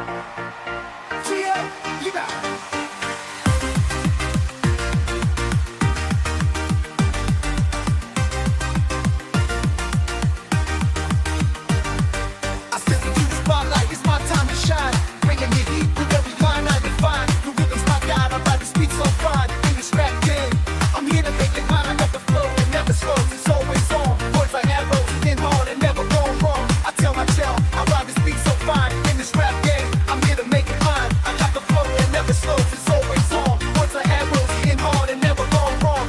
You got it. I step into the spotlight, it's my time to shine. Bringing the heat with every line I define. The rhythm's my guide, I ride the speed so fine. In this rap game, I'm here to make it mine. I got the flow, it never slows, it's always on. Words like arrows, in hard and never going wrong. I tell my tale, I ride the speed so fine. In this rap game, I'm here to make it mine. I got the flow, it never slows, it's always on. Words like arrows, in hard and never going wrong.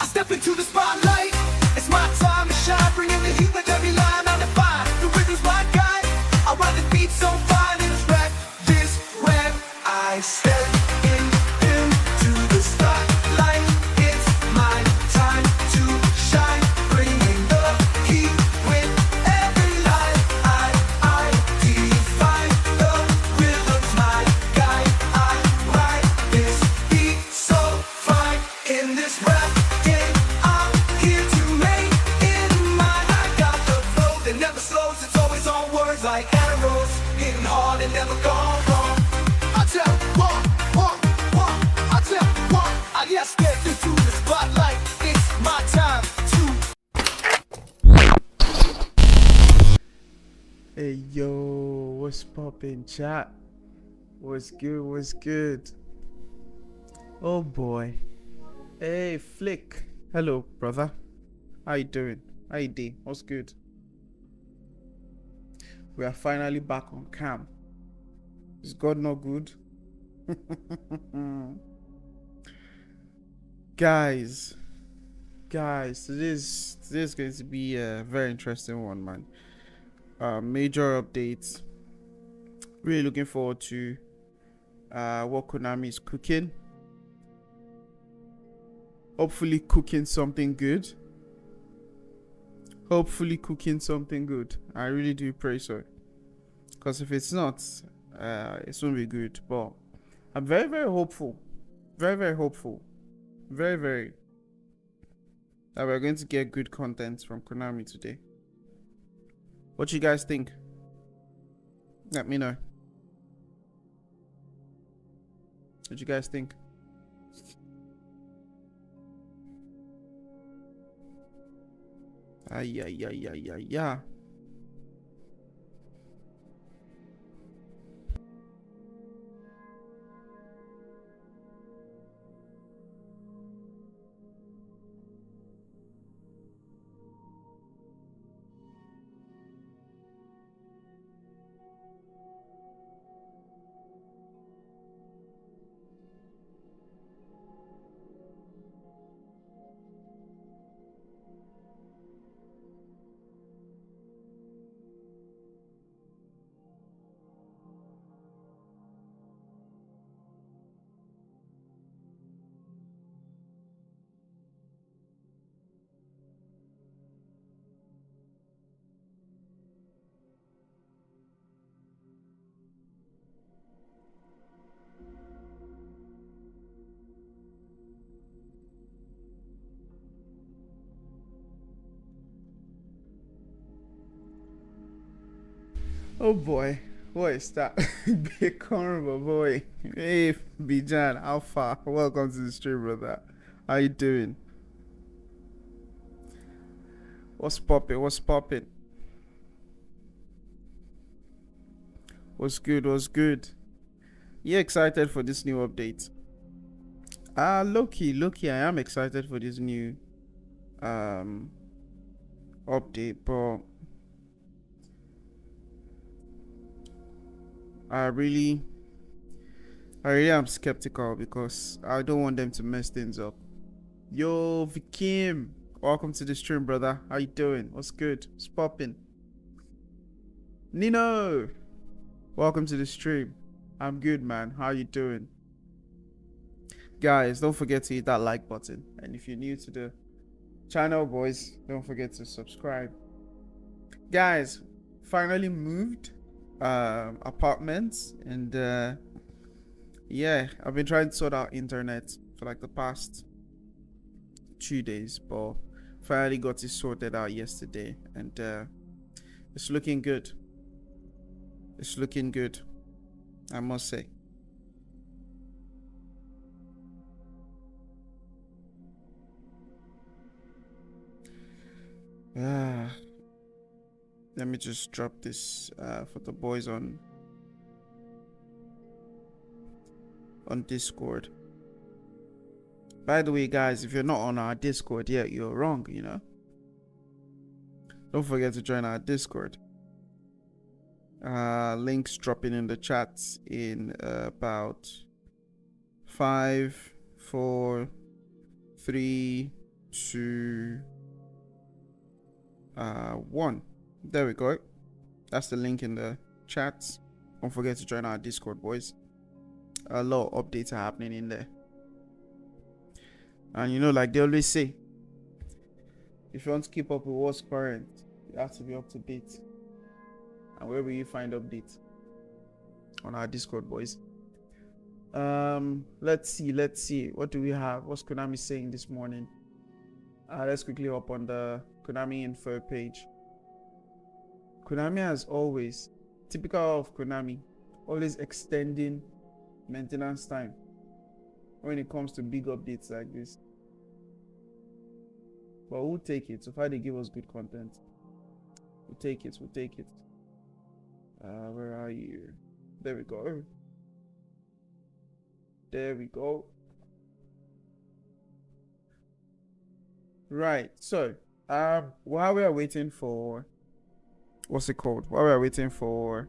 I step into the spotlight, it's my time to shine. Bringing the heat with every line I define. The rhythm's my guide, I ride the beat so fine. In this rap, I step into the spotlight. It's my time to shine. Bringing the heat with every line I define. The rhythm's my guide, I ride this beat so fine. In this rap game, I'm here to make it mine. I got the flow that never slows, it's always on. Words like arrows, hitting hard and never gone wrong. I tell walk, I tell walk. I just step into the spotlight. It's my time to. Hey yo, what's poppin', chat? What's good? What's good? Oh boy. Hey Flick. Hello, brother. How you doing? How you doing? What's good? We are finally back on cam. Is God not good? Guys, today's going to be a very interesting one, man. Major updates. Really looking forward to what Konami is cooking. Hopefully cooking something good. I really do pray so. Because if it's not, it won't be good. But I'm very, very hopeful. Very hopeful. Very. That we're going to get good content from Konami today. What you guys think? Let me know. What you guys think? Yeah. Oh boy, what is that? Big carnival boy. Hey Bijan, Alpha, welcome to the stream, brother. How you doing? What's poppin'? What's good? You excited for this new update? Low-key, I am excited for this new update, but I really am skeptical because I don't want them to mess things up. Yo, Vikim, welcome to the stream, brother. How you doing? What's good? What's poppin'? Nino, welcome to the stream. I'm good, man. How you doing? Guys, don't forget to hit that like button. And if you're new to the channel, boys, don't forget to subscribe. Guys, finally moved apartments, and yeah, I've been trying to sort out internet for like the past 2 days, but finally got it sorted out yesterday, and it's looking good. It's looking good, I must say. Let me just drop this for the boys on Discord. By the way, guys, if you're not on our Discord yet, you're wrong, you know. Don't forget to join our Discord. Links dropping in the chats in about 5, 4, 3, 2, 1. There we go. That's the link in the chats. Don't forget to join our Discord, boys. A lot of updates are happening in there. And you know, like they always say, if you want to keep up with what's current, you have to be up to date. And where will you find updates? On our Discord, boys. Let's see. What do we have? What's Konami saying this morning? Let's quickly hop on the Konami info page. Konami, as always, typical of Konami, always extending maintenance time when it comes to big updates like this. But we'll take it. So far they give us good content. We'll take it. Where are you? There we go. Right. So while we are waiting for While we are waiting for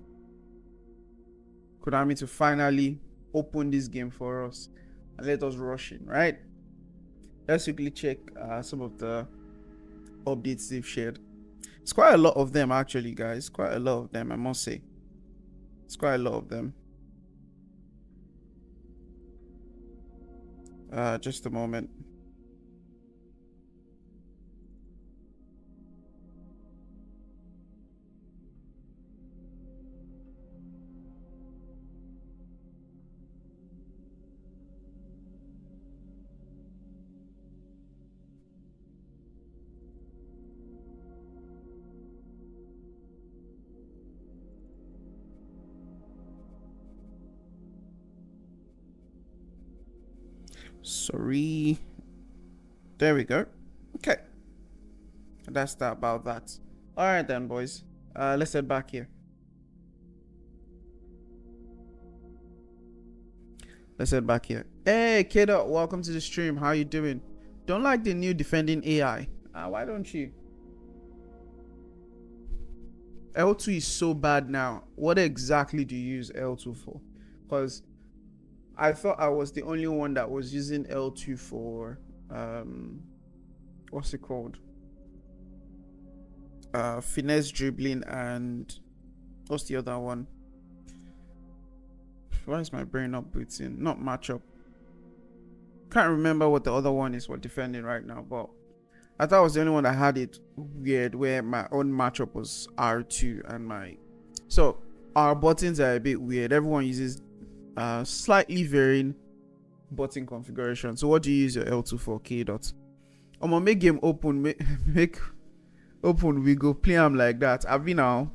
Konami to finally open this game for us and let us rush in, right? Let's quickly check some of the updates they've shared. It's quite a lot of them, actually, guys. Quite a lot of them, I must say. It's quite a lot of them. Just a moment. Sorry. There we go. Okay. That's that about that. Alright then, boys. Let's head back here. Hey, kiddo, welcome to the stream. How you doing? Don't like the new defending AI. Why don't you? L2 is so bad now. What exactly do you use L2 for? Because I thought I was the only one that was using L2 for what's it called? Finesse dribbling, and what's the other one? Why is my brain not booting? Not matchup. Can't remember what the other one is for defending right now, but I thought I was the only one that had it weird where my own matchup was R2 and so our buttons are a bit weird. Everyone uses slightly varying button configuration. So what do you use your L2 for, K dot? I'm gonna make game open, make open, we go play them like that. I mean, now,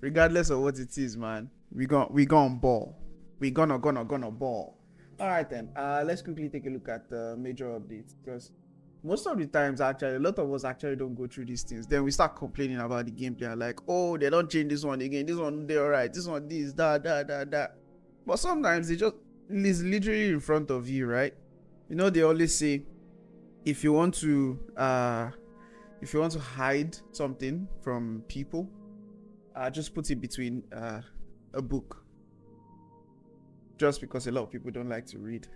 regardless of what it is, man, we gonna ball. We gonna ball. Alright then, let's quickly take a look at the major updates, because most of the times, actually, a lot of us actually don't go through these things. Then we start complaining about the gameplay, like, oh, they don't change this one again, this one they're alright, this one this, that. But sometimes it's literally in front of you, right? You know, they always say, if you want to hide something from people, just put it between a book. Just because a lot of people don't like to read.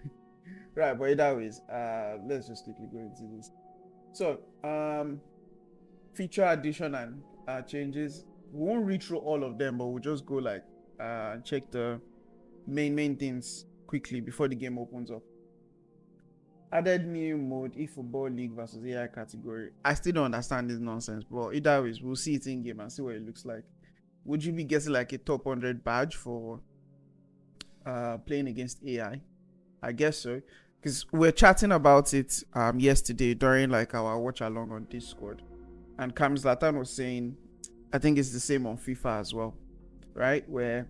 Right, but either ways, let's just quickly go into this. So, feature addition and changes. We won't read through all of them, but we'll just go like check the main things quickly before the game opens up. Added new mode, eFootball League versus AI category. I still don't understand this nonsense, but either ways, we'll see it in game and see what it looks like. Would you be getting like a top 100 badge for playing against AI? I guess so, because we're chatting about it yesterday during like our watch along on Discord, and Cam Zlatan was saying, I think it's the same on FIFA as well. right? Where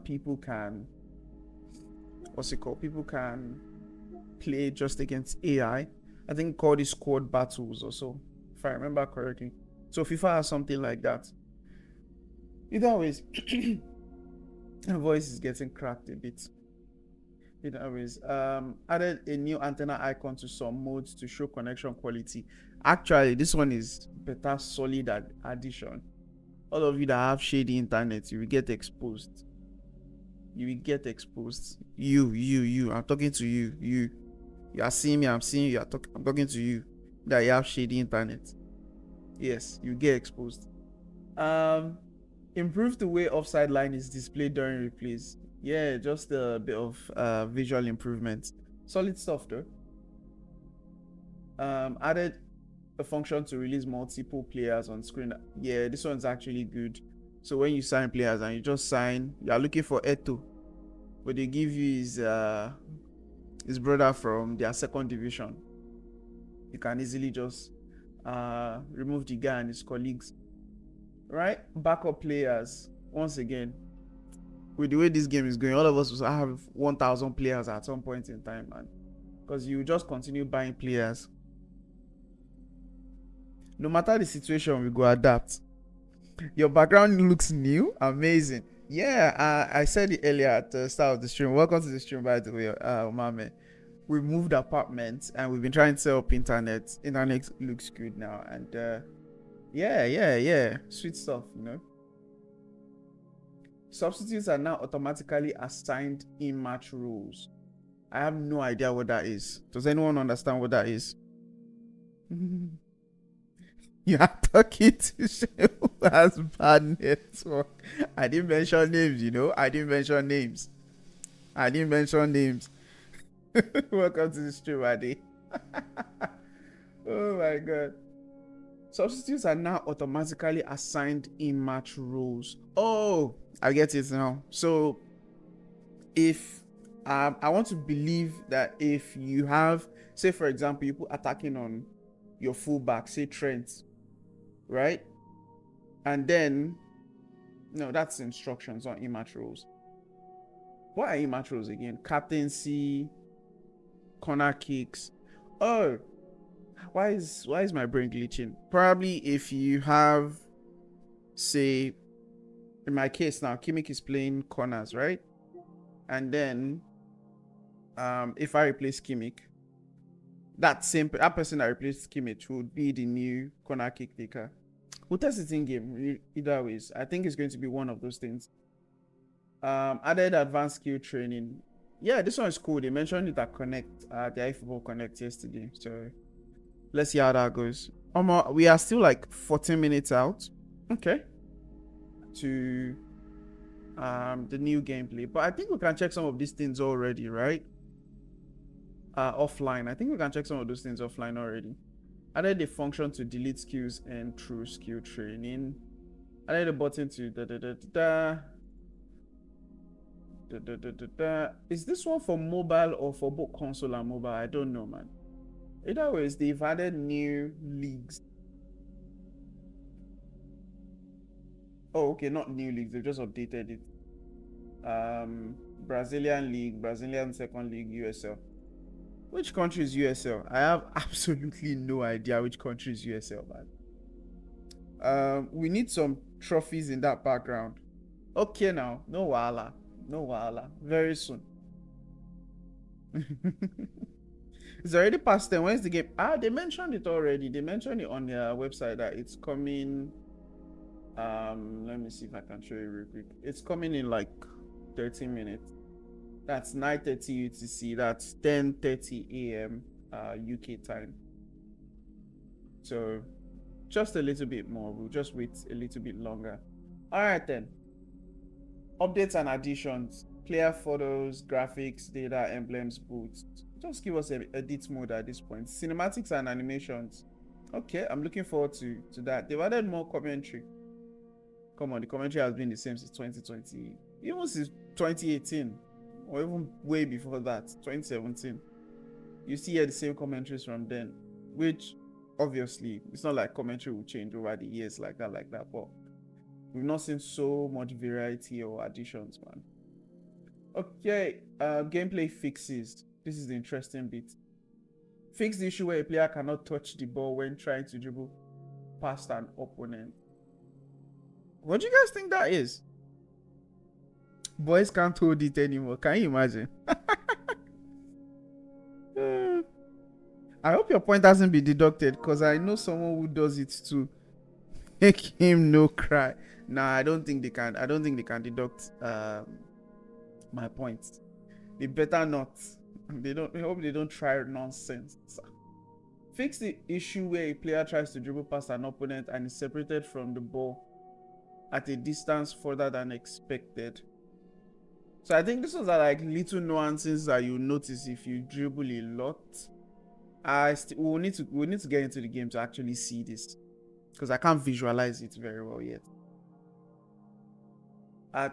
people can, what's it called? People can play just against AI. I think called it squad battles or so, if I remember correctly. So FIFA has something like that. Either ways, my voice is getting cracked a bit. Either ways, added a new antenna icon to some modes to show connection quality. Actually, this one is better solid addition. All of you that have shady internet, you will get exposed. You will get exposed. You. I'm talking to you. You are seeing me. I'm seeing you. I'm talking to you. That you have shady internet. Yes, you get exposed. Improve the way offside line is displayed during replays. Yeah, just a bit of visual improvement. Solid stuff though. Added a function to release multiple players on screen. Yeah, this one's actually good. So when you sign players and you just sign, you are looking for Eto, but they give you his brother from their second division. You can easily just remove the guy and his colleagues. Right? Backup players. Once again, with the way this game is going, all of us will have 1,000 players at some point in time, man. Because you just continue buying players. No matter the situation, we go adapt. Your background looks new, amazing. Yeah, I said it earlier at the start of the stream. Welcome to the stream, by the way, Mame. We moved apartments and we've been trying to set up internet. Internet looks good now, and yeah, sweet stuff, you know. Substitutes are now automatically assigned in match roles. I have no idea what that is. Does anyone understand what that is? You are talking to Shane who has bad network. I didn't mention names, you know. I didn't mention names. Welcome to the stream, Adi. Oh my god. Substitutes are now automatically assigned in match roles. Oh, I get it now. So if I want to believe that if you have, say for example, you put attacking on your fullback, say Trent, right? And then, no, that's instructions on in-match roles. What are in-match roles again? Captaincy, corner kicks. Oh, why is my brain glitching? Probably if you have, say, in my case now, Kimmich is playing corners, right? And then, if I replace Kimmich, that person that replaced Kimmich would be the new corner kick taker. We'll test it in game either ways. I think it's going to be one of those things. Added advanced skill training. Yeah, this one is cool. They mentioned it at Connect, the eFootball Connect yesterday. So let's see how that goes. We are still like 14 minutes out. Okay. To the new gameplay. But I think we can check some of these things already, right? Offline. I think we can check some of those things offline already. Added a function to delete skills and through skill training. Added a button to Is this one for mobile or for both console and mobile? I don't know, man. Either ways, they've added new leagues. Oh, okay, not new leagues. They've just updated it. Brazilian League, Brazilian Second League, USL. Which country is USL? I have absolutely no idea which country is USL, man. We need some trophies in that background. Okay now, no wahala. Very soon. It's already past 10. When's the game? They mentioned it already. They mentioned it on their website that it's coming. Let me see if I can show you real quick. It's coming in like 13 minutes. That's 9:30 UTC. That's 10:30 AM UK time. So just a little bit more. We'll just wait a little bit longer. All right then. Updates and additions. Player photos, graphics, data, emblems, boots. Just give us a edit mode at this point. Cinematics and animations. Okay, I'm looking forward to that. They've added more commentary. Come on, the commentary has been the same since 2020. Even since 2018. Or even way before that, 2017. You see the same commentaries from then. Which, obviously, it's not like commentary will change over the years like that. But We've not seen so much variety or additions, man. Okay, gameplay fixes. This is the interesting bit. Fix the issue where a player cannot touch the ball when trying to dribble past an opponent. What do you guys think that is? Boys can't hold it anymore. Can you imagine? I hope your point hasn't been deducted, because I know someone who does it too. Make him no cry. Nah, I don't think they can. I don't think they can deduct my point. They better not. They don't. I hope they don't try nonsense. Fix the issue where a player tries to dribble past an opponent and is separated from the ball at a distance further than expected. So I think this was like little nuances that you notice if you dribble a lot. We'll need to get into the game to actually see this, because I can't visualize it very well yet.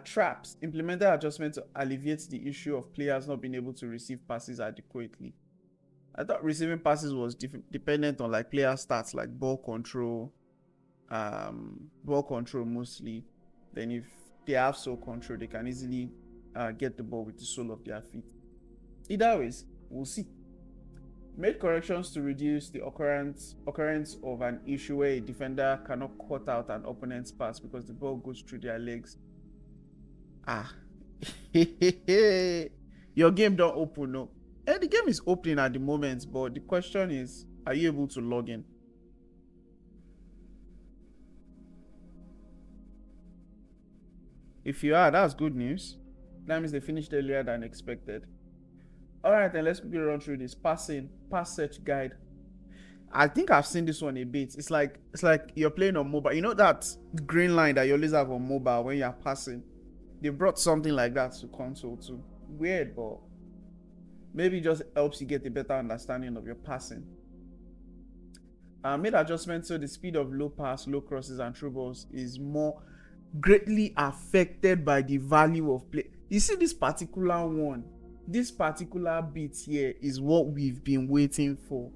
Traps. Implemented adjustment to alleviate the issue of players not being able to receive passes adequately. I thought receiving passes was dependent on like player stats, like ball control mostly. Then if they have sole control, they can easily get the ball with the sole of their feet. Either ways, we'll see. Made corrections to reduce the occurrence of an issue where a defender cannot cut out an opponent's pass because the ball goes through their legs. Your game don't open, no. And the game is opening at the moment, but the question is, are you able to log in? If you are, that's good news. That means they finished earlier than expected. Alright, then let's quickly run through this. Pass search guide. I think I've seen this one a bit. It's like you're playing on mobile. You know that green line that you always have on mobile when you're passing? They brought something like that to console too. Weird, but maybe it just helps you get a better understanding of your passing. Made adjustments so the speed of low pass, low crosses, and through balls is more greatly affected by the value of play. You see this particular one, this particular bit here is what we've been waiting for.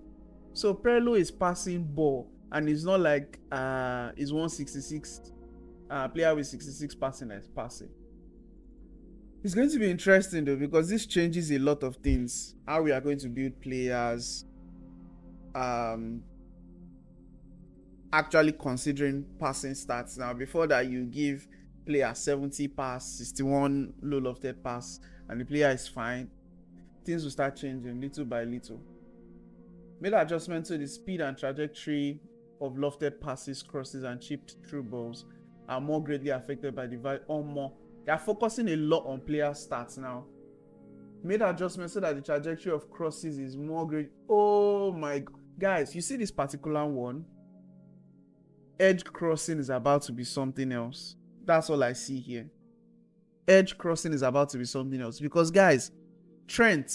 So Perlo is passing ball, and it's not like it's 166 player with 66 passing is passing. It's going to be interesting though, because this changes a lot of things. How we are going to build players, actually considering passing stats. Now before that, you give player 70 pass, 61 low lofted pass, and the player is fine. Things will start changing little by little. Made adjustments to the speed and trajectory of lofted passes, crosses, and chipped through balls are more greatly affected by the value or more. They are focusing a lot on player stats now. Made adjustments so that the trajectory of crosses is more great. Oh my God. Guys, you see this particular one? Edge crossing is about to be something else. That's all I see here. Edge crossing is about to be something else. Because guys,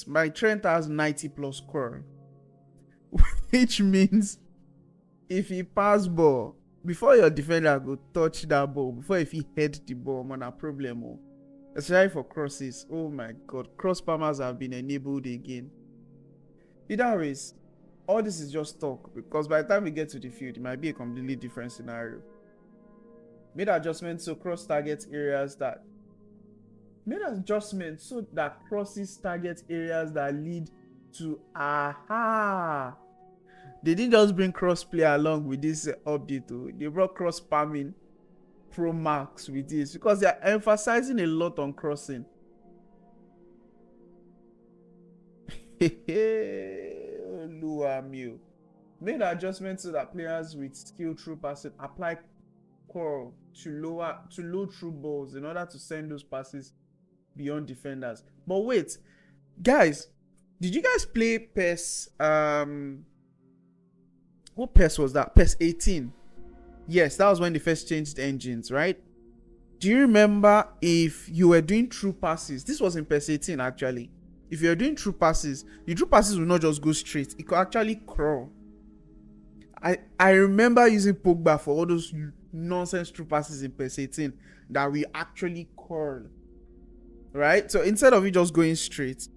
my Trent has 90 plus curl. Which means if he pass ball, before your defender go touch that ball, before if he head the ball, man, a problem. Especially for crosses. Oh my God, cross spammers have been enabled again. Either ways, all this is just talk, because by the time we get to the field, it might be a completely different scenario. Made adjustments so crosses target areas that lead to They didn't just bring crossplay along with this update though. They brought cross spamming Pro Max with this, because they are emphasizing a lot on crossing. Made adjustments so that players with skill through passing apply curl to low through balls in order to send those passes beyond defenders. But wait, guys, did you guys play PES? What PES was that? PES 18. Yes, that was when they first changed engines, right? Do you remember if you were doing true passes? This was in PES 18 actually. If you're doing true passes, the true passes will not just go straight. It could actually crawl. I remember using Pogba for all those nonsense true passes in PES 18 that we actually curl. Right? So instead of it just going straight,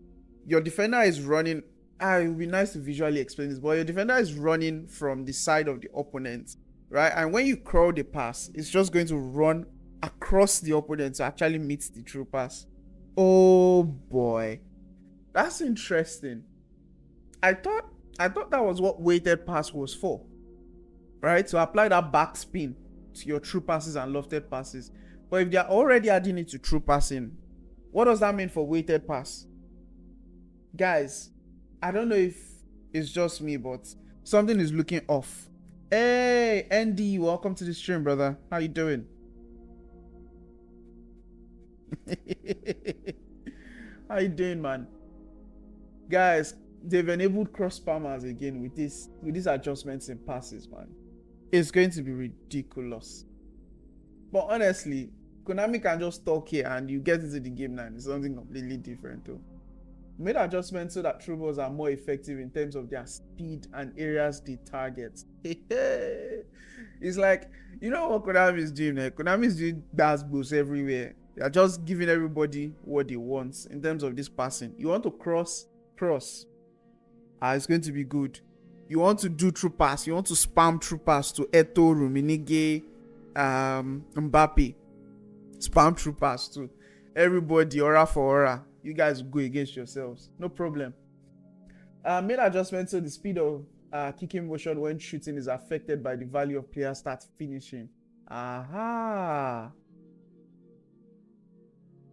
your defender is running. It would be nice to visually explain this, but your defender is running from the side of the opponent, right? And when you curl the pass, it's just going to run across the opponent to actually meet the true pass. Oh boy, that's interesting. I thought that was what weighted pass was for, right? To apply that backspin to your true passes and lofted passes. But if they're already adding it to true passing, what does that mean for weighted pass? Guys, I don't know if it's just me, but something is looking off. Hey, Andy, welcome to the stream, brother. How you doing? How you doing, man? Guys, they've enabled cross spammers again with these adjustments in passes, man. It's going to be ridiculous. But honestly, Konami can just talk here and you get into the game now. It's something completely different, though. Made adjustments so that true balls are more effective in terms of their speed and areas they target. It's like, you know what Konami is doing? Konami is doing dashboards everywhere. They are just giving everybody what they want in terms of this passing. You want to cross. It's going to be good. You want to do true pass. You want to spam true pass to Eto, Ruminige, Mbappe. Spam true pass to everybody, aura for aura. You guys go against yourselves. No problem. Made adjustments so the speed of kicking motion when shooting is affected by the value of player start finishing. Aha.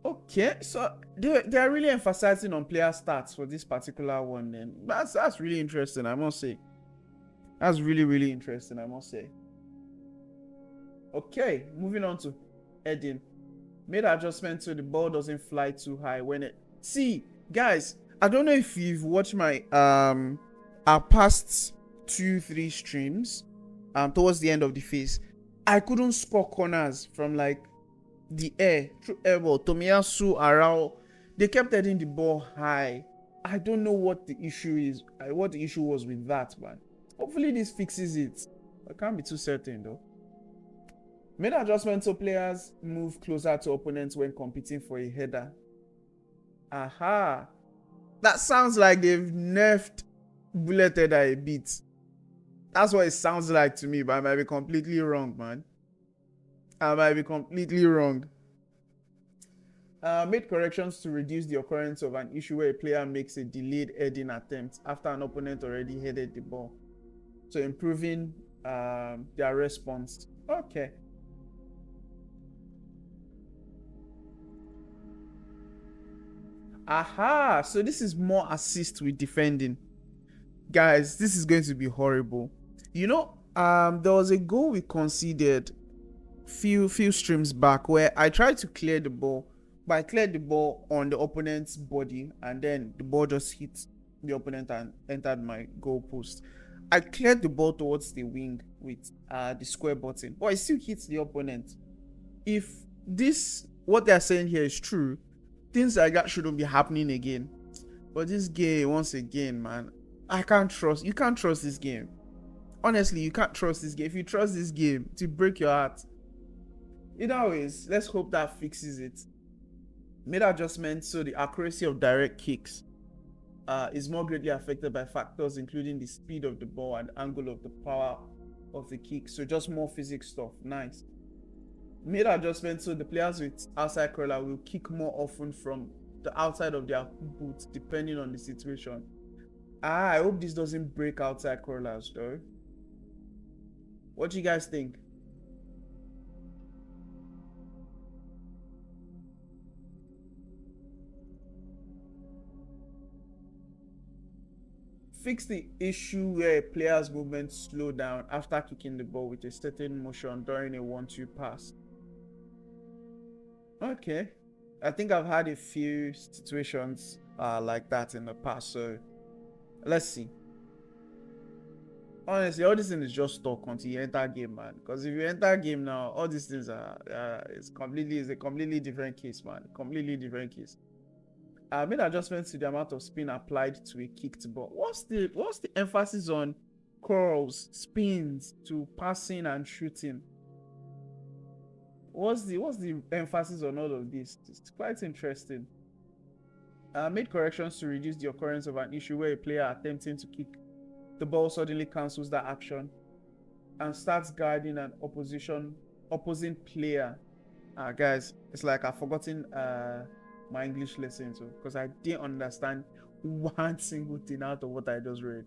Okay, so they are really emphasizing on player stats for this particular one then. That's really interesting, I must say. That's really interesting, I must say. Okay, moving on to heading. Made adjustment so the ball doesn't fly too high when it... See, guys, I don't know if you've watched my our past 2-3 streams towards the end of the phase. I couldn't score corners from like the air, through air ball. Tomiyasu, Arao, they kept heading the ball high. I don't know what the issue is, what the issue was with that, man. Hopefully this fixes it. I can't be too certain though. Made adjustments so players move closer to opponents when competing for a header. Aha. That sounds like they've nerfed bullet header a bit. That's what it sounds like to me, but I might be completely wrong, man. I might be completely wrong. Made corrections to reduce the occurrence of an issue where a player makes a delayed heading attempt after an opponent already headed the ball. So improving their response. Okay. Aha, so this is more assist with defending. Guys, this is going to be horrible. You know, there was a goal we conceded few streams back where I tried to clear the ball, but I cleared the ball on the opponent's body and then the ball just hit the opponent and entered my goal post. I cleared the ball towards the wing with the square button, but it still hits the opponent. If this, what they're saying here is true, things like that shouldn't be happening again. But this game, once again, man, you can't trust this game. Honestly, you can't trust this game. If you trust this game, to break your heart. Either ways, let's hope that fixes it. Made adjustments so the accuracy of direct kicks is more greatly affected by factors including the speed of the ball and angle of the power of the kick. So just more physics stuff. Nice. Made adjustments so the players with outside curler will kick more often from the outside of their boots depending on the situation. I hope this doesn't break outside curlers though. What do you guys think? Fix the issue where a player's movement slow down after kicking the ball with a certain motion during a 1-2 pass. Okay, I think I've had a few situations like that in the past, so let's see. Honestly, all this thing is just talk until you enter game, man. Because if you enter game now, all these things are it's a completely different case, man. Completely different case. I made adjustments to the amount of spin applied to a kicked ball. What's the emphasis on curls, spins to passing and shooting? What's the emphasis on all of this? It's quite interesting. Made corrections to reduce the occurrence of an issue where a player attempting to kick the ball suddenly cancels that action and starts guarding an opposing player Guys, it's like I've forgotten my English lesson too, because I didn't understand one single thing out of what I just read.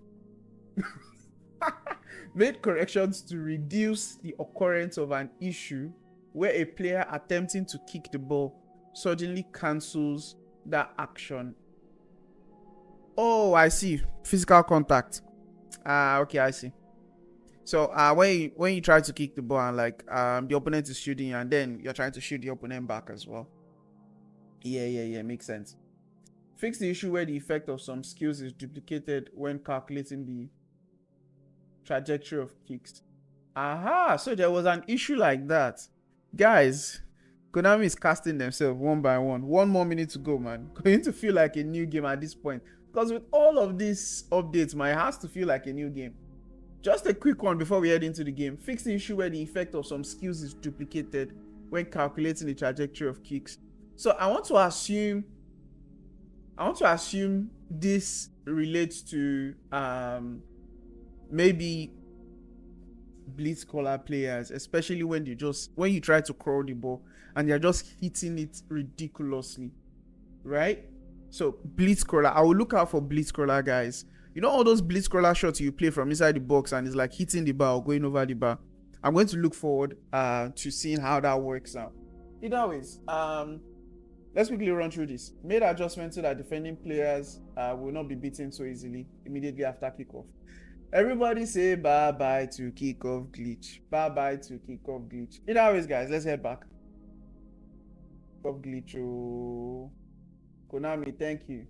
Made corrections to reduce the occurrence of an issue where a player attempting to kick the ball suddenly cancels that action. Oh, I see. Physical contact. Okay, I see. So when you try to kick the ball and like the opponent is shooting you and then you're trying to shoot the opponent back as well. Yeah, makes sense. Fix the issue where the effect of some skills is duplicated when calculating the trajectory of kicks. Aha, so there was an issue like that. Guys, Konami is casting themselves one by one. 1 more minute to go, man. Going to feel like a new game at this point. Because with all of these updates, man, it has to feel like a new game. Just a quick one before we head into the game. Fix the issue where the effect of some skills is duplicated when calculating the trajectory of kicks. So I want to assume this relates to maybe blitz collar players, especially when you try to crawl the ball and you're just hitting it ridiculously, right? So blitz crawler, I will look out for blitz crawler guys. You know all those blitz crawler shots you play from inside the box and it's like hitting the bar or going over the bar. I'm going to look forward to seeing how that works out. Either ways, let's quickly run through this. Made adjustments so that defending players will not be beaten so easily immediately after kickoff. Everybody say bye-bye to kickoff glitch. Bye-bye to kickoff glitch. Either ways, guys, let's head back. Kickoff glitch. Oh. Konami, thank you.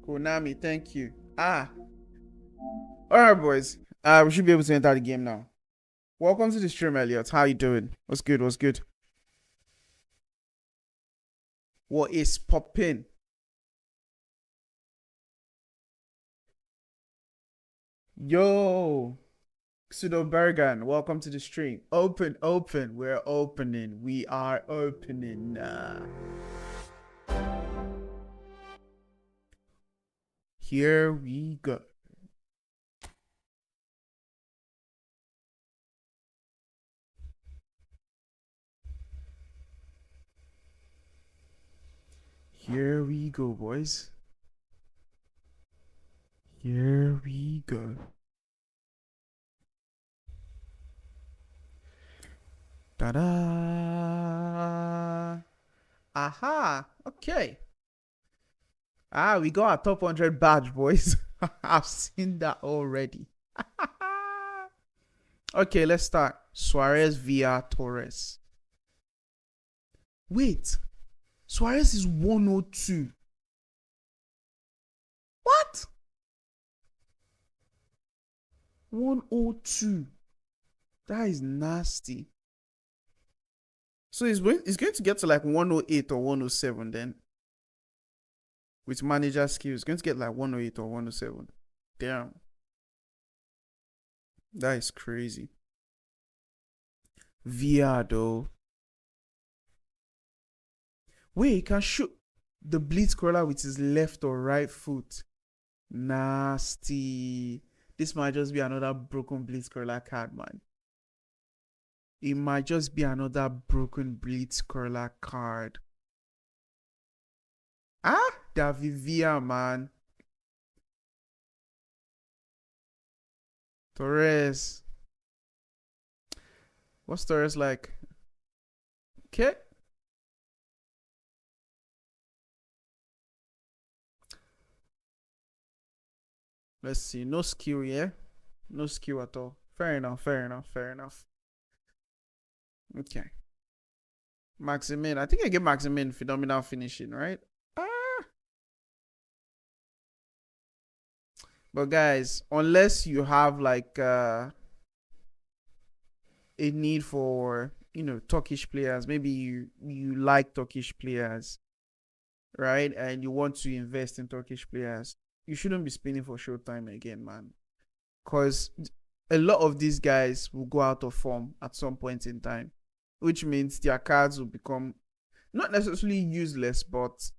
Konami, thank you. Alright, boys. We should be able to enter the game now. Welcome to the stream, Elliot. How you doing? What's good? What's good? What is poppin'? Yo, Pseudo Bergan, welcome to the stream. Open, we're opening. We are opening. Here we go. Here we go, boys. Here we go. Ta-da! Aha! Okay. We got our top 100 badge, boys. I've seen that already. Okay, let's start. Suarez via Torres. Wait. Suarez is 102. What? 102. That is nasty. So it's going to get to like 108 or 107 then. With manager skills, it's going to get like 108 or 107. Damn. That is crazy. VR though. Wait, he can shoot the blitz crawler with his left or right foot. Nasty. This might just be another broken blitz crawler card, man. It might just be another broken blitz crawler card. David Villa, man. Torres. What's Torres like? Okay. Let's see. No skill, yeah? No skill at all. Fair enough. Okay. Maximin. I think I get Maximin phenomenal finishing, right? But guys, unless you have like a need for, Turkish players, maybe you like Turkish players, right? And you want to invest in Turkish players, you shouldn't be spinning for Showtime again, man. Because a lot of these guys will go out of form at some point in time, which means their cards will become not necessarily useless, but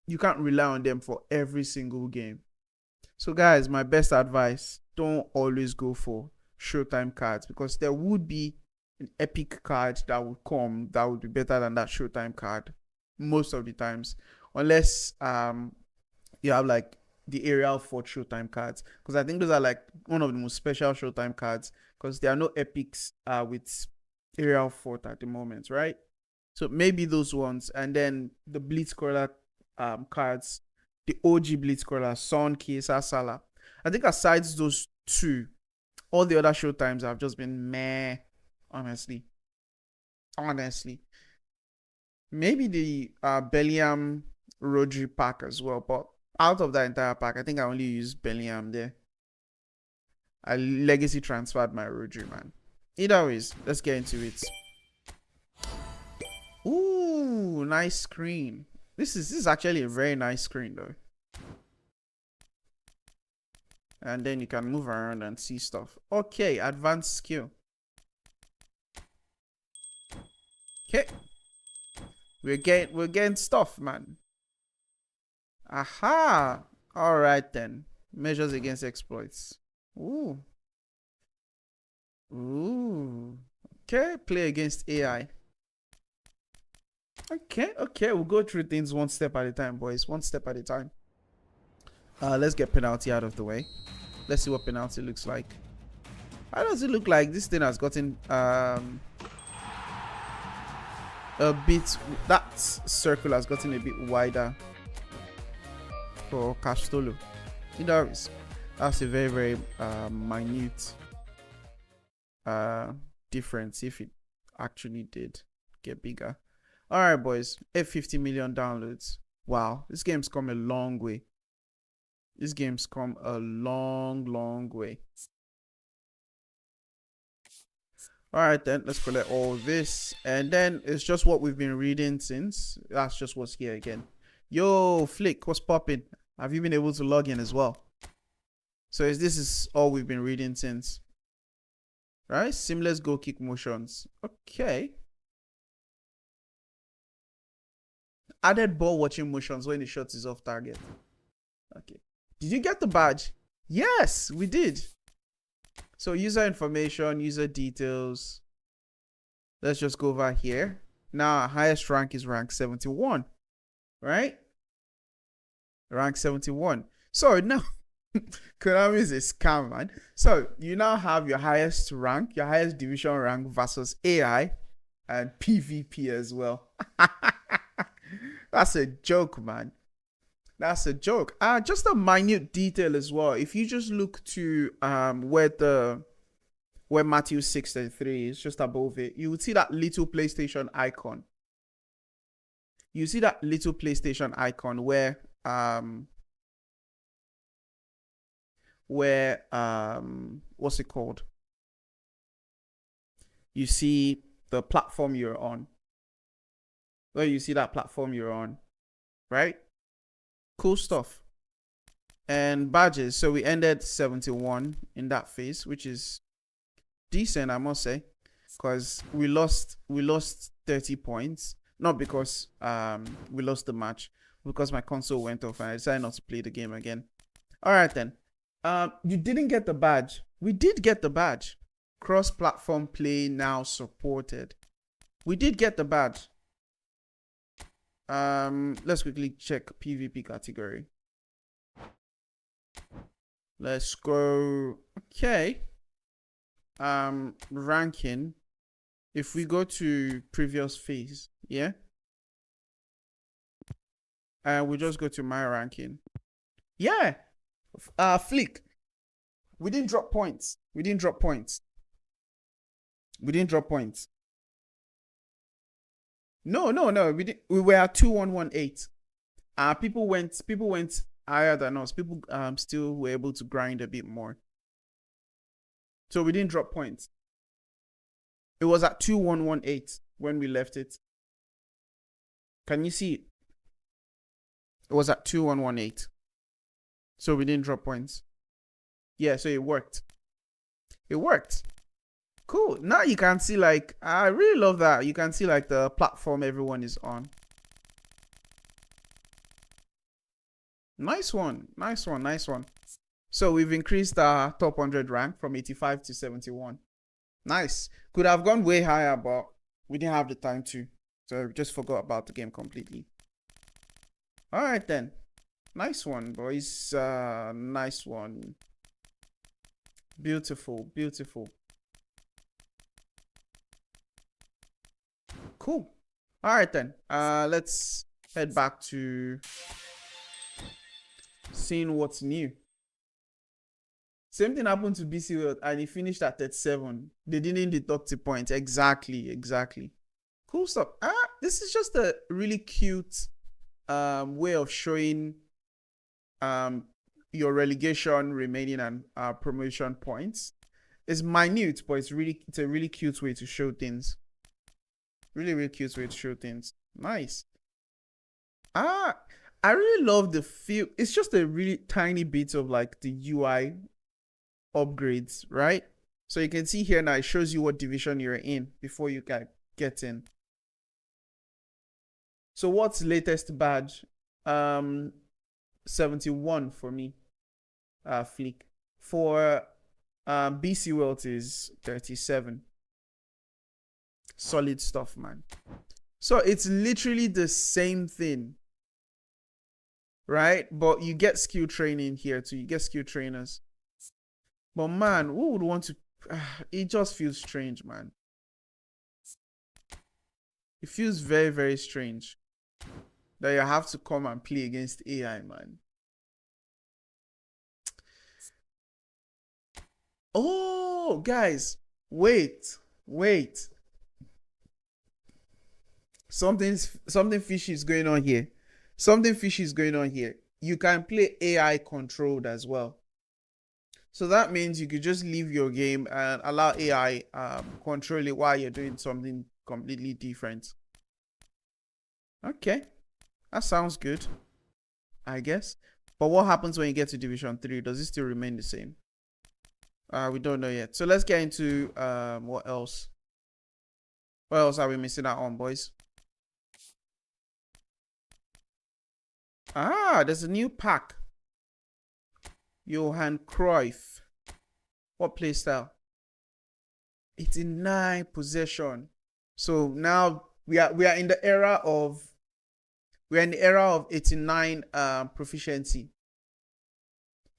you can't rely on them for every single game. So guys, my best advice, don't always go for Showtime cards because there would be an epic card that would come that would be better than that Showtime card most of the times, unless you have like the aerial fort Showtime cards, because I think those are like one of the most special Showtime cards, because there are no epics with aerial fort at the moment, right? So maybe those ones, and then the Blitzcrawler cards, the OG Blitzcrawler, Son, Kesa, Salah. I think aside those two, all the other Showtimes have just been meh, honestly. Maybe the Bellingham Rodri pack as well, but out of that entire pack, I think I only used Bellingham there. I legacy transferred my Rodri, man. Either ways, let's get into it. Ooh, nice screen. This is actually a very nice screen though. And then you can move around and see stuff. Okay, advanced skill. Okay. We're getting stuff, man. Aha. Alright then. Measures against exploits. Ooh. Okay, play against AI. Okay, we'll go through things one step at a time, boys. One step at a time. Let's get penalty out of the way. Let's see what penalty looks like. How does it look like this thing has gotten a bit, that circle has gotten a bit wider for Castolo. That's a very, very minute difference if it actually did get bigger. Alright, boys, 850 million downloads. Wow, this game's come a long way. This game's come a long way. Alright then, let's collect all this. And then it's just what we've been reading since. That's just what's here again. Yo, Flick, what's popping? Have you been able to log in as well? So this is all we've been reading since. Right? Seamless goal kick motions. Okay. Added ball watching motions when the shot is off target. Okay. Did you get the badge? Yes, we did. So user information, user details. Let's just go over here. Now our highest rank is rank 71. Right? Rank 71. So now Konami is a scam, man. So you now have your highest rank, your highest division rank versus AI and PvP as well. That's a joke, man. That's a joke. Just a minute detail as well. If you just look to where Matthew 6:33 is, just above it, you would see that little PlayStation icon. You see that little PlayStation icon where what's it called? You see the platform you're on. Where you see that platform you're on, right? Cool stuff. And badges. So we ended 71 in that phase, which is decent, I must say, because we lost 30 points. Not because we lost the match, because my console went off and I decided not to play the game again. All right then. You didn't get the badge. We did get the badge. Cross-platform play now supported. We did get the badge. Let's quickly check PvP category. Let's go. Okay. Ranking. If we go to previous phase, yeah. And we just go to my ranking. Yeah. Flick. We didn't drop points. We didn't drop points. No. We were at 2118. People went higher than us. People still were able to grind a bit more. So we didn't drop points. It was at 2118 when we left it. Can you see it? It was at 2118. So we didn't drop points. Yeah, so it worked. It worked. Cool. Now you can see, like, I really love that. You can see, like, the platform everyone is on. Nice one. So we've increased our top 100 rank from 85 to 71. Nice. Could have gone way higher, but we didn't have the time to. So we just forgot about the game completely. Alright then. Nice one, boys. Nice one. Beautiful, beautiful. Cool. Alright then. Let's head back to seeing what's new. Same thing happened to BC World and he finished at 37. They didn't deduct the points. Exactly. Cool stuff. This is just a really cute way of showing your relegation, remaining, and promotion points. It's minute, but it's a really cute way to show things. Really cute way to show things. Nice. I really love the feel. It's just a really tiny bit of like the UI upgrades, right? So you can see here now, it shows you what division you're in before you can get in. So what's latest badge? 71 for me. Fleek. For BC World is 37. Solid stuff, man. So it's literally the same thing, right? But you get skill training here too. You get skill trainers. But man, who would want to? It just feels strange, man. It feels very strange that you have to come and play against AI, man. Oh, guys, wait. Something fishy is going on here. You can play AI controlled as well. So that means you could just leave your game and allow AI control it while you're doing something completely different. Okay, that sounds good, I guess. But what happens when you get to Division 3? Does it still remain the same? We don't know yet. So let's get into what else? What else are we missing out on, boys? There's a new pack. Johan Cruyff. What playstyle? 89 possession. So now we are in the era of 89 proficiency.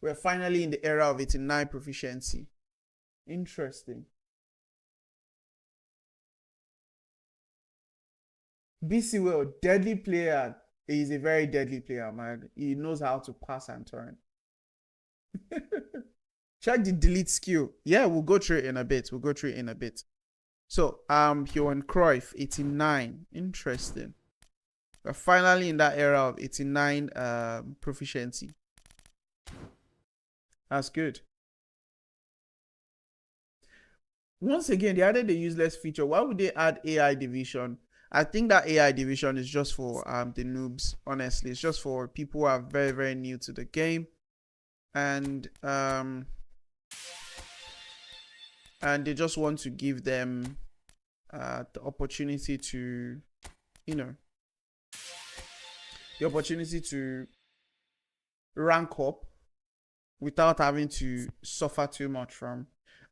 We're finally in the era of 89 proficiency. Interesting. BC Will, deadly player. He's a very deadly player, man. He knows how to pass and turn. Check the delete skill. Yeah, we'll go through it in a bit. So, Johan Cruyff, 89. Interesting. We're finally in that era of 89 proficiency. That's good. Once again, they added the useless feature. Why would they add AI division? I think that AI division is just for the noobs, honestly. It's just for people who are very new to the game. And they just want to give them the opportunity to, rank up without having to suffer too much from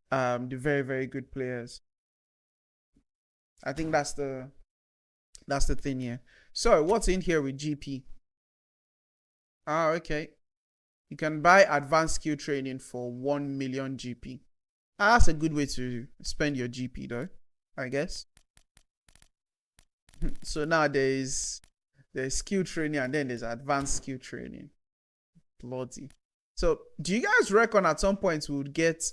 the very good players. I think that's the thing here. So what's in here with GP? Okay. You can buy advanced skill training for 1 million GP. That's a good way to spend your GP though, I guess. So now there's skill training and then there's advanced skill training. Bloody. So do you guys reckon at some point we would get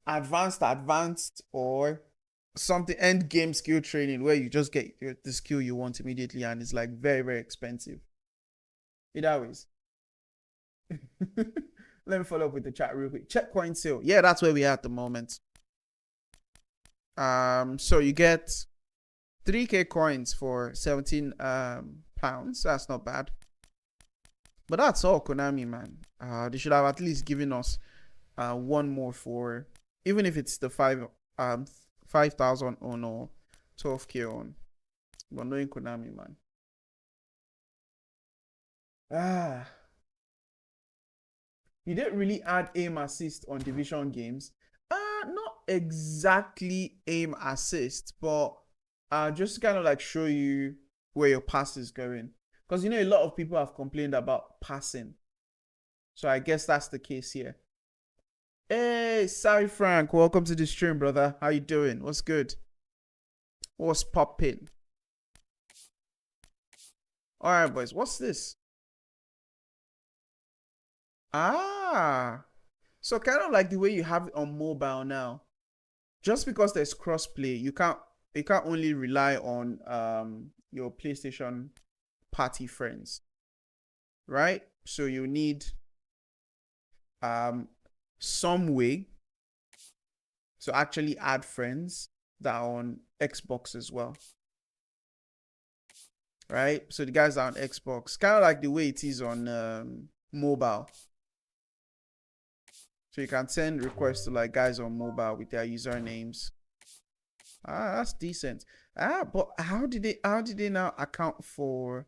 advanced or something end game skill training where you just get the skill you want immediately and it's like very expensive? Either ways. Let me follow up with the chat real quick. Check coin sale. Yeah, that's where we are at the moment. So you get 3k coins for 17 pounds. That's not bad. But that's all, Konami, man. They should have at least given us one more for, even if it's the 5,000 on or 12k on. But knowing Konami, man. He didn't really add aim assist on division games. Not exactly aim assist, but just kind of like show you where your pass is going. Because you know a lot of people have complained about passing. So I guess that's the case here. Hey, sorry Frank, welcome to the stream, brother. How you doing? What's good? What's poppin'? Alright, boys, what's this? So kind of like the way you have it on mobile now. Just because there's crossplay, you can't only rely on your PlayStation party friends. Right? So you need some way to actually add friends that are on Xbox as well. Right? So the guys are on Xbox, kind of like the way it is on mobile. So you can send requests to like guys on mobile with their usernames. That's decent. But how did they now account for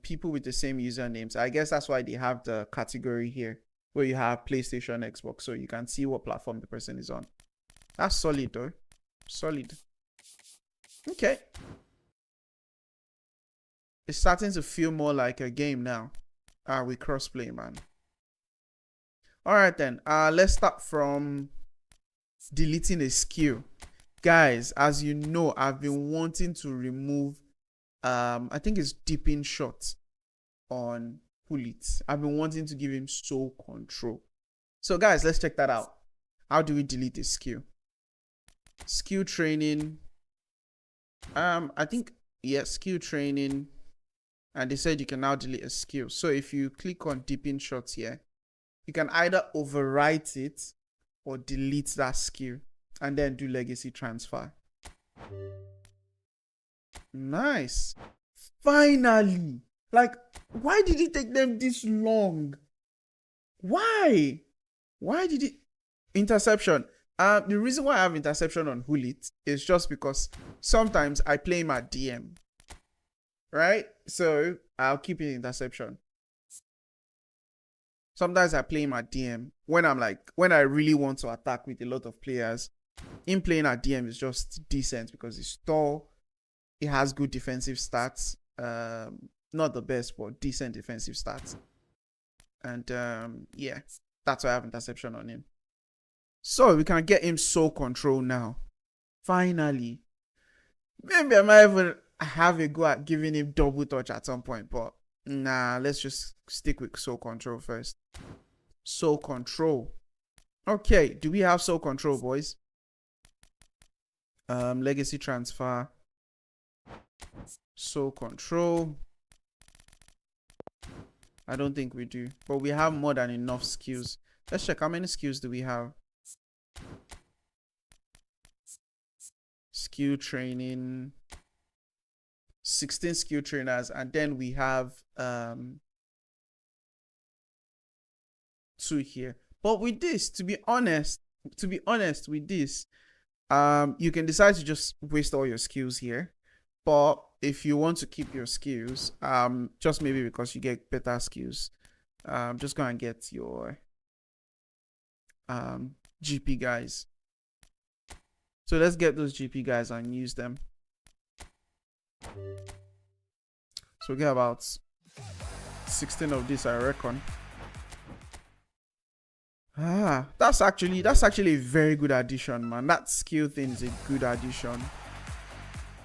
people with the same usernames? I guess that's why they have the category here where you have PlayStation, Xbox, so you can see what platform the person is on. That's solid though. Solid. Okay. It's starting to feel more like a game now. With crossplay, man. Alright then. Let's start from deleting a skill. Guys, as you know, I've been wanting to remove I think it's dipping shot on Pullit. I've been wanting to give him soul control. So guys, let's check that out. How do we delete a skill? Skill training. I think, yeah, skill training. And they said you can now delete a skill. So if you click on dipping shots here, you can either overwrite it or delete that skill and then do legacy transfer. Nice. Finally. Like, why did it take them this long? Why did it? Interception. The reason why I have interception on Hulit is just because sometimes I play him at DM. Right? So I'll keep it interception. Sometimes I play him at DM when I really want to attack with a lot of players. Him playing at DM is just decent because he's tall. He has good defensive stats. Not the best, but decent defensive stats. And yeah, that's why I have interception on him. So we can get him soul control now. Finally. Maybe I might even have a go at giving him double touch at some point, but nah, let's just stick with soul control first. Soul control. Okay, do we have soul control, boys? Legacy transfer. Soul control. I don't think we do, but we have more than enough skills. Let's check how many skills do we have. Skill training. 16 skill trainers, and then we have 2 here. But with this, to be honest with this, you can decide to just waste all your skills here. But if you want to keep your skills, just maybe because you get better skills, just go and get your GP guys. So let's get those GP guys and use them. So we get about 16 of this, I reckon. That's actually a very good addition, man. That skill thing is a good addition.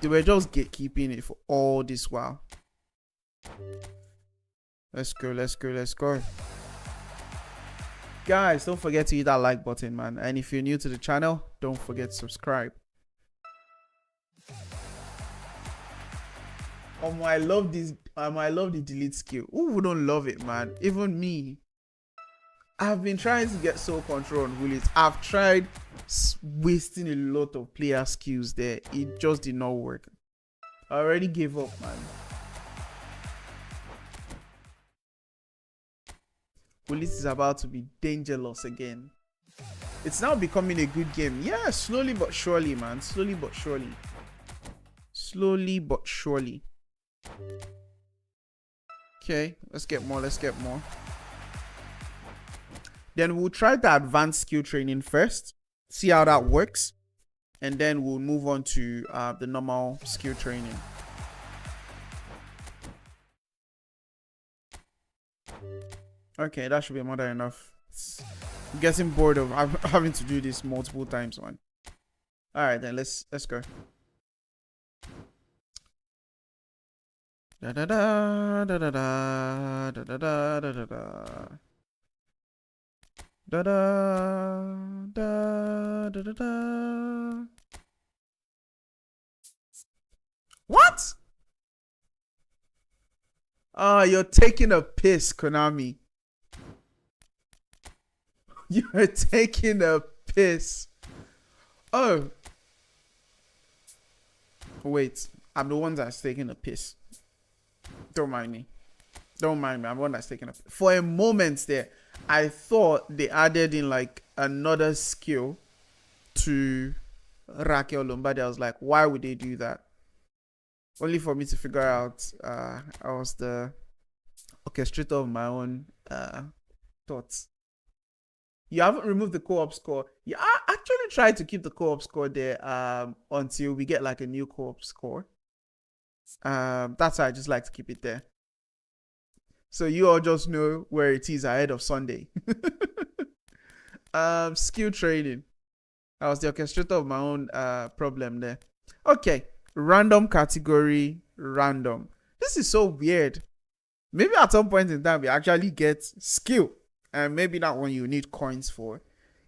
They were just gatekeeping it for all this while. Let's go. Guys, don't forget to hit that like button, man. And if you're new to the channel, don't forget to subscribe. I love this. I love the delete skill. Who wouldn't love it, man? Even me. I've been trying to get soul control on Willis. I've tried wasting a lot of player skills there. It just did not work. I already gave up, man. Willis is about to be dangerous again. It's now becoming a good game. Yeah, slowly but surely, man. Slowly but surely. Okay, let's get more. Then we'll try the advanced skill training first, see how that works, and then we'll move on to the normal skill training. Okay, that should be more than enough. I'm getting bored of having to do this multiple times, man. All right, then let's go. Da da da da da da da da da da da da. Da da da da da da. What? You're taking a piss, Konami. You're taking a piss. Oh. Wait, I'm the one that's taking a piss. Don't mind me. Don't mind me. I'm the one that's taking a piss. For a moment there, I thought they added in like another skill to Raquel Lombardi. I was like, why would they do that? Only for me to figure out I was the orchestrator of my own thoughts. You haven't removed the co-op score. Yeah, I actually tried to keep the co-op score there until we get like a new co-op score. That's why I just like to keep it there. So you all just know where it is ahead of Sunday. Skill training. I was the orchestrator of my own problem there. Okay. Random category, random. This is so weird. Maybe at some point in time we actually get skill. And maybe that one you need coins for.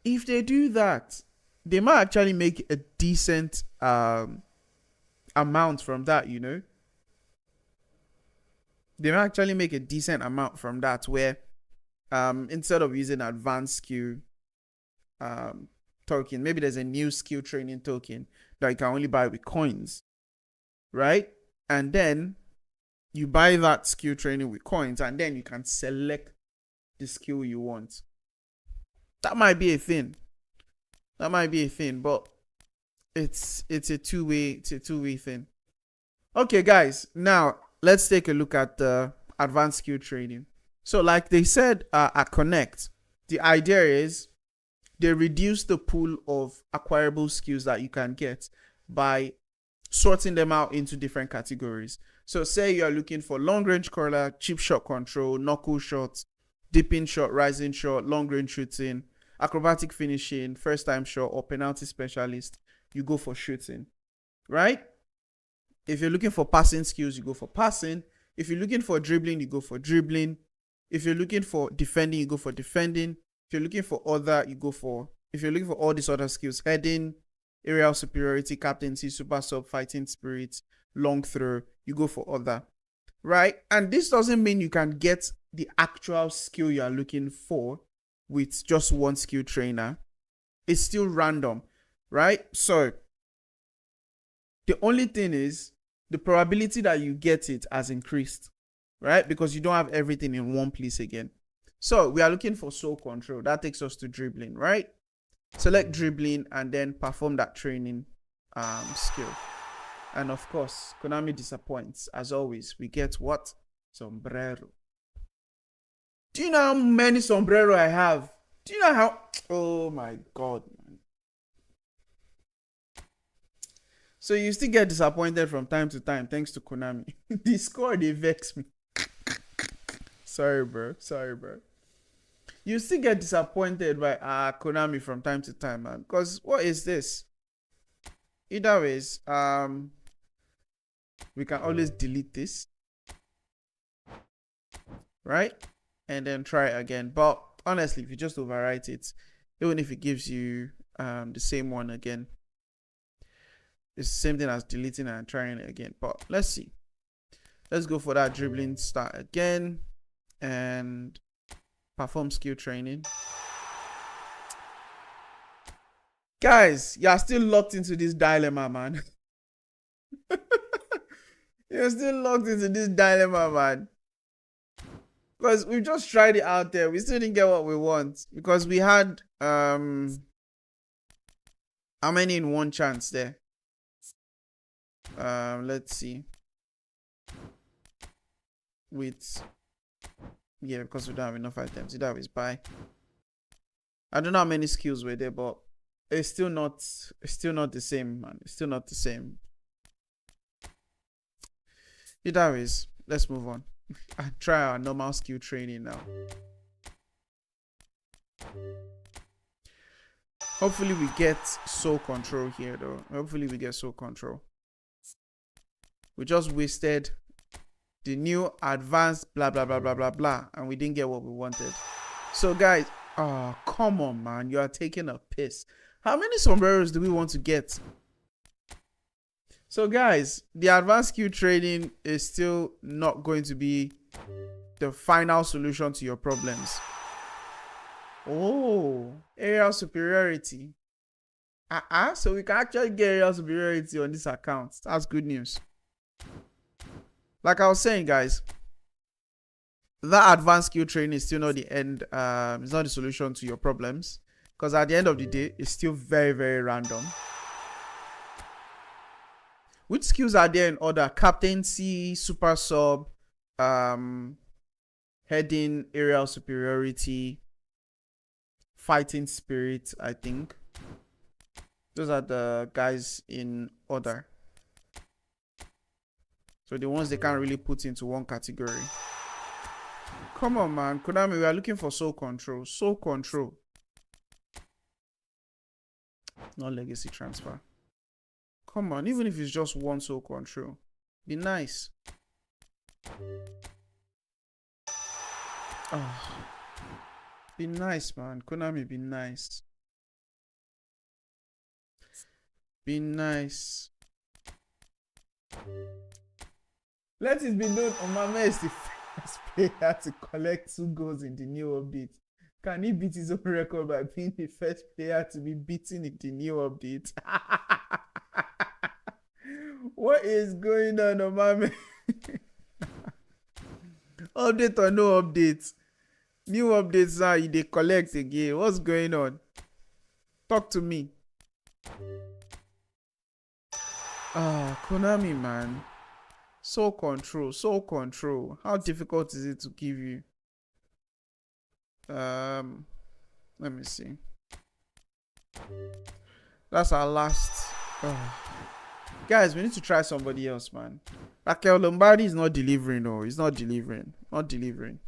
If they do that, they might actually make a decent amount from that, you know. They might actually make a decent amount from that where instead of using advanced skill token, maybe there's a new skill training token that you can only buy with coins. Right? And then you buy that skill training with coins and then you can select the skill you want. That might be a thing. That might be a thing, but it's a two-way thing. Okay, guys, now let's take a look at the advanced skill training. So like they said at Connect, the idea is they reduce the pool of acquirable skills that you can get by sorting them out into different categories. So say you're looking for long range curler, chip shot control, knuckle shots, dipping shot, rising shot, long range shooting, acrobatic finishing, first time shot, or penalty specialist, you go for shooting, right? If you're looking for passing skills, you go for passing. If you're looking for dribbling, you go for dribbling. If you're looking for defending, you go for defending. If you're looking for other, you go for, if you're looking for all these other skills, heading, aerial superiority, captaincy, super sub, fighting spirit, long throw, you go for other, right? And this doesn't mean you can get the actual skill you are looking for with just one skill trainer. It's still random, right? So the only thing is the probability that you get it has increased, right? Because you don't have everything in one place again. So we are looking for soul control. That takes us to dribbling, right? Select dribbling and then perform that training skill. And of course, Konami disappoints. As always, we get what? Sombrero. Do you know how many sombrero I have? Do you know how? Oh my god, man. So you still get disappointed from time to time thanks to Konami. The score, they vex me. Sorry, bro. You still get disappointed by Konami from time to time, man. Because what is this? Either ways, we can always delete this, right? And then try it again. But honestly, if you just overwrite it, even if it gives you the same one again, it's the same thing as deleting and trying it again. But let's see. Let's go for that dribbling start again and perform skill training. Guys, you're still locked into this dilemma, man. You're still locked into this dilemma, man. Because we just tried it out there. We still didn't get what we want. Because we had how many in one chance there? Let's see. With, yeah, because we don't have enough items. That is buy. I don't know how many skills were there, but it's still not the same, man. It's still not the same. Either ways, let's move on and try our normal skill training now. Hopefully we get soul control here though. Hopefully we get soul control. We just wasted the new advanced blah blah blah blah blah blah and we didn't get what we wanted. So guys, come on man, you are taking a piss. How many sombreros do we want to get? So guys, the advanced skill training is still not going to be the final solution to your problems. Oh, aerial superiority. So we can actually get aerial superiority on this account. That's good news. Like I was saying, guys, that advanced skill training is still not the end. It's not the solution to your problems. Because at the end of the day, it's still very, very random. Which skills are there in order? Captaincy, super sub, heading, aerial superiority, fighting spirit, I think. Those are the guys in order. So the ones they can't really put into one category. Come on, man. Konami, we are looking for soul control. Soul control. Not legacy transfer. Come on, even if it's just one soul control. Be nice. Oh. Be nice, man. Konami, be nice. Be nice. Let it be known, Omame is the first player to collect 2 goals in the new update. Can he beat his own record by being the first player to be beaten in the new update? What is going on, Omame? Update or no update? New updates now, they collect again. What's going on? Talk to me. Konami, man. Soul control, soul control. How difficult is it to give you? Let me see. That's our last. Guys, we need to try somebody else, man. Raquel Lombardi is not delivering. No, he's not delivering. Not delivering.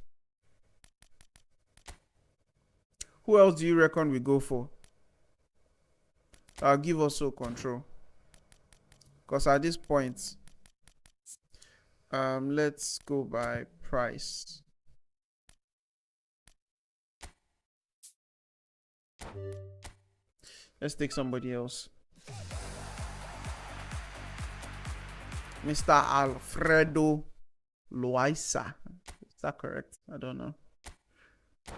Who else do you reckon we go for? Give us soul control. Because at this point, let's go by price. Let's take somebody else. Mr. Alfredo Loaiza. Is that correct? I don't know.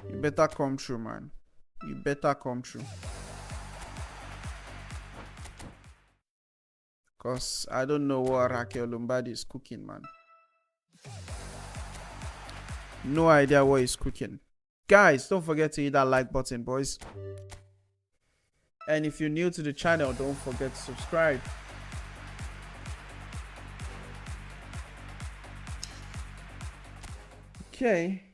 You better come true, man. You better come true. Because I don't know what Raquel Lombardi is cooking, man. No idea what he's cooking. Guys, don't forget to hit that like button, boys. And if you're new to the channel, don't forget to subscribe. Okay.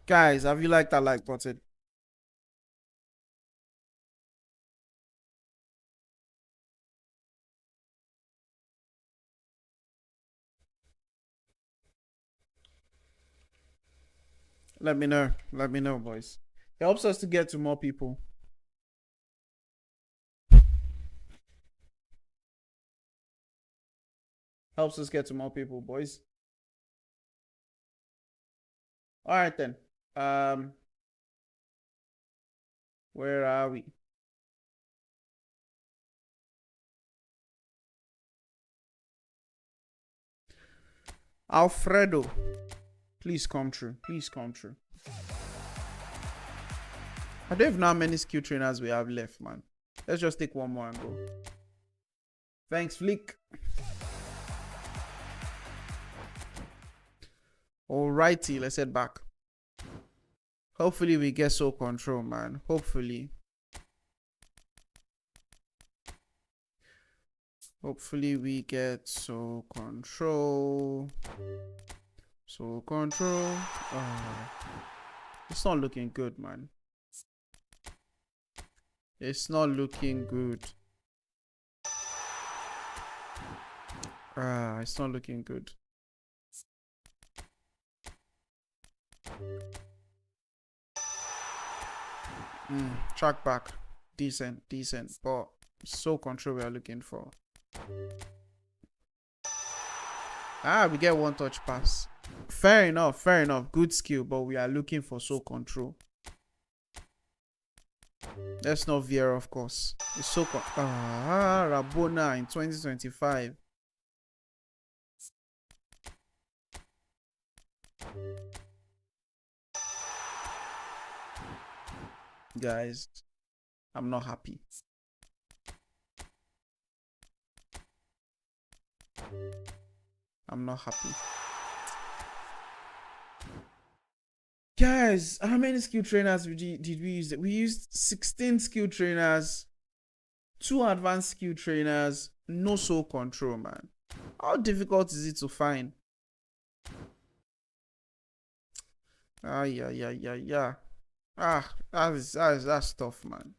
Guys, have you liked that like button? Let me know. Let me know, boys. It helps us to get to more people. Helps us get to more people, boys. All right, then. Where are we? Alfredo. Please come true. Please come true. I don't even know how many skill trainers we have left, man. Let's just take one more and go. Thanks, Flick. Alrighty, let's head back. Hopefully we get soul control, man. Hopefully. Hopefully we get so control. So control. It's not looking good, man. It's not looking good. It's not looking good. Track back. Decent. But so control we are looking for. We get one touch pass. Fair enough. Good skill, but we are looking for so control. Let's not veer, of course. It's so Rabona in 2025. Guys, I'm not happy. I'm not happy. Guys, how many skill trainers did we use? We used 16 skill trainers, 2 advanced skill trainers, no soul control, man. How difficult is it to find? Yeah. That's tough, man.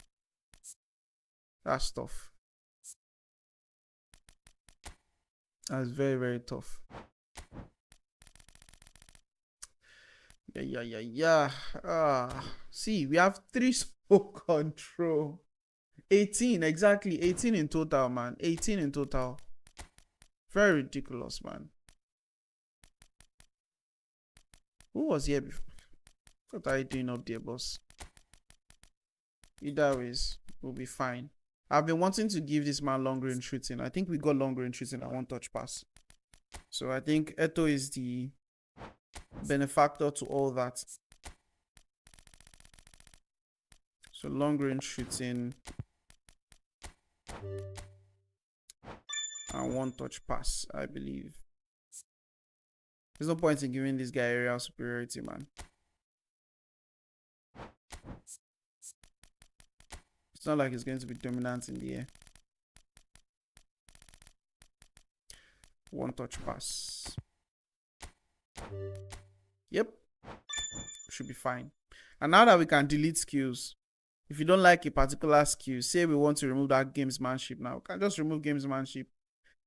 That's tough. That's very, very tough. Yeah. See, we have 3 soul control. 18, exactly. 18 in total, man. 18 in total. Very ridiculous, man. Who was here before? What are you doing up there, boss? Either ways, we'll be fine. I've been wanting to give this man long range shooting. I think we got long range shooting at 1 touch pass. So I think Eto is the benefactor to all that. So long range shooting and 1 touch pass, I believe. There's no point in giving this guy aerial superiority, man. It's not like he's going to be dominant in the air. 1 touch pass. Yep. Should be fine. And now that we can delete skills, if you don't like a particular skill, say we want to remove that gamesmanship now, we can just remove gamesmanship.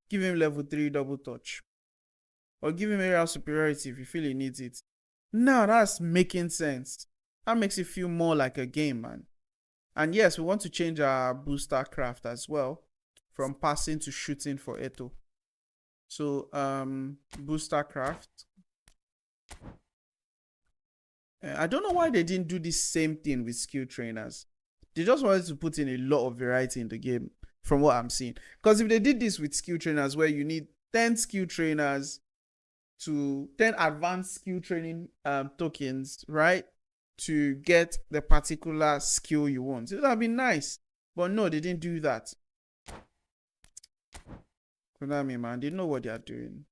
Give him level 3 double touch. Or give him aerial superiority if you feel he needs it. Now that's making sense. That makes it feel more like a game, man. And yes, we want to change our booster craft as well, from passing to shooting for Eto. So booster craft. I don't know why they didn't do the same thing with skill trainers. They just wanted to put in a lot of variety in the game, from what I'm seeing. Because if they did this with skill trainers, where you need 10 skill trainers to 10 advanced skill training tokens, right, to get the particular skill you want, it would have been nice. But no, they didn't do that. Konami, man, they know what they are doing.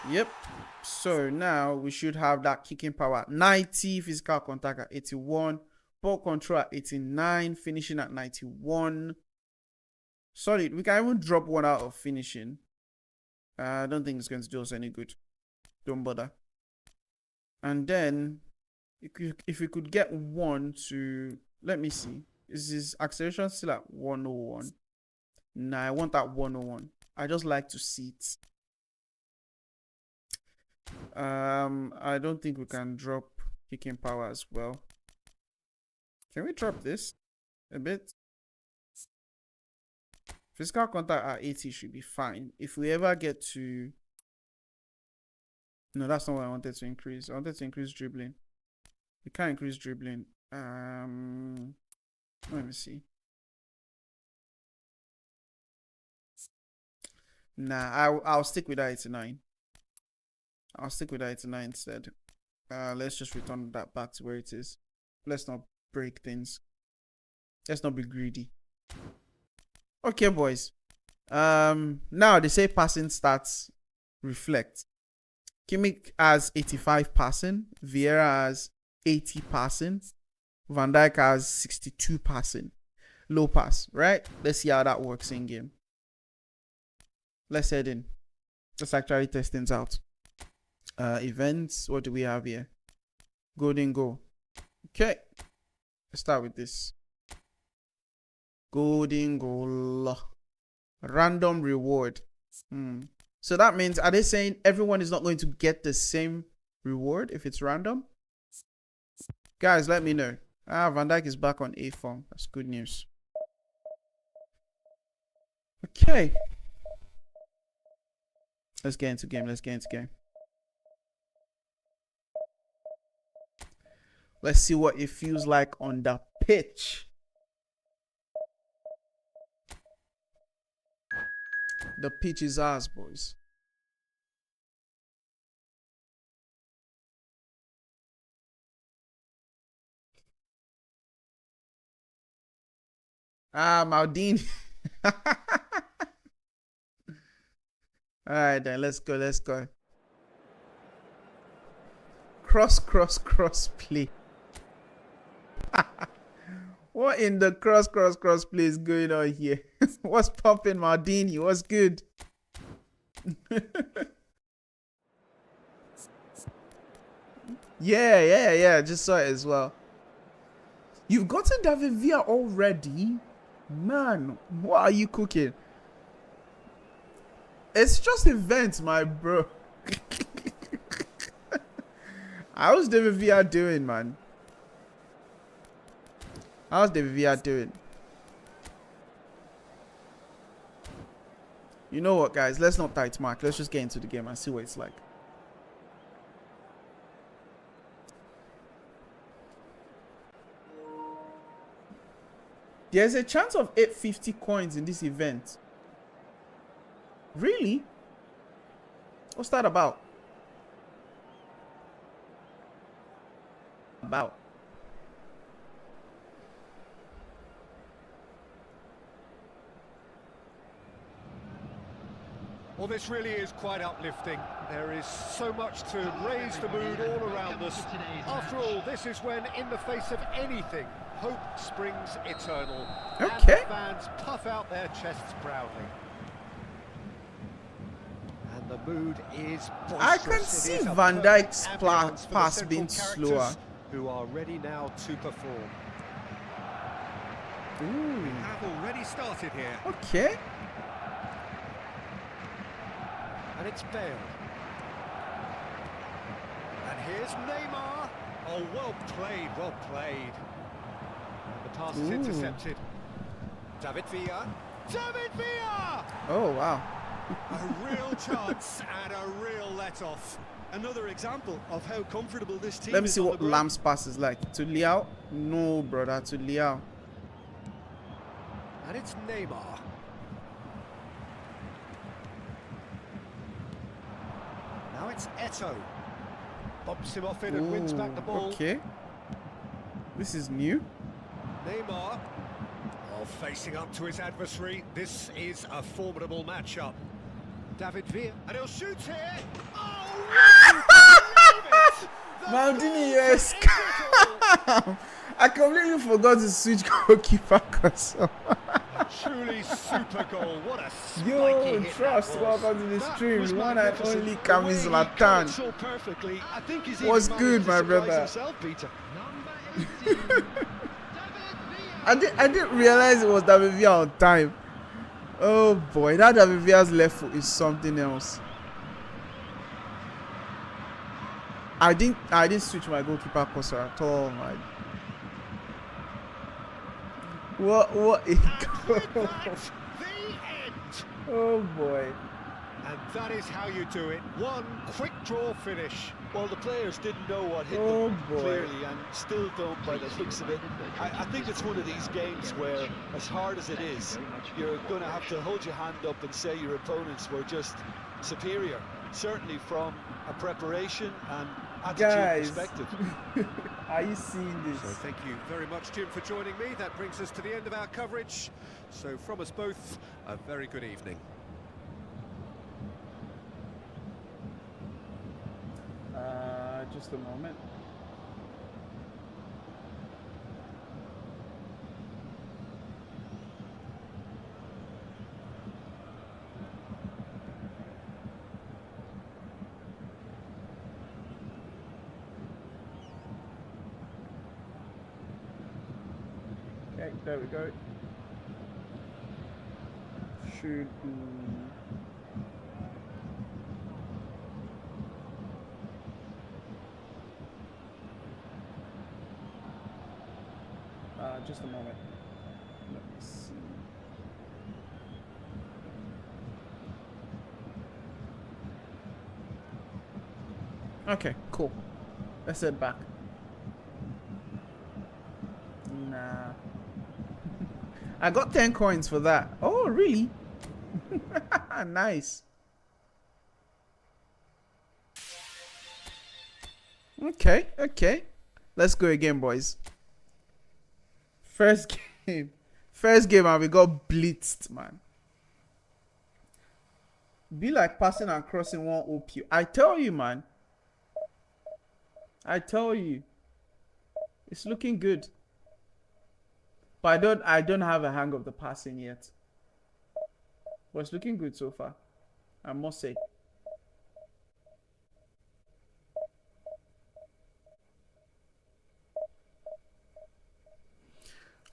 Yep. So now we should have that kicking power at 90, physical contact at 81, ball control at 89, finishing at 91. Solid. We can even drop 1 out of finishing. I don't think it's going to do us any good. Don't bother. And then if we could get 1 to, let me see, is his acceleration still at 101? Nah, I want that 101. I just like to see it. I don't think we can drop kicking power as well. Can we drop this a bit? Physical contact at 80 should be fine. If we ever get to... No, that's not what I wanted to increase. I wanted to increase dribbling. We can't increase dribbling. Let me see. Nah, I'll stick with that 89. I'll stick with that 89 instead. Let's just return that back to where it is. Let's not break things. Let's not be greedy. Okay, boys. Now they say passing stats reflect. Kimmich has 85 passing. Vieira has 80 passing. Van Dijk has 62 passing. Low pass, right? Let's see how that works in game. Let's head in. Let's actually test things out. Events. What do we have here? Golden goal. Okay. Let's start with this. Golden goal. Random reward. So that means, are they saying everyone is not going to get the same reward if it's random? Guys, let me know. Van Dijk is back on A form. That's good news. Okay. Let's get into game. Let's see what it feels like on the pitch. The pitch is ours, boys. Maldini. Alright then, let's go. Cross play. What in the cross play is going on here? What's popping, Maldini? What's good? Yeah. Just saw it as well. You've gotten David Villa already? Man, what are you cooking? It's just events, my bro. How's David Villa doing, man? How's David Villa doing? You know what, guys? Let's not tight mark. Let's just get into the game and see what it's like. There's a chance of 850 coins in this event. Really? What's that about? Well, this really is quite uplifting. There is so much to raise the mood all around us. After all, this is when, in the face of anything, hope springs eternal. Okay. And the fans puff out their chests proudly. And the mood is boisterous. I can see Van Dijk's pass being slower. Who are ready now to perform. Ooh. We have already started here. Okay. And it's failed. And here's Neymar. Oh, well played, well played. And the pass is intercepted. David Villa. David Villa! Oh, wow. A real chance and a real let-off. Another example of how comfortable this team is. Let me see what Lam's pass is like. To Liao? No, brother. To Liao. And it's Neymar. Now it's Eto'o. Bumps him off it and wins back the ball. Okay. This is new. Neymar. Oh, facing up to his adversary. This is a formidable matchup. David Villa. And he'll shoot here. Oh! Maldini, yes. I completely forgot to switch goalkeeper. Truly super goal. What a spiky Yo, hit Trust, that was. welcome to the That stream. was One and magnificent. only The Kami way he Zlatan. covered so perfectly. I think he's What's even good, managed my to surprise brother? himself, Peter. I didn't realize it was David Villa on time. Oh boy, that David Villa's left foot is something else. I didn't switch my goalkeeper cursor at all, man. What a goal. The end. Oh boy. And that is how you do it. One quick draw finish. Well, the players didn't know what hit Oh, them boy. clearly and still don't by the looks of it. I think it's one of these games where, as hard as it is, you're going to have to hold your hand up and say your opponents were just superior, certainly from a preparation and attitude Guys, perspective. are you seeing this? So thank you very much, Jim, for joining me. That brings us to the end of our coverage. So from us both, a very good evening. Just a moment. Okay, there we go. Should be. Just a moment. Let me see. Okay, cool. Let's head back. Nah. I got 10 coins for that. Oh, really? Nice. Okay, okay. Let's go again, boys. First game. First game and we got blitzed, man. Be like passing and crossing one OP. I tell you, man. I tell you. It's looking good. But I don't have a hang of the passing yet. But it's looking good so far, I must say.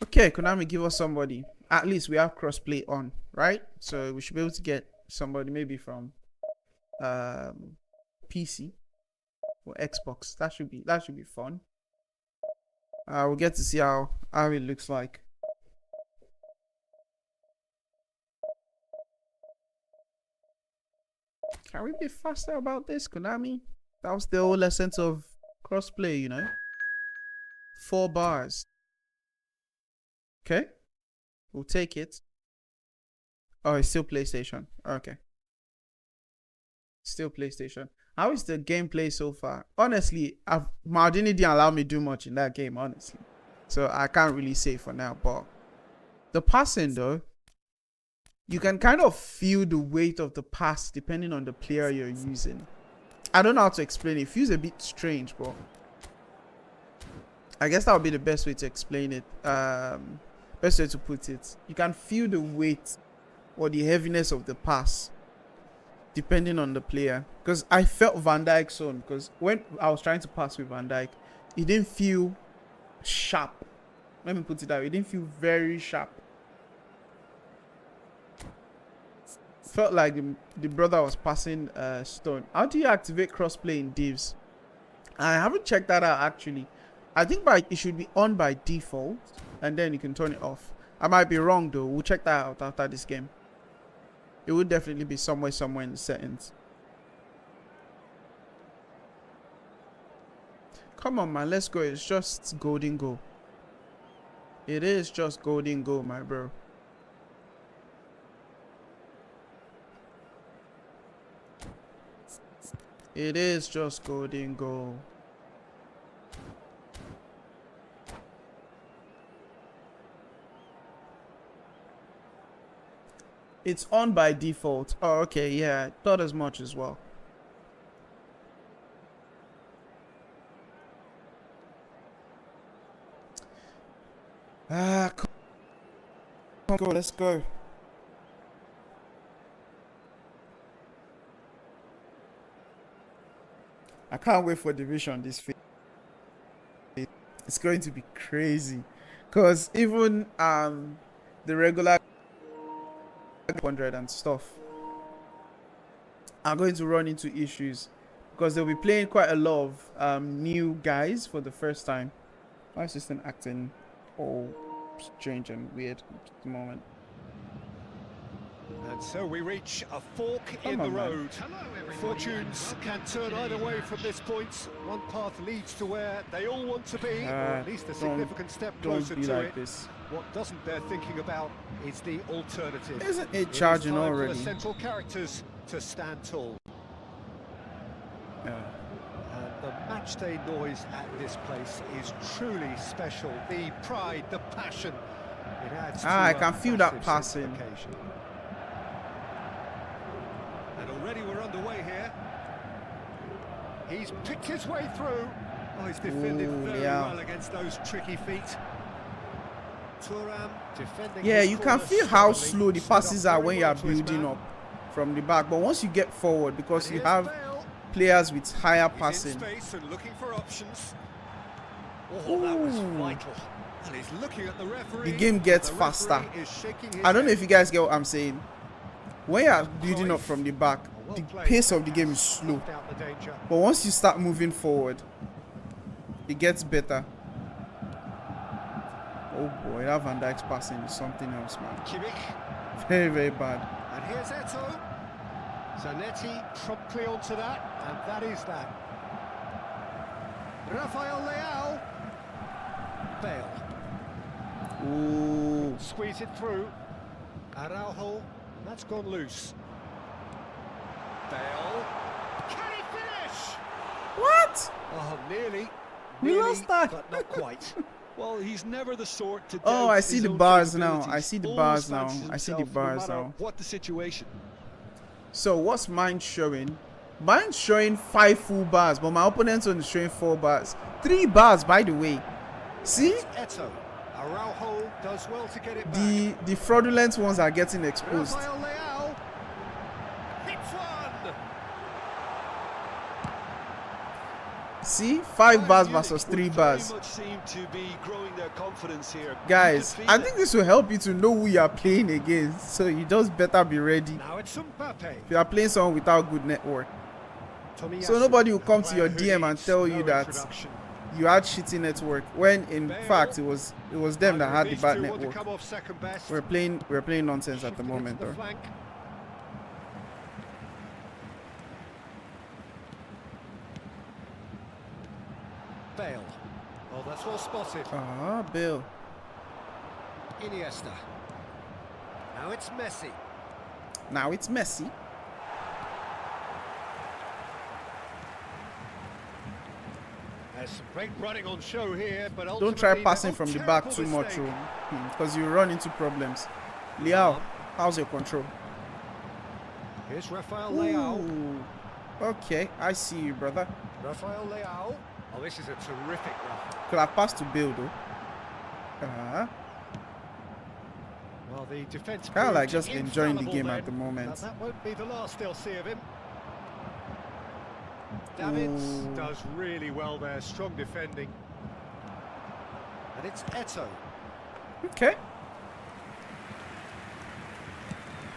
Okay, Konami, give us somebody. At least we have crossplay on, right? So we should be able to get somebody maybe from PC or Xbox. That should be fun. We'll get to see how it looks like. Can we be faster about this, Konami? That was the whole essence of crossplay, you know. 4 bars. Okay, we'll take it. Oh, it's still PlayStation. Okay, still PlayStation. How is the gameplay so far? Honestly, Maldini didn't allow me to do much in that game, honestly. So I can't really say for now. But the passing, though, you can kind of feel the weight of the pass depending on the player you're using. I don't know how to explain it. It feels a bit strange, but I guess that would be the best way to explain it. Best way to put it. You can feel the weight or the heaviness of the pass depending on the player. Because I felt Van Dijk's own. Because when I was trying to pass with Van Dijk, it didn't feel sharp. Let me put it that way. It didn't feel very sharp. Felt like the brother was passing stone. How do you activate crossplay in divs? I haven't checked that out actually. I think it should be on by default, and then you can turn it off. I might be wrong though. We'll check that out after this game. It would definitely be somewhere in the settings. Come on, man, let's go. It's just golden goal. It is just golden goal, my bro. It is just golden goal. It's on by default. Oh, okay, yeah. Thought as much as well. Come on, go. Let's go. I can't wait for division this week. It's going to be crazy. Because even the regular 100 and stuff are going to run into issues because they'll be playing quite a lot of new guys for the first time. My system acting all strange and weird at the moment. And so we reach a fork in the road. Fortunes can turn either way from this point. One path leads to where they all want to be, or at least a significant step closer to it. What doesn't bear thinking about is the alternative. Isn't it charging already? For the central characters to stand tall. And the matchday noise at this place is truly special. The pride, the passion. It adds to I can feel that passing. And already we're underway here. He's picked his way through. Oh, he's defended very well against those tricky feet. Thuram defending. Yeah, you can feel how slow the passes are when you are building up from the back. But once you get forward, because you have players with higher passing. Space and looking for options. Oh, that was vital. And he's looking at the referee. The game gets The faster. referee is shaking his I don't know head. if you guys get what I'm saying. When you're building up from the back, Well the played. pace of the game is slow. Left out the danger. But once you start moving forward, it gets better. Oh boy, that Van Dijk's passing is something else, man. Kimmich. Very, very bad. And here's Eto'o. Zanetti promptly onto that, and that is that. Rafael Leao. Bale. Ooh. Squeeze it through. Araujo. And that's gone loose. Bale. Can he finish? What? Oh, nearly. We Nearly, lost that. but not quite. Well, he's never the sort to Oh, doubt I see his the own bars now. capabilities. I see the Always bars now. fancies I see the himself, no bars matter now. what the situation. So what's mine showing? Mine's showing 5 full bars, but my opponent's one is showing 4 bars. 3 bars, by the way. See? Eto'o. Araujo does well to get it back. The fraudulent ones are getting exposed. Rafael Leao. Hits one. See? 5 bars Munich versus would 3 very bars. much seem to be growing their confidence here. Guys, You can I feel think it. this will help you to know who you are playing against. So you just better be ready. Now it's Mbappe. If you are playing someone without good network. Tomiyasu, So nobody will come to player your who DM and needs tell no you that introduction. you had shitty network, when in fact it was them that had the These bad two want to network. come off second best. We're playing nonsense at the Shifting it to moment the though. flank. Bale. Oh, that's well spotted. Ah, Bill. Iniesta. Now it's Messi. Now it's Messi. There's some great running on show here, but Don't try ultimately passing they're from the on back terrible too much, mistake. because you run into problems. Liao, how's your control? Here's Rafael Leao. Ooh. Okay, I see you, brother. Rafael Leao. Oh, this is a terrific run. Could have passed to Bill though. Well, the defence Kind of like proved just enjoying the infallible game then, at the moment. but that won't be the last they'll see of him. Davids Ooh. does really well there, strong defending. And it's Eto'o. Okay.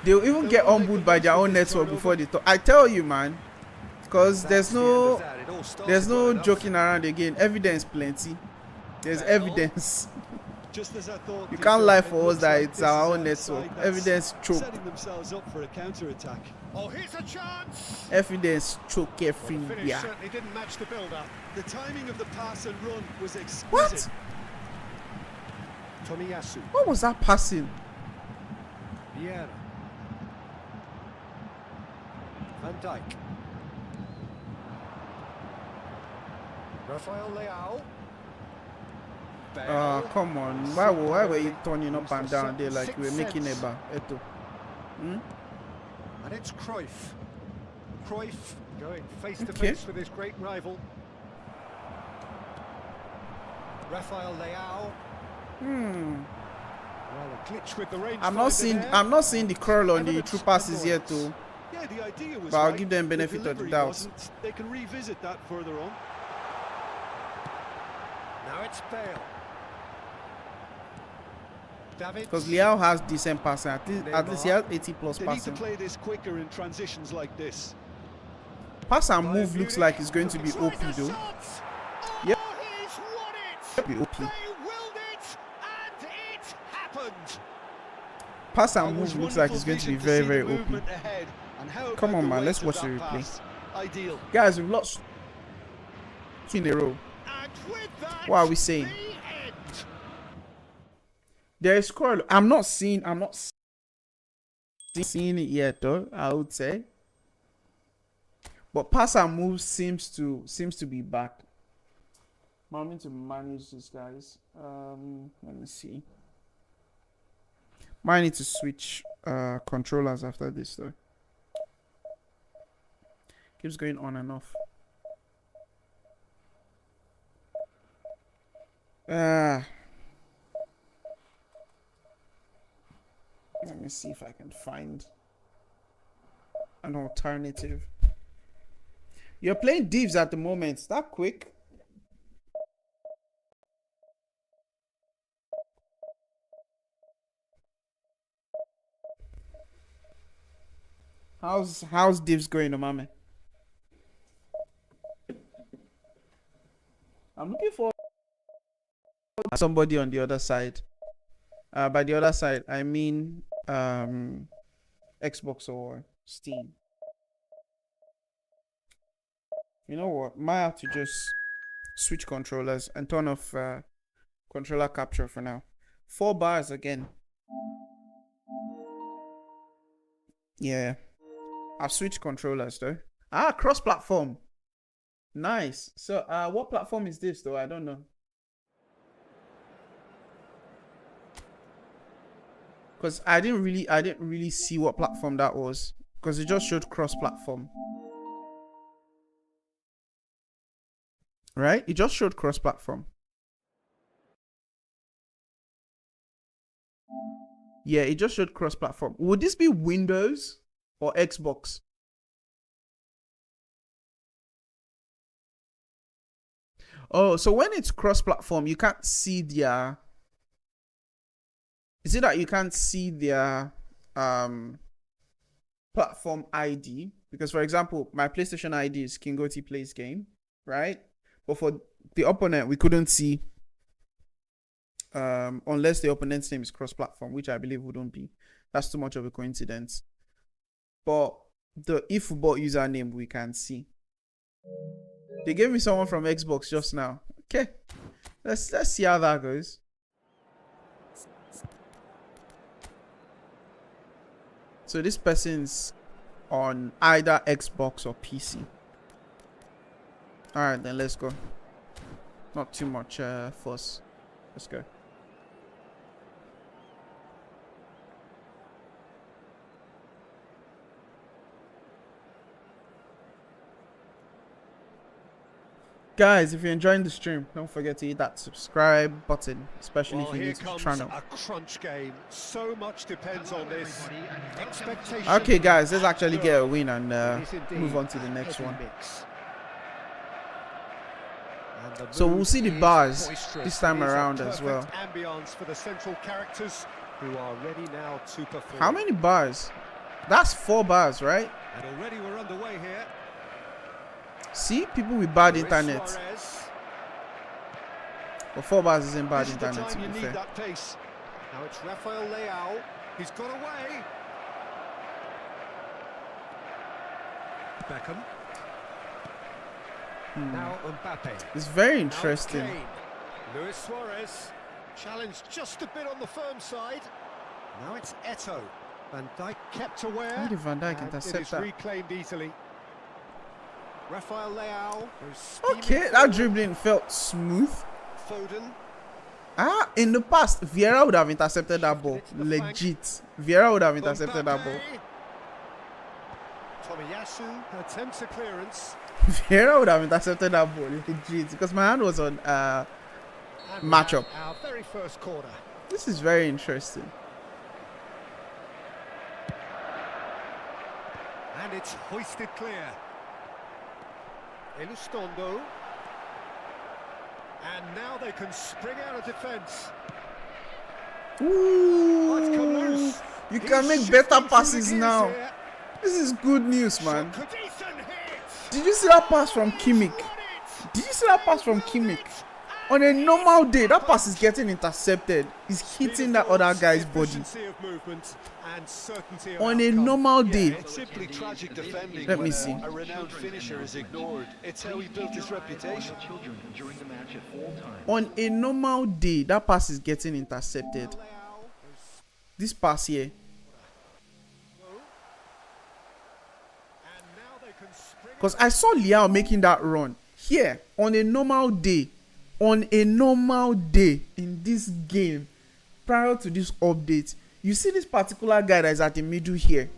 They'll even get humbled by their own network before they talk. I tell you, man, because there's no joking around again. Evidence plenty. There's evidence. Just as I thought, You Peter, can't lie it for us looks that like it's this our is own a network. side that's Evidence choke. setting themselves up for a counter-attack. Oh, here's a chance. Evidence choke Well, the finish everywhere. certainly didn't match the build-up. The timing of the pass and run was exquisite. What? Tomiyasu. What was that passing? Vieira. Van Dijk. Rafael Leao. Ah, Bale. come on. Why were you turning up and down there like we were making a bar? Eto. And it's Cruyff. Cruyff going face to Okay. face with his great rival. Rafael Leao. Well, a glitch with the range. I'm not seeing the curl on the true passes yet though. Yeah, the idea was But I'll right. give them benefit of the delivery doubt. wasn't. They can revisit that further on. Now it's Bale. Davids. Because Liao has decent passing. At least he has 80 plus They need to passing. play this quicker in transitions like this. Pass and Bayern move looks Munich. like it's going to be Tries OP a though. shot. Oh, Yep. he's won it. Be OP. They willed it, and it happened. Pass That and was move looks like it's wonderful going to be vision very, see very the OP. movement ahead, and how Come about on, the man, weight let's of watch that the replay. pass. Ideal. Guys, we've lost 2 in a row. And with that, What are we saying? the end. There is curl. I'm not seeing it yet though, I would say. But pass and move seems to be back. I need to manage this, guys. Let me see. Might need to switch controllers after this though. Keeps going on and off. Let me see if I can find an alternative. You're playing divs at the moment. Is that quick? How's divs going, mama? I'm looking for somebody on the other side. By the other side, I mean Xbox or Steam. You know what? Might have to just switch controllers and turn off controller capture for now. 4 bars again. Yeah. I've switched controllers though. Cross-platform. Nice. So what platform is this though? I don't know. Because I didn't really see what platform that was. Because it just showed cross-platform. Right? It just showed cross-platform. Yeah, it just showed cross-platform. Would this be Windows or Xbox? Oh, so when it's cross-platform, you can't see their... Is it that you can't see their platform ID? Because, for example, my PlayStation ID is Kingoti Plays Game, right? But for the opponent, we couldn't see unless the opponent's name is cross-platform, which I believe wouldn't be. That's too much of a coincidence. But the eFootball username we can see. They gave me someone from Xbox just now. Okay, let's see how that goes. So this person's on either Xbox or PC. All right, then let's go. Not too much fuss. Let's go. Guys, if you're enjoying the stream, don't forget to hit that subscribe button, especially if you're new to the channel. A crunch game. So much depends on this. Expectation. Okay, guys, let's actually get a win and move on to the next one. So we'll see the bars this time around as well. Ambience for the central characters who are ready now to perform. How many bars? That's 4 bars, right? And already we're underway here. See, people with bad internet. But 4 bars isn't bad internet, to be fair. Now it's Rafael Leao. He's got away. Beckham. Now Mbappe. It's very interesting. Luis Suarez. Challenged just a bit on the firm side. Now it's Eto'o. Van Dijk kept aware. How did Van Dijk and intercept it is that? reclaimed easily. Rafael Leao. Okay, that dribbling felt smooth. Foden. In the past, Vieira would have intercepted that ball. Legit. Vieira would have intercepted that ball. Tomiyasu attempts a clearance. Vieira would have intercepted that ball. Legit. Because my hand was on matchup. Our very first corner. This is very interesting. And it's hoisted clear. Elustondo. And now they can spring out of defence. Ooh. Let's come loose. You can make better passes now. This is good news, man. Did you see that pass from Kimmich? Did you see that pass from Kimmich? On a normal day, that pass is getting intercepted. He's hitting that other guy's body. On a normal day. It's simply tragic defending. Let me see. A renowned finisher is ignored. It's how he built his reputation. On a normal day, that pass is getting intercepted. This pass here. Because I saw Leao making that run. Here, on a normal day. On a normal day in this game, prior to this update, you see this particular guy that is at the middle here.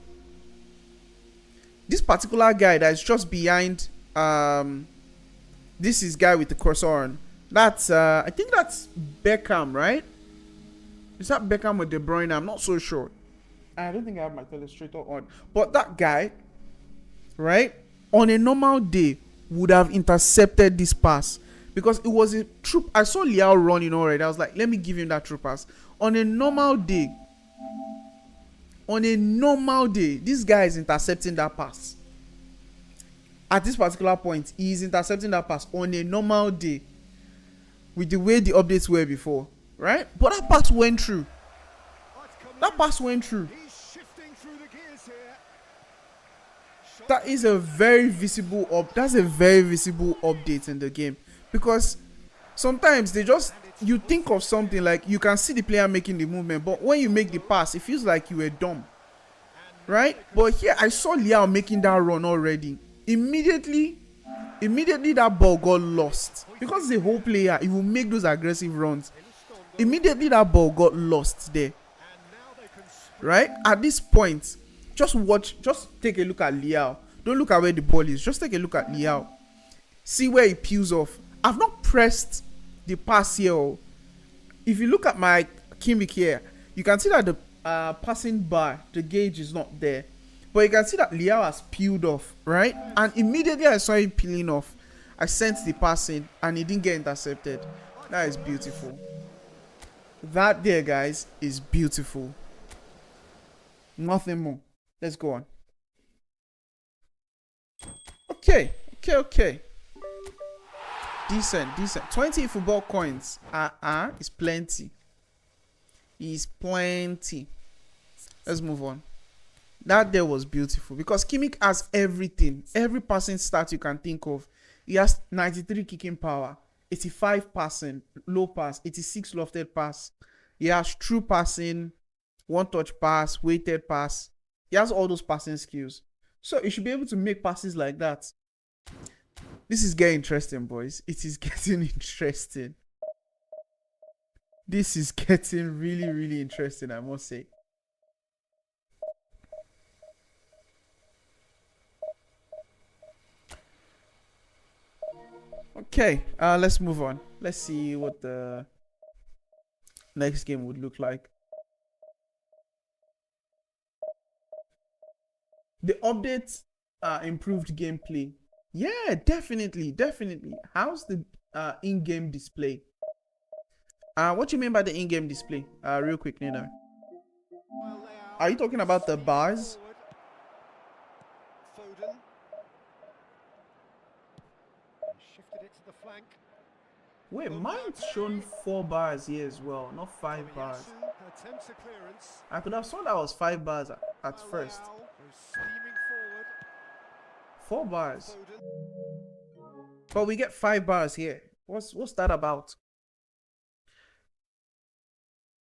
This particular guy that is just behind this is guy with the cursor on. That's I think that's Beckham, right? Is that Beckham or De Bruyne? I'm not so sure. I don't think I have my illustrator on. But that guy, right, on a normal day would have intercepted this pass. Because it was a troop. I saw Leao running already. I was like, let me give him that true pass. On a normal day, on a normal day, this guy is intercepting that pass. At this particular point, he is intercepting that pass on a normal day with the way the updates were before, right? But that pass went through. That pass went through. That is a very visible that's a very visible update in the game, because sometimes you think of something like you can see the player making the movement, but when you make the pass, it feels like you were dumb, right? But here I saw Liao making that run already. Immediately that ball got lost, because the whole player, he will make those aggressive runs. Immediately that ball got lost there, right? At this point, just take a look at Liao. Don't look at where the ball is. Just take a look at Liao. See where he peels off. I've not pressed the pass here. If you look at my Kimmich here, you can see that the passing bar, the gauge is not there. But you can see that Liao has peeled off, right? And immediately I saw him peeling off, I sent the pass in and he didn't get intercepted. That is beautiful. That there, guys, is beautiful. Nothing more. Let's go on. Okay. Decent. 20 football coins. Is plenty. Is plenty. Let's move on. That there was beautiful, because Kimmich has everything. Every passing stat you can think of. He has 93 kicking power, 85 passing, low pass, 86 lofted pass. He has true passing, one touch pass, weighted pass. He has all those passing skills. So he should be able to make passes like that. This is getting interesting, boys. It is getting interesting. This is getting really, really interesting, I must say. Okay, let's move on. Let's see what the next game would look like. The updates improved gameplay. Yeah, definitely. How's the in-game display? What do you mean by the in-game display? Real quick, Nina. Are you talking about the bars? Wait, mine's shown 4 bars here as well, not 5 bars. I could have sworn that was 5 bars at first. 4 bars. But we get 5 bars here. What's that about?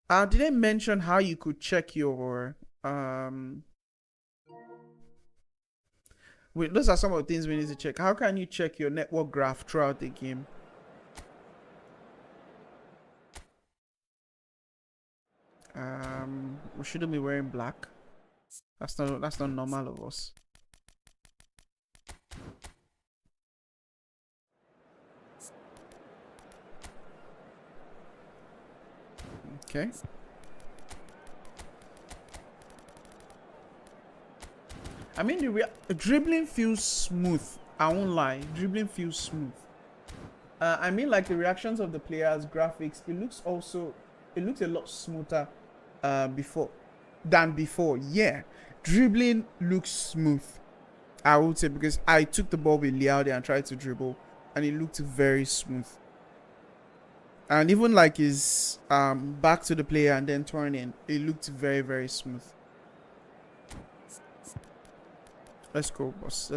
Did they mention how you could check your wait, those are some of the things we need to check. How can you check your network graph throughout the game? We shouldn't be wearing black. That's not normal of us. Okay. I mean, the dribbling feels smooth. I won't lie. Dribbling feels smooth. I mean, like the reactions of the players, graphics. It looks a lot smoother than before. Yeah, dribbling looks smooth, I would say, because I took the ball with Liao there and tried to dribble, and it looked very smooth. And even like his back to the player and then turning, it looked very, very smooth. Let's go, boss.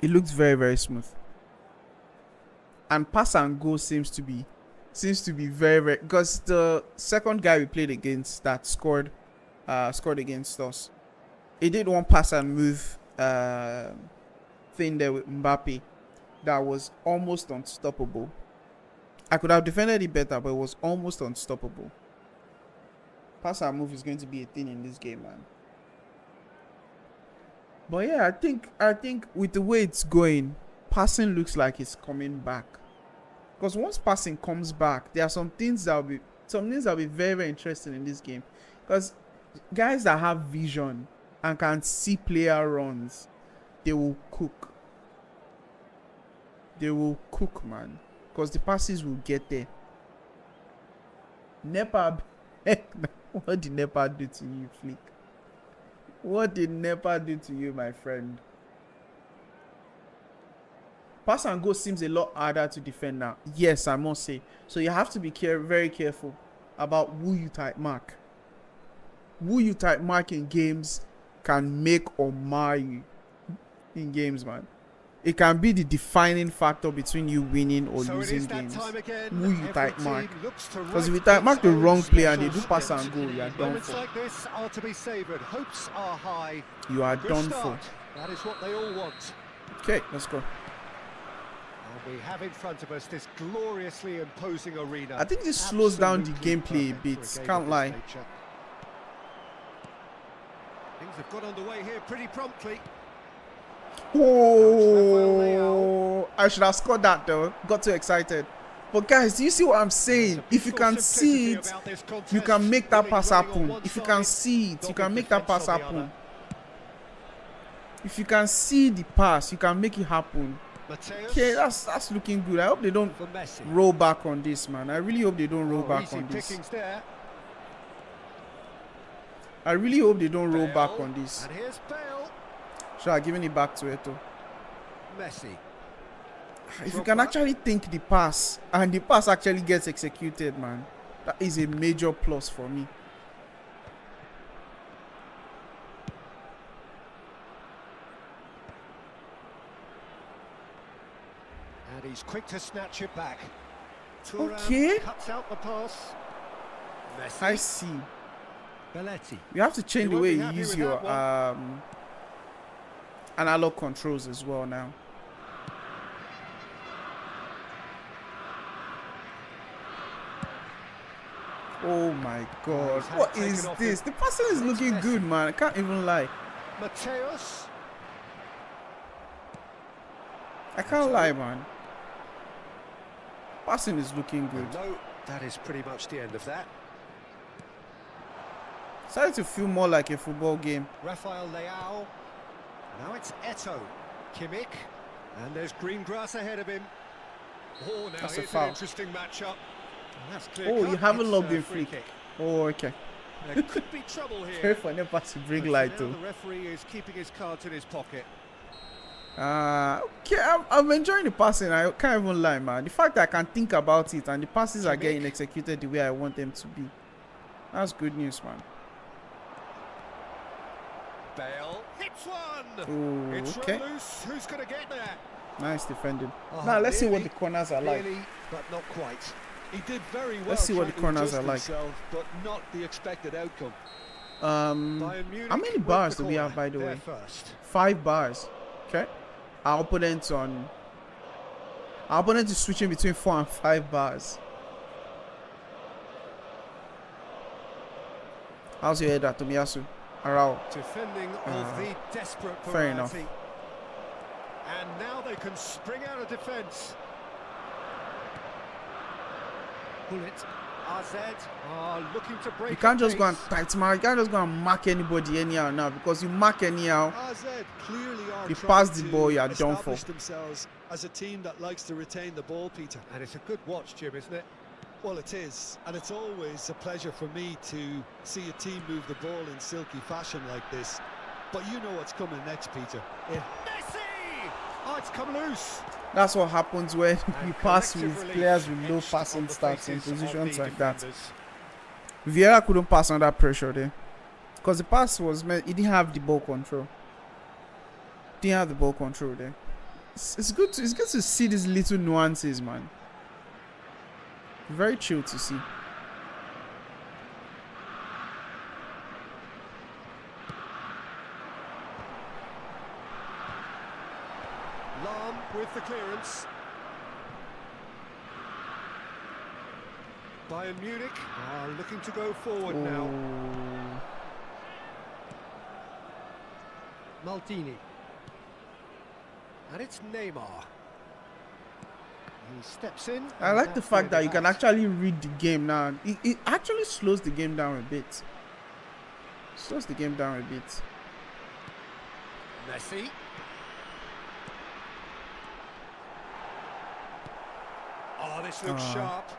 It looks very, very smooth. And pass and go seems to be very, very, because the second guy we played against that scored against us, he did one pass and move thing there with Mbappe that was almost unstoppable. I could have defended it better, but it was almost unstoppable. Pass and move is going to be a thing in this game, man. But yeah, I think with the way it's going, passing looks like it's coming back. Because once passing comes back, there are some things that will be very, very interesting in this game. Because guys that have vision and can see player runs, they will cook. They will cook, man. Because the passes will get there. Nepab What did Nepa do to you, Flick? What did Nepa do to you, my friend? Pass and go seems a lot harder to defend now. Yes, I must say. So you have to be very careful about who you type mark. Who you type mark in games can make or mar you in games, man. It can be the defining factor between you winning or losing games. Who you type mark. Because if you type mark the wrong player and they do pass and go, you are done for. Like this are to be savoured. Hopes are high. You are done for. That is what they all want. Okay, let's go. And we have in front of us this gloriously imposing arena. I think this slows down the gameplay a bit. Can't lie. Things have got underway here pretty promptly. Oh, I should have scored that though. Got too excited. But guys, do you see what I'm saying? If you can see it, you can make that pass happen. If you can see it, you can make that pass happen. If you can see the pass, you can make it happen. Okay, that's looking good. I hope they don't roll back on this, man. I really hope they don't roll back on this. I really hope they don't roll back on this. And here's Bale. Should I have given it back to Eto? Messi. If you can actually think the pass and the pass actually gets executed, man, that is a major plus for me. And he's quick to snatch it back. Okay. Cuts out the pass. Messi. I see. Belletti. You have to change the way you use your analog controls as well now. Oh my god. What is this? The passing is looking good, man. I can't even lie. Mateus. I can't lie, man. Passing is looking good. No, that is pretty much the end of that. Starting to feel more like a football game. Rafael Leao. Now it's Eto. Kimmich. And there's green grass ahead of him. Oh, now That's a here's foul. an interesting matchup. That's clear Oh, cut. you haven't It's logged in free free. kick. Oh, okay. There could be trouble here. Very funny pass to bring But light now too. the referee is keeping his cards in his pocket. Okay, I'm enjoying the passing. I can't even lie, man. The fact that I can think about it and the passes are getting executed the way I want them to be. That's good news, man. Bale hits one. Oh, It's okay. loose. Who's going to get there? Nice defending. Oh, Now let's see what nearly, the corners are like. nearly, but not quite. He did very well. Let's see what the trying to corners are adjust like. himself, but not the expected outcome. Bayern Munich How many with bars the do we have, corner. by the They're way? first. 5 bars. Okay. Our opponent is switching between 4 and 5 bars. How's your head at Tomiyasu? Arao. Defending of the desperate variety. Fair enough. And now they can spring out of defence. Bullet. AZ are looking to break. You can't just go and pace. tight mark. You can't just go and mark anybody anyhow now, because you mark anyhow. AZ clearly are You trying pass the to ball, you are done for. establish themselves as a team that likes to retain the ball, Peter. And it's a good watch, Jim, isn't it? Well, it is, and it's always a pleasure for me to see a team move the ball in silky fashion like this. But you know what's coming next, Peter. Messi! Oh, it's come loose. That's what happens when you pass collective with relief players with low etched passing on the stats in faces of positions the like that. defenders. Vieira couldn't pass under pressure there, because the pass was meant, he didn't have the ball control. Didn't have the ball control there. It's good to see these little nuances, man. Very chill to see. Lahm with the clearance. Bayern Munich are looking to go forward now. Maldini. And it's Neymar. He steps in. I like the fact that you can actually read the game now. It actually slows the game down a bit. Slows the game down a bit. Messi. Oh, this looks sharp.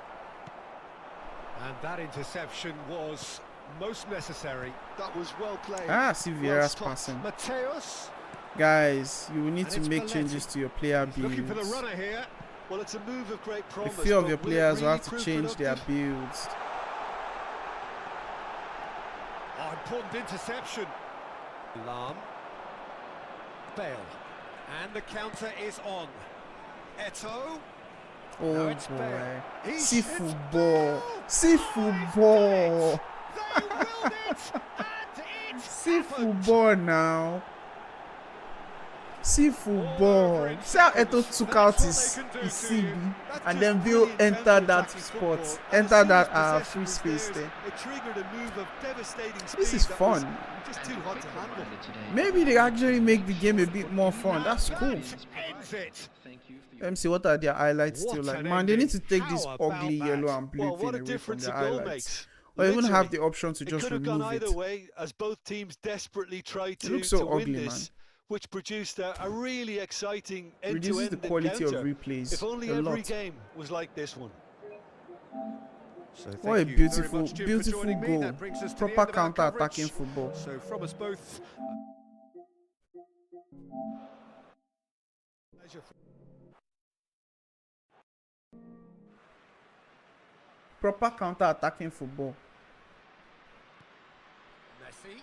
And that interception was most necessary. That was well played. Ah, see Vieira's passing. Mateus. Guys, you will need to And it's make Belletti. changes to your player He's looking for the builds. runner here. Well, it's a move of great A promise. few of but your will it players will really have to prove change their productive? builds. Oh, important interception. Lam. Bale. And the counter is on. Eto. Oh Now it's boy. Bale. He's- See it's football. Bale. See football. They willed it, and it's See happened. football now. See football. See how Eto took out his CB and then Bill entered that spot. Entered that free space there. It triggered a move of devastating speed. This is that was fun. Just too hot to handle. Maybe they actually make the game a bit more fun. That's cool. Ends it. Let me see what are their highlights What still like. an Man, they need to ending. take this How about ugly that? yellow and blue Well, thing what a away from difference their a goal highlights. makes. Or even have Literally. the option to It just could have gone remove either it. way as both teams desperately tried It to, looks so to win ugly, this, man. which produced a really exciting Reduces end-to-end the quality encounter. of replays If only a every lot. game was like this one. So What a thank you very beautiful, much, Jim, for beautiful joining me. goal. That brings us to the Proper end of our counter-attacking coverage. football. So from us both. Pleasure for- Proper counter-attacking football. Messi.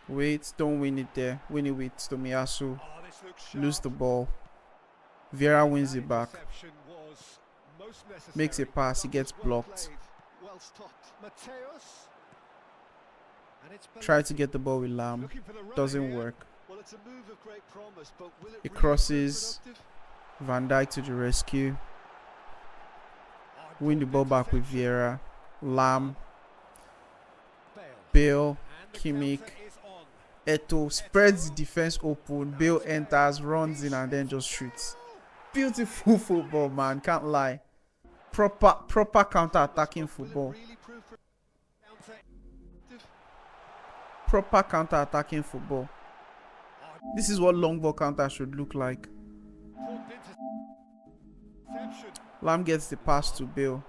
Wait, don't win it there. Win it with Tomiyasu. Oh, this looks Lose sharp. the ball. Vieira wins That it back. interception was most Makes a necessary. pass. He That gets was well blocked. played, well stopped. Mateus. And it's Try to Belletti. get the ball with Lam. Looking for the runner Doesn't here. work. Well, it's a move of great promise, but will it It really crosses. prove productive? Van Dijk to the rescue. Oh, Win the ball important back with interception. Vieira. Lam. Bale. Bale. And the Kimmich. counter is on. Eto spreads the defense open. Bale enters, runs in, and then just shoots. Beautiful football, man. Can't lie. Proper counter-attacking But will it football. really prove Counter. Proper counter-attacking football. Oh, This is what long ball counter should look like. important interception. Lam gets the pass to Bale.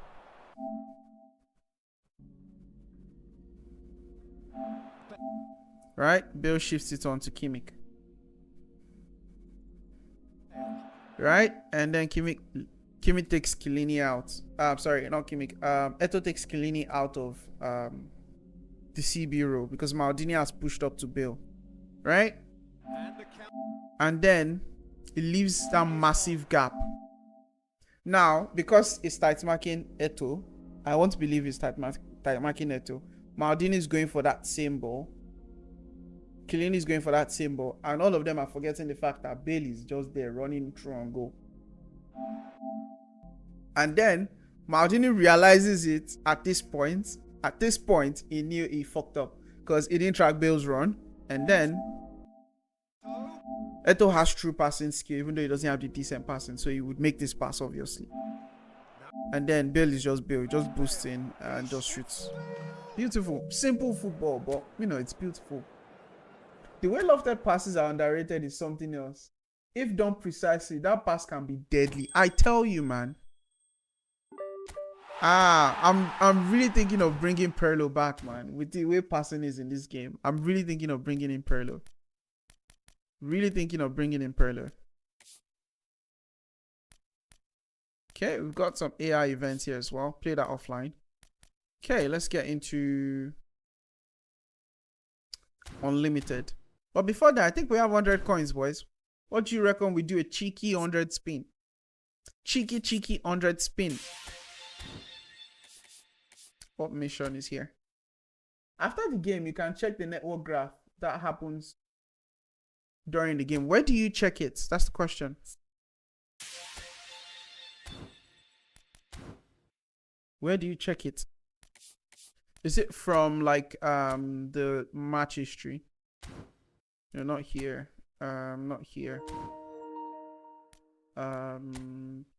Right? Bale shifts it on to Kimmich. Right? And then Kimmich takes Chiellini out. Sorry, not Kimmich. Eto takes Chiellini out of the CB row because Maldini has pushed up to Bale. Right? And the counter. And then it leaves that massive gap. Now, because it's tight marking Eto, I want to believe it's tight marking Eto. Maldini is going for that same ball. Chiellini is going for that same ball. And all of them are forgetting the fact that Bale is just there running through and go. And then Maldini realizes it at this point. At this point, he knew he fucked up because he didn't track Bale's run. And then Eto has true passing skill, even though he doesn't have the decent passing, so he would make this pass obviously. And then Bale is just Bale, just boosts in and just shoots. Beautiful, simple football, but you know it's beautiful. The way lofted passes are underrated is something else. If done precisely, that pass can be deadly. I tell you, man. I'm really thinking of bringing Pirlo back, man. With the way passing is in this game, I'm really thinking of bringing in Pirlo. Really thinking of bringing in Pirlo. Okay, we've got some AI events here as well. Play that offline. Okay, let's get into unlimited. But before that, I think we have 100 coins, boys. What do you reckon we do a cheeky 100 spin? Cheeky 100 spin. What mission is here? After the game, you can check the network graph that happens during the game. Where do you check it? That's the question. Where do you check it? Is it from like the match history? No, not here. Not here.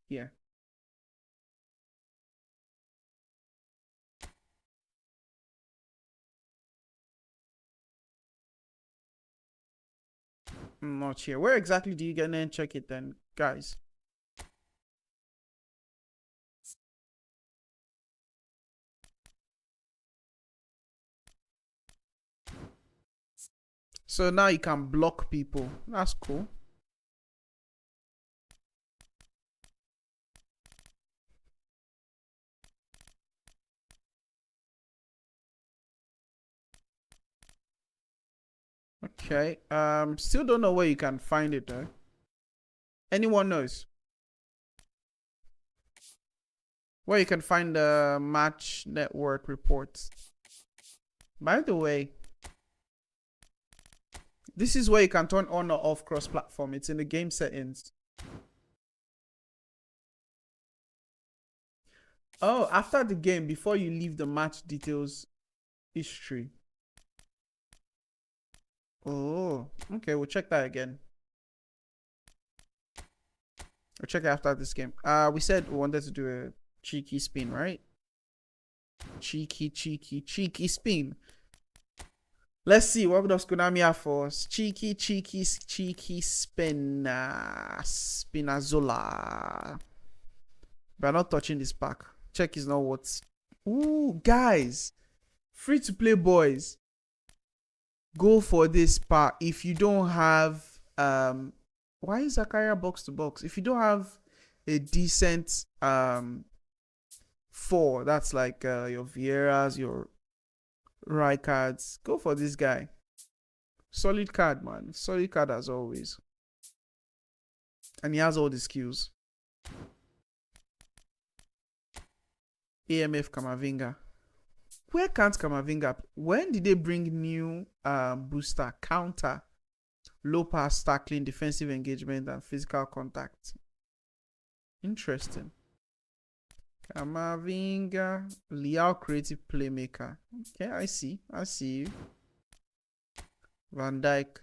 Here. Not here. Where exactly do you get and check it then, guys? So now you can block people. That's cool. Okay. Still don't know where you can find it though. Anyone knows where you can find the match network reports? By the way, this is where you can turn on or off cross-platform. It's in the game settings. Oh, after the game, before you leave the match details history. Oh, okay. We'll check that again. We'll check it after this game. We said we wanted to do a cheeky spin, right? Cheeky spin. Let's see, what does Konami have for us? Cheeky spin. Spinazola. We're not touching this pack. Check is not what. Ooh, guys. Free to play boys. Go for this pack. If you don't have why is Zakaria box to box? If you don't have a decent 4, that's like your Vieiras, your Rijkaards, go for this guy. Solid card, man. Solid card as always. And he has all the skills. AMF Kamavinga. Where can't Kamavinga? When did they bring new booster? Counter, low pass, tackling, defensive engagement, and physical contact. Interesting. Kamavinga, Liao, creative playmaker. Okay, I see you. Van Dijk.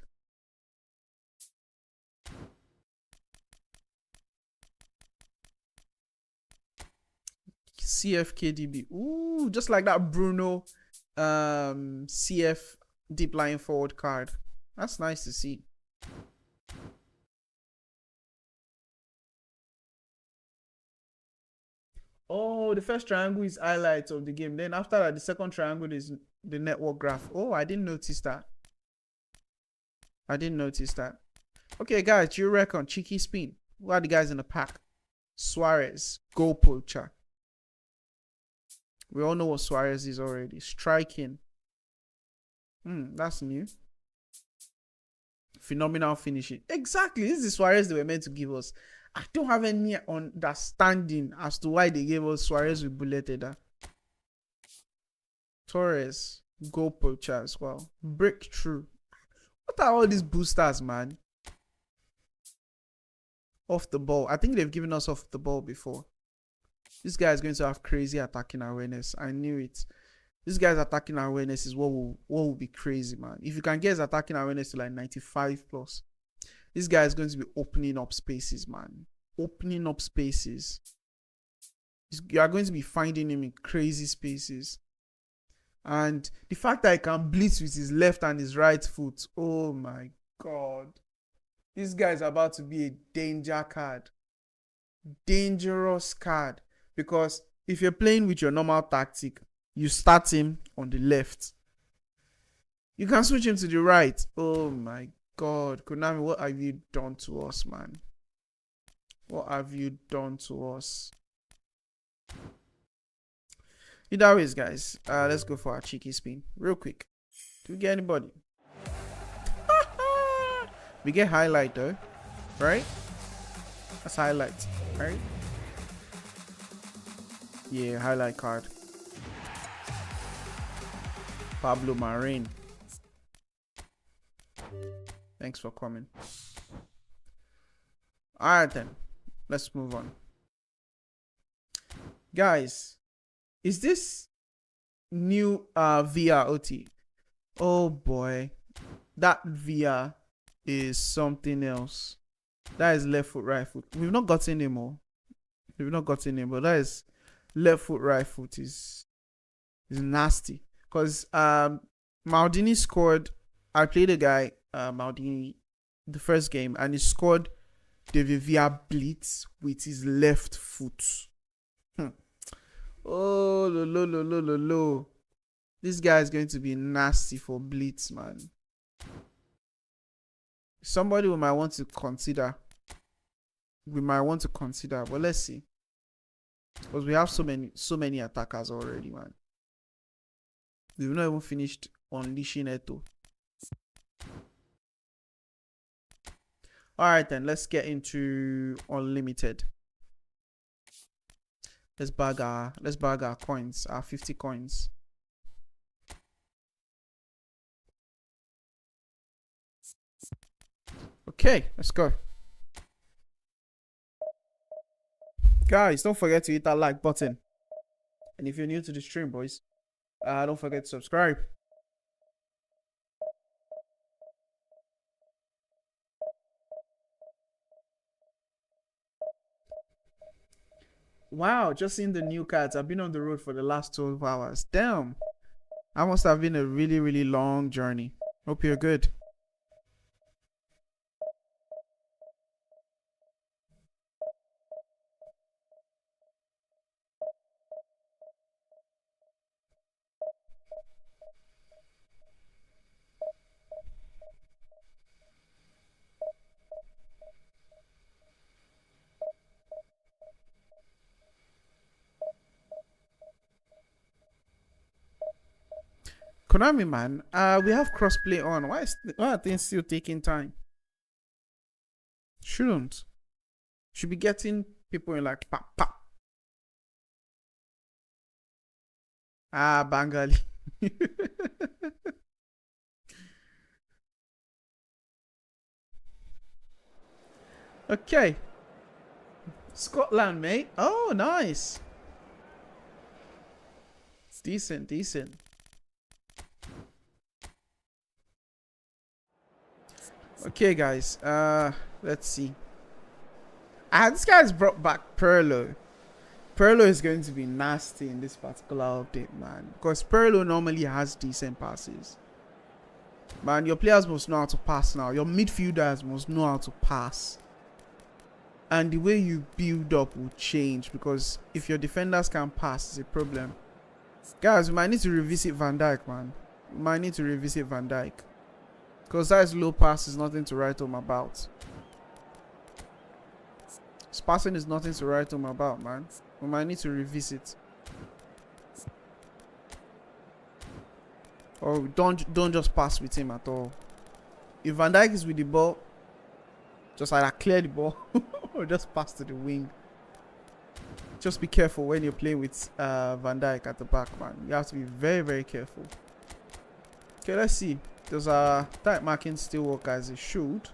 CF KDB. Ooh, just like that Bruno CF deep line forward card. That's nice to see. Oh, the first triangle is highlights of the game. Then after that, the second triangle is the network graph. Oh, I didn't notice that. Okay, guys, you reckon cheeky spin? Who are the guys in the pack? Suarez, goal poacher. We all know what Suarez is already. Striking. That's new. Phenomenal finishing. Exactly. This is Suarez they were meant to give us. I don't have any understanding as to why they gave us Suarez with bullet header. Torres, goal poacher as well. Breakthrough. What are all these boosters, man? Off the ball. I think they've given us off the ball before. This guy is going to have crazy attacking awareness. I knew it. This guy's attacking awareness is what will be crazy, man. If you can get his attacking awareness to like 95 plus, this guy is going to be opening up spaces, man. Opening up spaces. You are going to be finding him in crazy spaces. And the fact that he can blitz with his left and his right foot. Oh my God. This guy is about to be a danger card. Dangerous card. Because if you're playing with your normal tactic, you start him on the left. You can switch him to the right. Oh my God. Konami, what have you done to us, man? What have you done to us? Either ways, guys, let's go for our cheeky spin real quick. Do we get anybody? We get highlight though, right? That's highlight, right? Yeah, highlight card. Pablo Marin. Thanks for coming. Alright then. Let's move on. Guys, is this new VR OT? Oh boy. That VR is something else. That is left foot, right foot. We've not got any more. But that is left foot, right foot is nasty. Because Maldini scored. I played a guy, Maldini, the first game, and he scored the Vivia blitz with his left foot. Oh, lo. This guy is going to be nasty for blitz, man. somebody we might want to consider. But let's see. Because we have so many attackers already, man. We've not even finished unleashing Eto. Alright then, let's get into unlimited. Let's bag our coins, our 50 coins. Okay, let's go. Guys, don't forget to hit that like button. And if you're new to the stream, boys, don't forget to subscribe. Wow, just seeing the new cards. I've been on the road for the last 12 hours. Damn. That must have been a really, really long journey. Hope you're good. Konami, man, we have crossplay on. Why are things still taking time? Shouldn't. Should be getting people in like pop pop. Bengali. Okay. Scotland, mate. Oh, nice. It's decent. Okay, guys. Let's see. This guy's brought back Perlo. Perlo is going to be nasty in this particular update, man. Because Perlo normally has decent passes. Man, your players must know how to pass now. Your midfielders must know how to pass. And the way you build up will change. Because if your defenders can't pass, it's a problem. Guys, we might need to revisit Van Dijk, man. We might need to revisit Van Dijk. Because that low pass is nothing to write home about. His passing is nothing to write home about, man. We might need to revisit. Or don't just pass with him at all. If Van Dijk is with the ball, just either clear the ball or just pass to the wing. Just be careful when you're playing with Van Dijk at the back, man. You have to be very, very careful. Okay, let's see. Does tight marking still work as it should?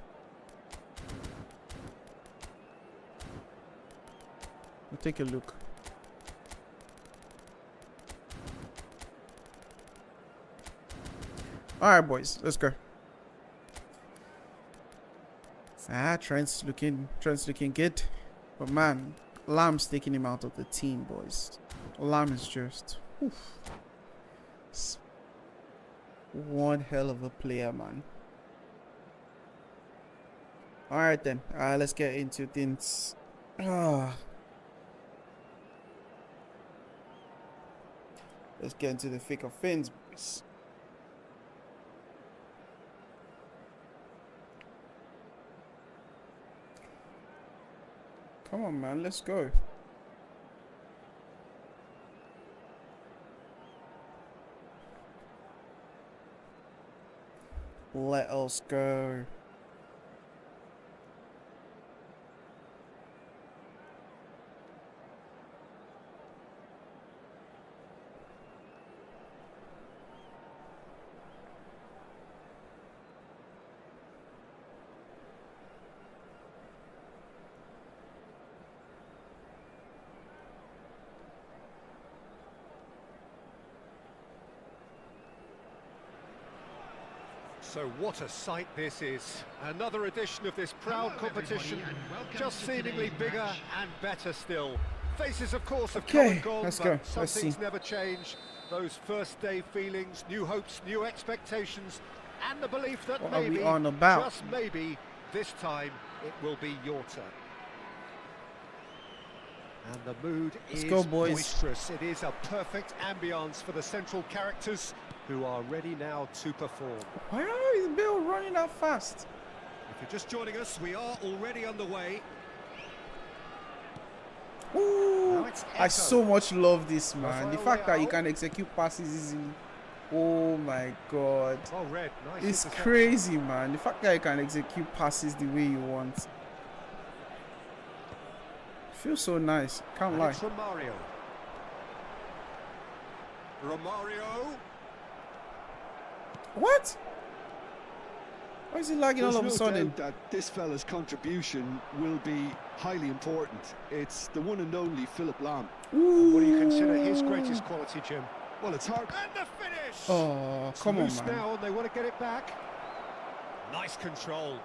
We'll take a look. Alright, boys, let's go. Trent's looking good. But man, Lamb's taking him out of the team, boys. Lamb is just one hell of a player, man. Alright then. Let's get into things. Let's get into the thick of things, boys. Come on, man, let's go. Let us go. So what a sight this is. Another edition of this proud competition, just seemingly bigger and better still. Faces, of course, have come and gone, let's but go. some things never change. Those first day feelings, new hopes, new expectations, and the belief that maybe, just maybe, this time it will be your turn. And the mood is boisterous. It is a perfect ambience for the central characters who are ready now to perform. Why is Bill running that fast? If you're just joining us, we are already underway. Ooh, Now it's I Eto. so much love this, man. The Rafael fact that you Leao. can execute passes easily. Oh my god. Well read. Nice It's interception. crazy, man. The fact that you can execute passes the way you want. Feels so nice. Can't And lie. it's Romario. Romario. What? Why is he lagging all of a There's no sudden? doubt that this fella's contribution will be highly important. It's the one and only Philip Lahm. What do you consider his greatest quality, Jim? Well, it's hard. And the finish! Oh, come on, Loose man. now, and they want to get it back. Nice control.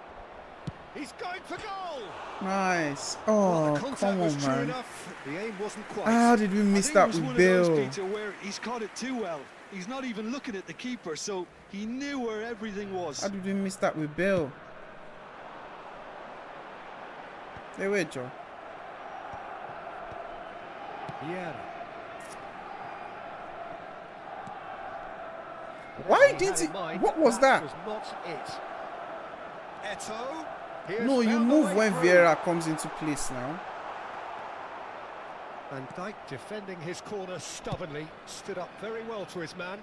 He's going for goal. Nice. Well, Oh, the contact come was on, true man. enough. The aim wasn't quite. How did we miss that with Bill? Peter, where he's caught it too well. He's not even looking at the keeper, so he knew where everything was. How did we miss that with Bill? Hey, wait, Joe. Yeah. Why did he? What was that? Was not it. Eto. Here's No, you found the move way when through. Vieira comes into place now. Van Dijk defending his corner stubbornly, stood up very well to his man.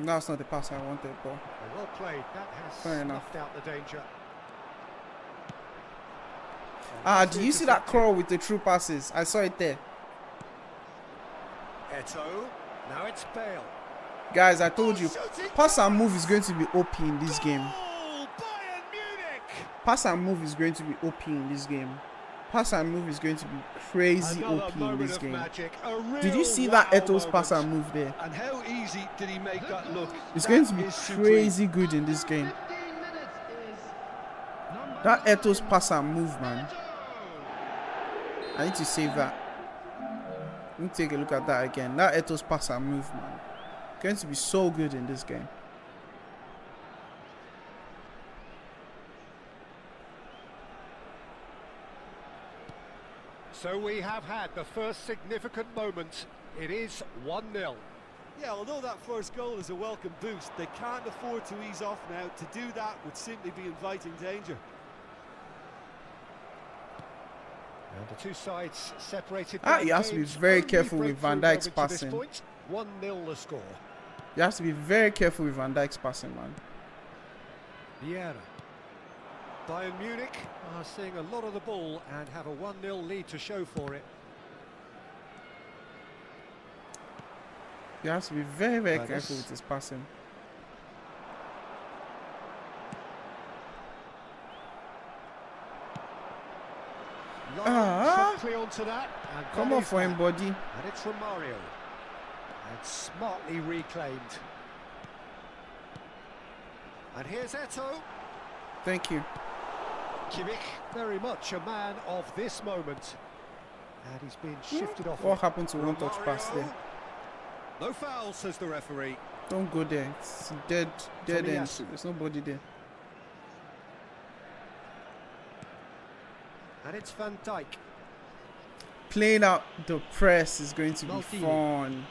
That's not the pass I wanted, but Well played. That has Fair enough. snuffed out the danger. do you see that curl with the true passes? I saw it there. Eto. Now it's Bale. Guys, I told you, pass and move is going to be OP in this game. Goal! Bayern Munich! Pass and move is going to be OP in this game. Pass and move is going to be crazy Another OP in moment this of game. magic. A real Did you see that wow Eto's pass moment. and move there? And how easy did he make that look? It's That going to be is supreme. crazy good in this game. That Eto's pass and move, man. I need to save that. Let me take a look at that again. That Eto's pass and move, man. Going to be so good in this game. So we have had the first significant moment. It is 1-0. Yeah, although that first goal is a welcome boost, they can't afford to ease off now. To do that would simply be inviting danger. And the two sides separated. You have to be very careful with Van Dijk's passing. 1-0 the score. You have to be very careful with Van Dijk's passing, man. Vieira. Bayern Munich are seeing a lot of the ball and have a 1-0 lead to show for it. You have to be very, very This- careful with his passing. Softly onto that. And Come that on is for him, that. buddy. And it's Romario. And smartly reclaimed. And here's Eto. Thank you. Kimmich, very much a man of this moment. And he's been shifted off. What happened to one touch pass there? No foul, says the referee. Don't go there. It's dead end. Tomiyasu. There's nobody there. And it's Van Dijk. Playing out the press is going to be Maldini. fun.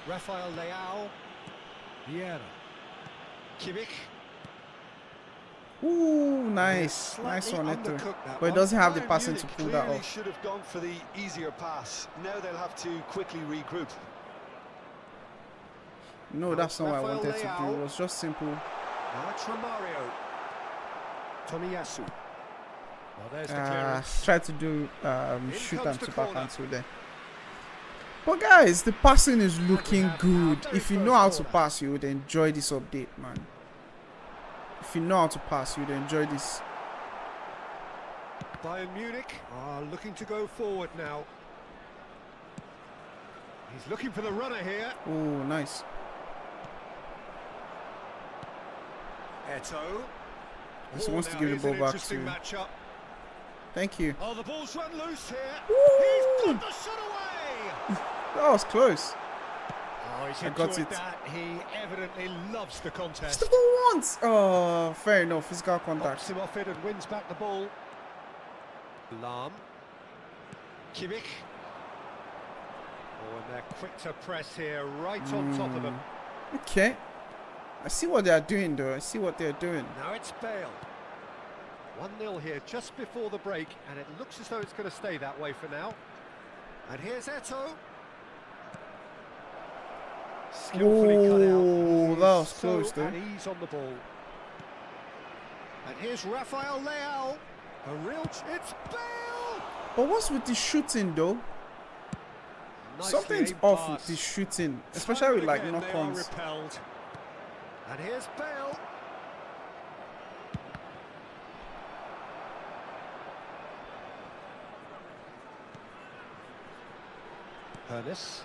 Rafael Leao. Vieira. Kimmich. Ooh, nice. Slightly Nice one, Eto. undercooked that But he one. doesn't have the Bayern passing to Munich pull that clearly off. should have gone for the easier pass. Now they'll have to quickly regroup. No, that's not what I Rafael wanted to do. Leao. It was just simple. Now it's Romario. Tomiyasu. Well, there's the clearance. Tried to do shoot comes and the to back corner. and two there. But guys, the passing is looking have good. our very If you first know how to corner. pass, you would enjoy this update, man. If you know how to pass, you would enjoy this. Bayern Munich are looking to go forward now. He's looking for the runner here. Oh, nice. Eto. He wants to now give the here's ball an back interesting to- matchup. Thank you. Oh, the ball's run loose here. Woo! He's got the shot away. That was close. Oh, he's I got enjoyed it. that. He evidently loves the Just contest. the ball once. Oh, fair enough. Physical Knocks contact. him off it and wins back the ball. Lahm. Kimmich. Oh, and they're quick to press here, right on top of them. Okay. I see what they are doing, though. I see what they're doing. Now it's Bale. 1-0 here just before the break, and it looks as though it's going to stay that way for now. And here's Eto'o. Skillfully cut out. Oh, that was close, So though. at ease on the ball. And here's Rafael Leao. A real... It's Bale! But what's with the shooting, though? Nicely Something's aimed off pass. with the shooting, especially with like Again, they are knock-ons. repelled. And here's Bale. Ernest.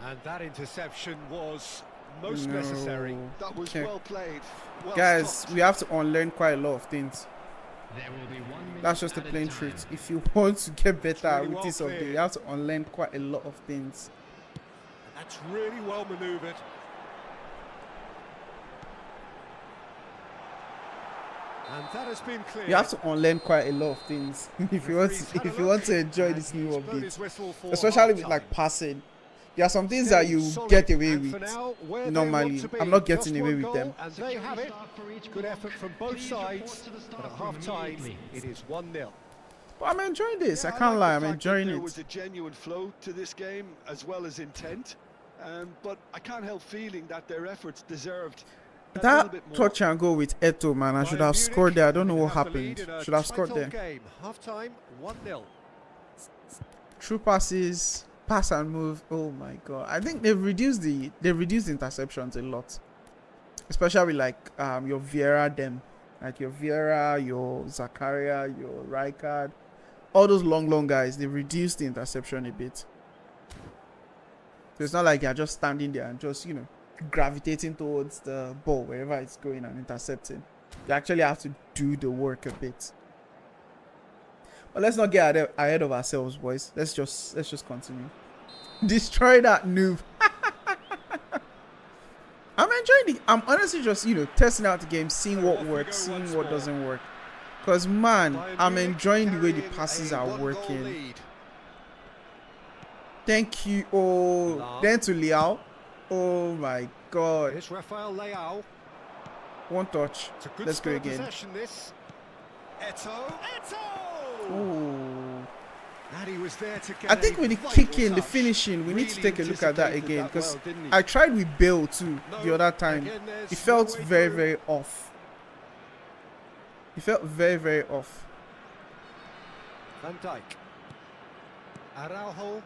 And that interception was most necessary. That was Okay. well played. Well Guys, stopped. we have to unlearn quite a lot of things. There will be 1 minute That's just the at a plain time. truth. If you want to get better really with well this update, played. you have to unlearn quite a lot of things. That's really well manoeuvred. And that has been clear. You have to unlearn quite a lot of things if you want to, if you want to enjoy this new update, especially with like passing. There are some things that you get away with normally. I'm not getting away with them. And they have it. Good effort from both sides. But at half time, it is 1-0. But I'm enjoying this. Yeah, I can't like lie. the I'm fact that enjoying there it. was a genuine flow to this game as well as intent. But I can't help feeling that their efforts deserved that little bit That more. touch and go with Eto'o, man. I should have scored there. I don't know what happened. Should have scored there. Half time, 1-0. True passes, pass and move. Oh my god. I think they've reduced interceptions a lot. Especially like your Vieira them. Like your Vieira, your Zakaria, your Rijkaard. All those long guys, they've reduced the interception a bit. So it's not like you're just standing there and just, you know, gravitating towards the ball wherever it's going and intercepting. You actually have to do the work a bit. But let's not get ahead of ourselves, boys. Let's just continue. Destroy that noob. I'm enjoying it. I'm honestly just, you know, testing out the game, seeing what works, seeing what doesn't work. Because man, I'm enjoying the way the passes are working. Thank you. Oh, then to Leao. Oh my god. Here's Rafael Leao. One touch. Let's go again. This. Eto'o. Oh. And he was there to get I think with the kicking, the finishing, we need to take a look at that again. Because I tried with Bale too the other time. It felt very off. It felt very off. Van Dijk. Araujo.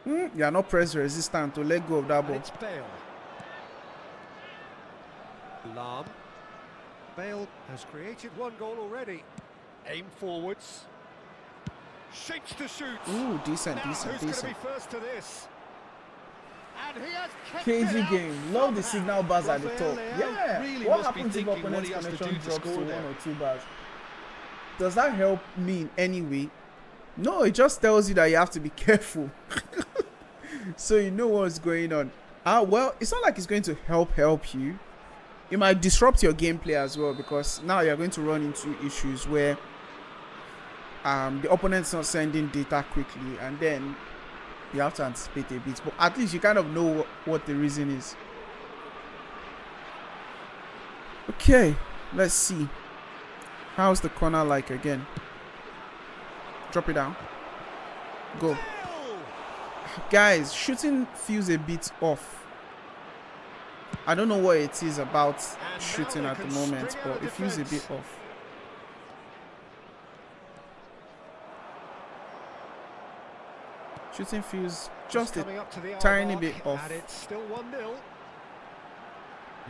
You are not press resistant to let go of that And ball. it's Bale. Lam. Bale has created one goal already. Aim forwards. Shapes to shoot. Ooh, decent. Now, who's going to decent. be first to this? And he has kept KG it out game. Love the somehow. signal bars at the Rafael top. Leao Yeah. really What must be happens if thinking opponent's what he has to connection do to drops to score 1 there. or 2 bars? Does that help me in any way? No, it just tells you that you have to be careful. So you know what's going on. Well, it's not like it's going to help you. It might disrupt your gameplay as well, because now you're going to run into issues where the opponent's not sending data quickly, and then you have to anticipate a bit. But at least you kind of know what the reason is. Okay, let's see. How's the corner like again? Drop it down. Go. Guys, shooting feels a bit off. I don't know what it is about shooting at the moment, but it feels a bit off. Shooting feels just a tiny bit off. And it's still 1-0.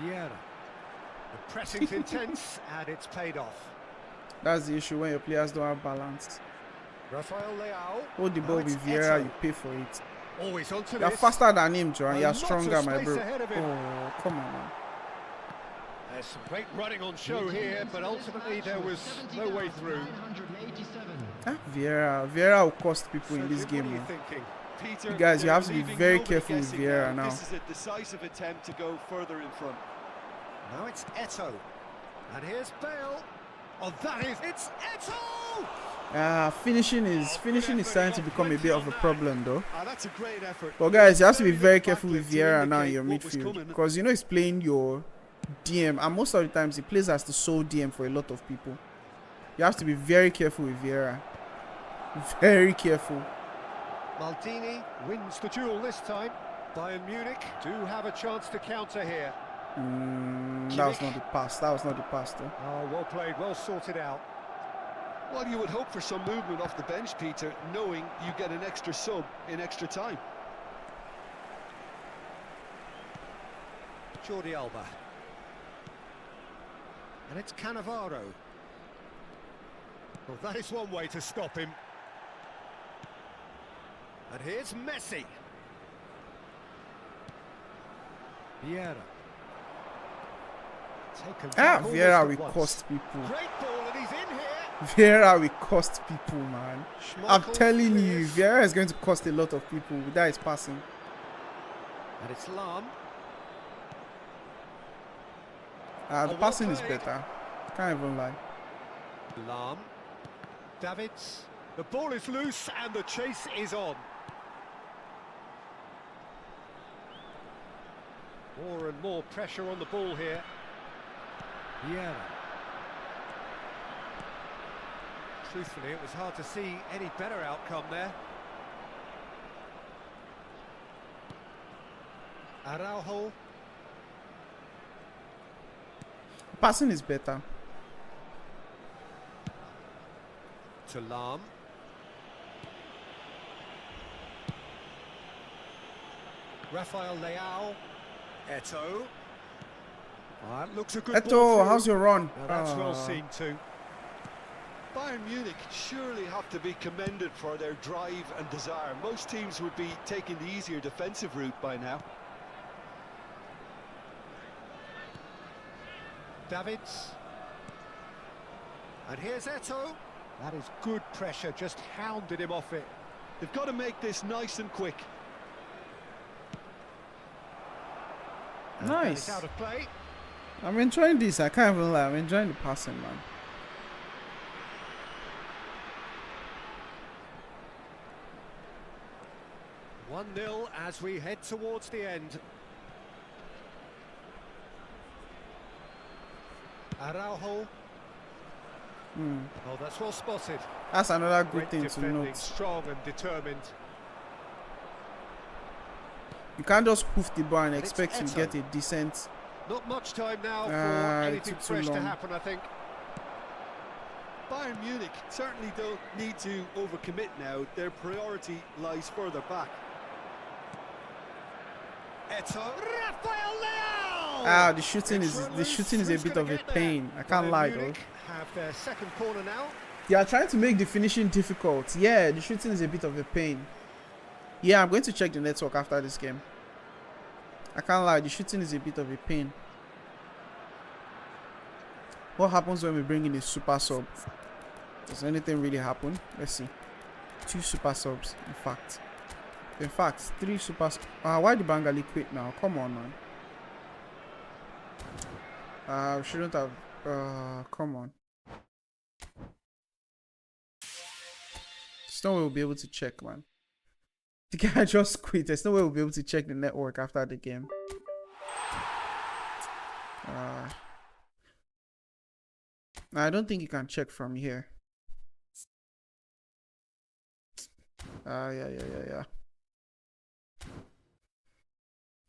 Vieira. The pressing's intense, and it's paid off. That's the issue when your players don't have balance. Rafael Leao. Hold the ball with Vieira, you pay for it. Always onto You're this. faster than him, Joan. You're Lots of stronger, my space bro. ahead of him. Oh, come on, man. There's some great running on show here, but ultimately there was no way through. Vieira will cost people in this What game, are you man. thinking? Peter, You guys, you they're have to be leaving very nobody careful with guessing Vieira now. This is a decisive attempt to go further in front. Now it's Eto'o. And here's Bale. Oh, it's Eto'o! Finishing is starting to become a bit of a problem though. That's a great effort. But guys, you have to be very careful with Vieira now in your midfield, because you know he's playing your DM, and most of the times he plays as the sole DM for a lot of people. You have to be very careful with Vieira. Very careful. Maldini wins the duel this time. Bayern Munich do have a chance to counter here. That was not the pass. That was not the pass though. Oh, well played, well sorted out. Well, you would hope for some movement off the bench, Peter, knowing you get an extra sub in extra time. Jordi Alba. And it's Cannavaro. Well, that is one way to stop him. And here's Messi. Vieira. Vieira will cost people. Great ball, and he's in here. Vieira will cost people, man. I'm telling you, Vieira is going to cost a lot of people without his passing. And it's Lam. The passing is better. Can't even lie. Lam. Davids. The ball is loose and the chase is on. More and more pressure on the ball here. Vieira. Truthfully, it was hard to see any better outcome there. Araujo. Passing is better. To Lam. Rafael Leao. Eto'o. That looks a good ball. Eto'o, how's your run? Now that's well seen too. Bayern Munich surely have to be commended for their drive and desire. Most teams would be taking the easier defensive route by now. Davids. And here's Eto'o. That is good pressure, just hounded him off it. They've got to make this nice and quick. Nice. It's out of play. I'm enjoying this. I can't even lie. I'm enjoying the passing, man. One 1-0 as we head towards the end. Araujo. Oh, that's well spotted. That's another good Great thing to defending, note. strong and determined. You can't just hoof the ball and And expect it's to get a decent. Not much time now for it anything took too fresh to long. happen, I think. Bayern Munich certainly don't need to overcommit now. Their priority lies further back. Eto'o. Rafael Leao! The shooting is a bit of a pain. I can't lie though. Have their second corner now. They are trying to make the finishing difficult. Yeah, the shooting is a bit of a pain. Yeah, I'm going to check the network after this game. I can't lie, the shooting is a bit of a pain. What happens when we bring in a super sub? Does anything really happen? Let's see. 2 super subs, in fact. 3 super subs. Why did Bengali quit now? Come on, man. Shouldn't have. Come on. There's no way we'll be able to check, man. The guy just quit. There's no way we'll be able to check the network after the game. I don't think you can check from here. Yeah.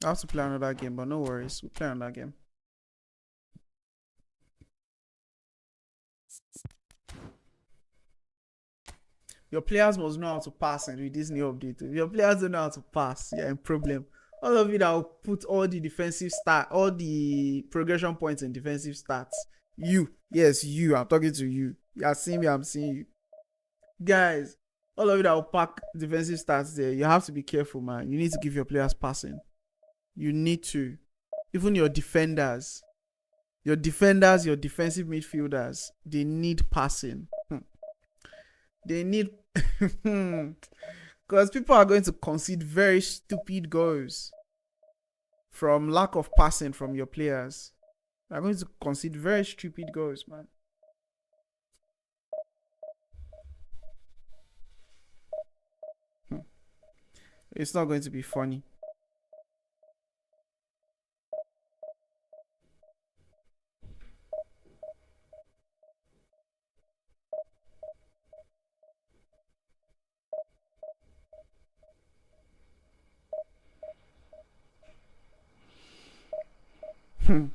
I have to play another game, but no worries. We'll play another game. Your players must know how to pass and with this new update. If your players don't know how to pass, you're in problem. All of you that will put all the defensive all the progression points in defensive stats. You. Yes, you. I'm talking to you. You are seeing me, I'm seeing you. Guys, all of you that will pack defensive stats there, you have to be careful, man. You need to give your players passing. You need to. Even your defenders. Your defensive midfielders, they need passing. They need, because people are going to concede very stupid goals from lack of passing from your players. They're going to concede very stupid goals, man. It's not going to be funny.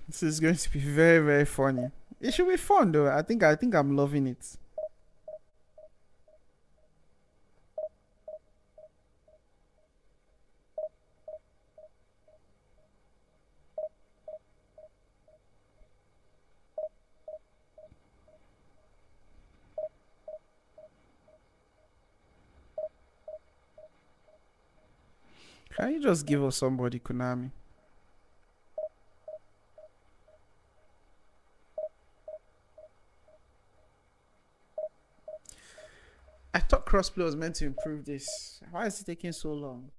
This is going to be very, very funny. It should be fun though. I think I'm loving it. Can you just give us somebody, Konami? I thought Crossplay was meant to improve this. Why is it taking so long?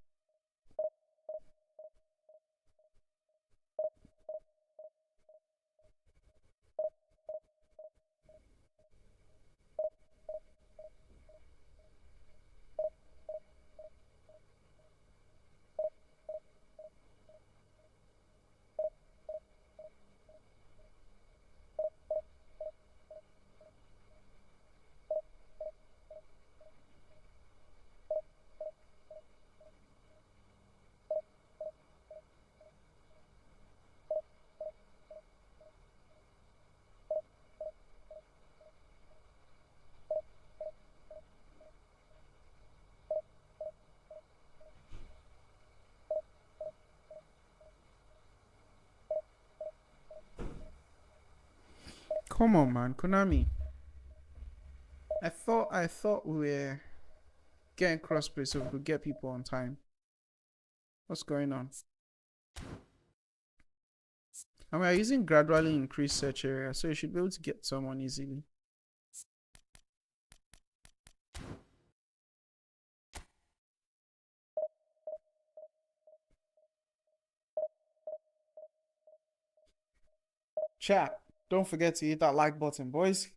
Come on, man, Konami. I thought we were getting crossplay so we could get people on time. What's going on? And we are using gradually increased search area, so you should be able to get someone easily. Chat, don't forget to hit that like button, boys.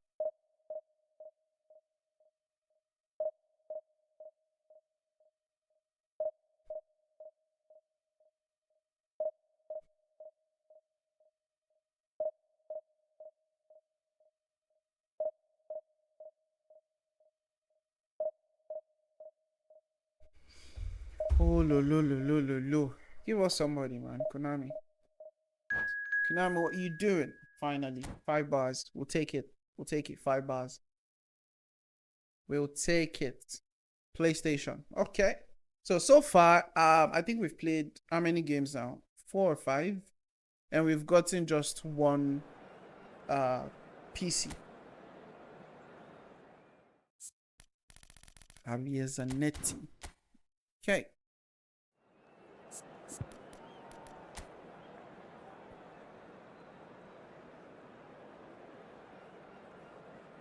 Oh, lo. Give us somebody, man. Konami. Konami, what are you doing? Finally, 5 bars. We'll take it. We'll take it. 5 bars. We'll take it. PlayStation. Okay. So far, I think we've played how many games now? 4 or 5, and we've gotten just 1 PC. Javier Zanetti. Okay.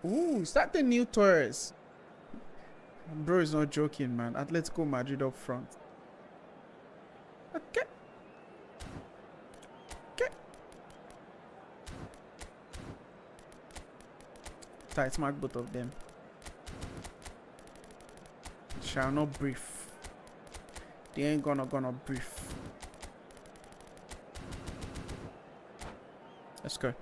Ooh, is that the new Torres? Bro is not joking, man. Atletico Madrid up front. Okay. Okay. Tight mark both of them. Shall not brief. They ain't gonna brief. Let's go.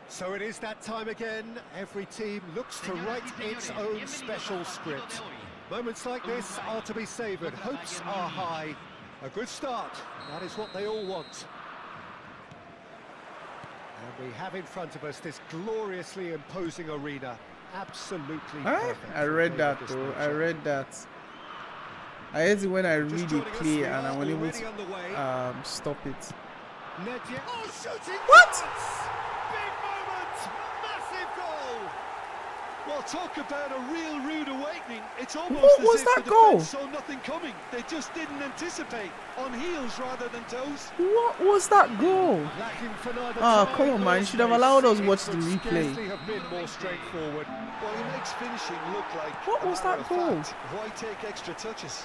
So it is that time again. Every team looks to write its own special script. Moments like this are to be savoured. Hopes are high. A good start. That is what they all want. And we have in front of us this gloriously imposing arena. Absolutely perfect. I read that though. I read that. I hate it when I read a play and I'm unable to stop it. Oh, shooting! What? Big moment! Massive goal! Well, talk about a real rude awakening. It's almost What as was if that the goal? defense saw nothing coming. They just didn't anticipate. On heels rather than toes. What was that goal? Lacking for neither Oh, time come on, man. You should have allowed us watch the could replay. scarcely have been more straightforward. Well, he makes finishing look like What a was matter that of goal? fact. Why take extra touches?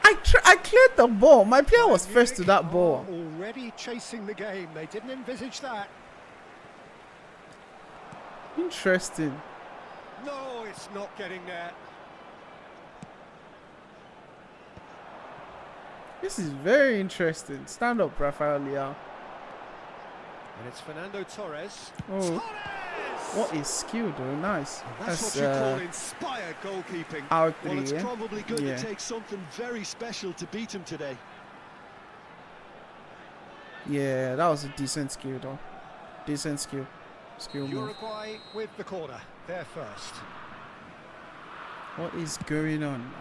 I cleared the ball. My player was first to that ball. Already chasing the game. They didn't envisage that. Interesting. No, it's not getting there. This is very interesting. Stand up, Rafael Leao. And it's Fernando Torres. Oh, Torres! what is skill though? Nice. That's what you call inspired goalkeeping. Out Well, three, it's yeah? probably going Yeah. to take something very special to beat him today. Yeah, that was a decent skill though. Decent skill. Skill move. Uruguay with the corner. They're first. What is going on?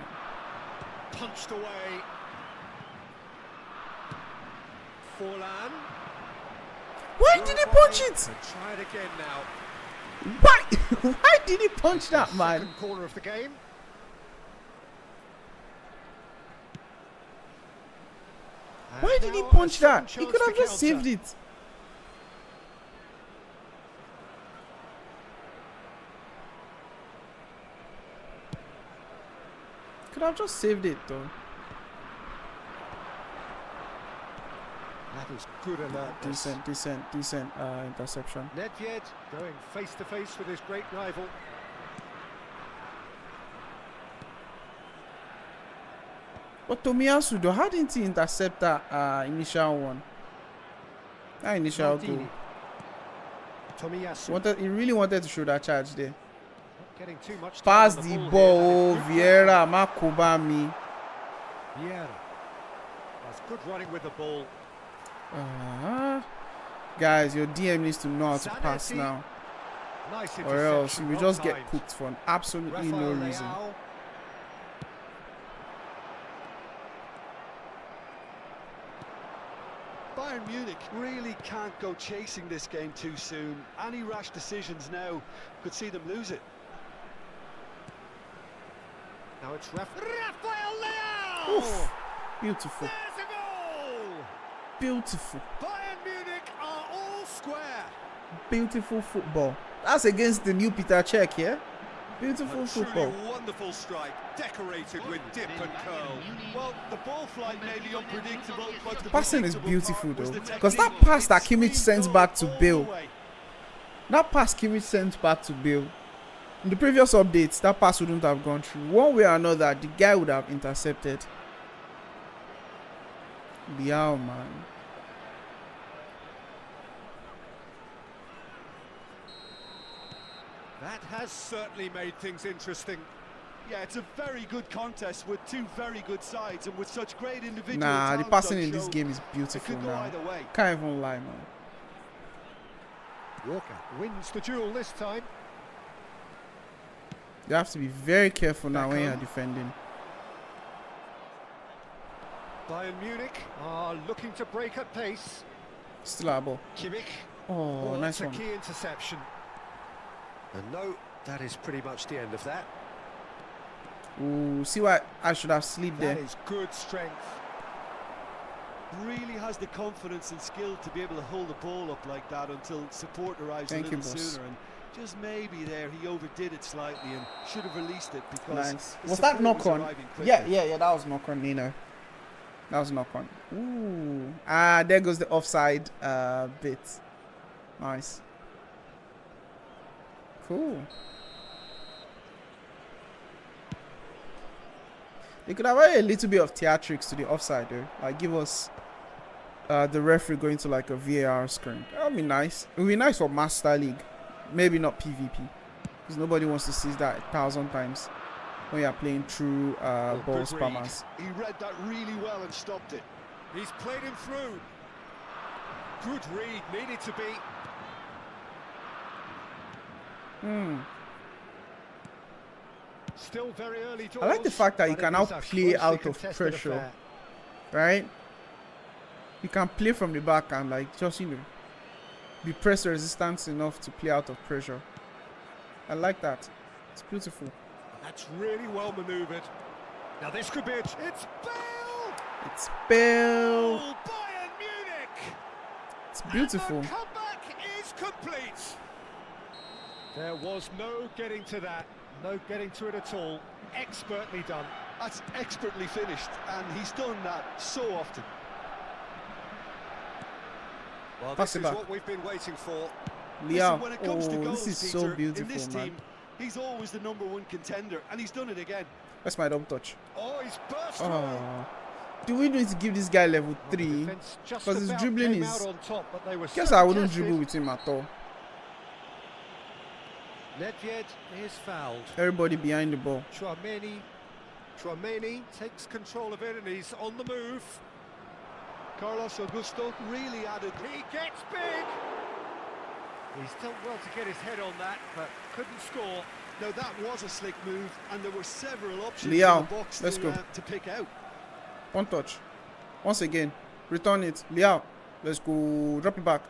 Punched away. Forlan. Why did he punch it? Try it again now. Why? Why did he punch that, man? Second corner of the game. And Why did he now punch a that? second He could chance have to just saved counter. it. Could have just saved it though. That is good alertness. Decent interception. Nedved going face to face with his great rival. But Tomiyasu though, how didn't he intercept that initial one? That initial goal. Tomiyasu. He really wanted to show that charge there. Not getting too much time Pass on the here. ball, That is good Vieira, Makobami. Vieira. That's good running with the ball. Guys, your DM needs to know how to pass Zanetti. now, Nice or else interception, we well just get timed. cooked for absolutely no Rafael reason. Leao. Bayern Munich really can't go chasing this game too soon. Any rash decisions now could see them lose it. Now it's Rafael Leao. Oof, beautiful, There's a goal. beautiful, Bayern Munich are all square. beautiful football. That's against the new Peter Cech, yeah? Beautiful A football. truly wonderful strike, decorated with dip and curl. Well, the ball flight may be unpredictable, but the Passing is predictable beautiful part was though, the because that technique. pass that It Kimmich squeezed sends goal back to all Bill. the way. That pass Kimmich sent back to Bill. In the previous updates, that pass wouldn't have gone through. One way or another, the guy would have intercepted. Leao, man. That has certainly made things interesting. Yeah, it's a very good contest with two very good sides and with such great individual Nah, the talent passing on in this show, game is it beautiful could go now. either way. Can't even lie, man. Walker wins the duel this time. You have to be very careful now when Beckham. you're defending. Bayern Munich are looking to break at pace. Still a ball. Kimmich. Oh, nice that's one. a key interception. And no, that is pretty much the end of that. Ooh, see what I should have slept That there. is good strength. Really has the confidence and skill to be able to hold the ball up like that until support arrives Thank a you, little boss. sooner. And just maybe there he overdid it slightly and should have released it because Nice. the Was that support knock on? arriving quickly. Yeah, that was knock on, Nino. That was knock on. Ooh. Ah, there goes the offside bit. Nice. Cool. They could have added a little bit of theatrics to the offside though. Like give us the referee going to like a VAR screen. That would be nice. It would be nice for Master League. Maybe not PvP. Because nobody wants to see that 1,000 times when you're playing through ball good read. spammers. He read that really well and stopped it. He's played him through. Good read, needed to be. Still very early doors. I like the fact that you but can it now is a play closely out of contested pressure. affair. Right? You can play from the back and like just, you know, be press resistant enough to play out of pressure. I like that. It's beautiful. That's really well manoeuvred. Now this could be a... It's Bale! It's Bill. Oh, Bayern Munich! It's beautiful. And the comeback is complete. There was no getting to that. No getting to it at all. Expertly done. That's expertly finished, and he's done that so often. Well, Pass this it is back. what we've been waiting for. Liao. When it comes to Oh, goals, this is Peter, so in beautiful, this man. team, he's always the #1 contender, and he's done it again. That's my double touch. Oh, he's burst through. Oh. Do we need to give this guy level Well, the 3? defence just Because his about dribbling came is... out on top, but they were Guess so I wouldn't tested. dribble with him at all. Nedved is fouled. Everybody behind the ball. Chouameni takes control of it and he's on the move. Carlos Augusto really added. He gets big. He's done well to get his head on that, but couldn't score. Now that was a slick move, and there were several options Liao, in the box let's go. to pick out. One touch. Once again. Return it. Liao. Let's go. Drop it back.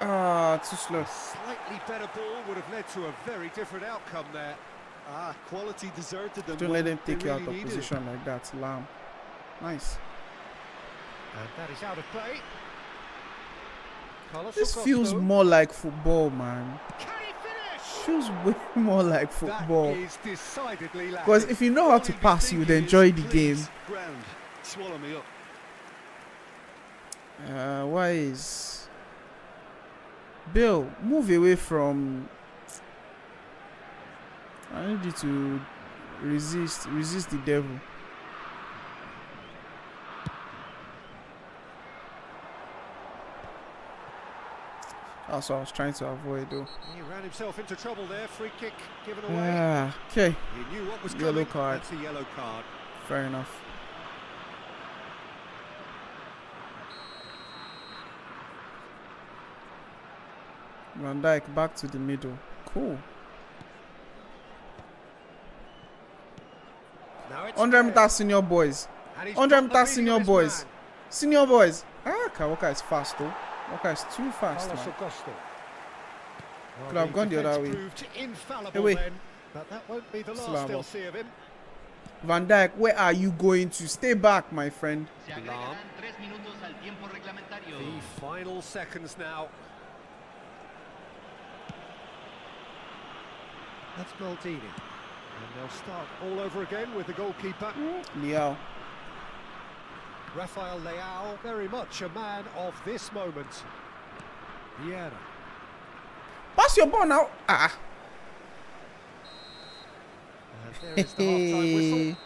Ah, too slow. A slightly better ball would have led to a very different outcome there. Quality deserted them. Don't let them take they you out really of needed. position like that. Lamb. Nice. And that is out of play. Carlos This Augusto. feels more like football, man. Can he finish? Feels way more like football. That is decidedly lacking. Because if you know how to pass, you would enjoy the game. Ground, swallow me up. Why is Bill move away from? I need you to resist the devil. That's what I was trying to avoid, though. He ran himself into trouble there. Free kick given away. Okay, He knew what was Yellow coming. card. That's a yellow card. fair enough. Van Dijk back to the middle. Cool. Now it's 100 fair. meter senior boys. And he's 100 got the meter beating senior of his boys. man. Senior boys. Walker is fast though. Walker is too fast, Carlos man. Augusto. Well, Could have gone the other defence way. proved infallible Hey, wait. then, but that won't be the last Slavo. they'll see of him. Van Dijk, where are you going to? Stay back, my friend. Se agregarán 3 minutos al tiempo reglamentario. The final seconds now. That's Maldini. And they'll start all over again with the goalkeeper. Liao. Rafael Leao, very much a man of this moment. Vieira. Pass your ball now. And there is the half-time whistle.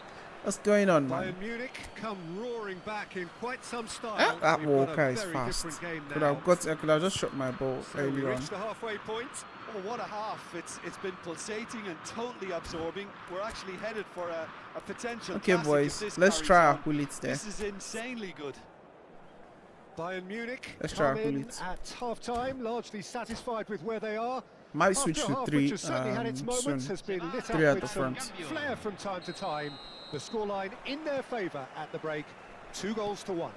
What's going on, man? Bayern Munich come roaring back in quite some style. That We've got a Walker is very fast. different game I now. could have just shot my ball So we earlier on. reached the halfway point. Oh, what a half. It's been pulsating and totally absorbing. We're actually headed for a potential Okay, classic if boys, this let's carries try our on. bullets there. This is insanely good. Bayern Munich Let's try come our in bullets. at half-time, largely satisfied with where they are. Might After switch to half, 3 which has certainly had its moments, soon. has been lit 3 up at with the some front. flair from time to time. The scoreline in their favour at the break, 2-1.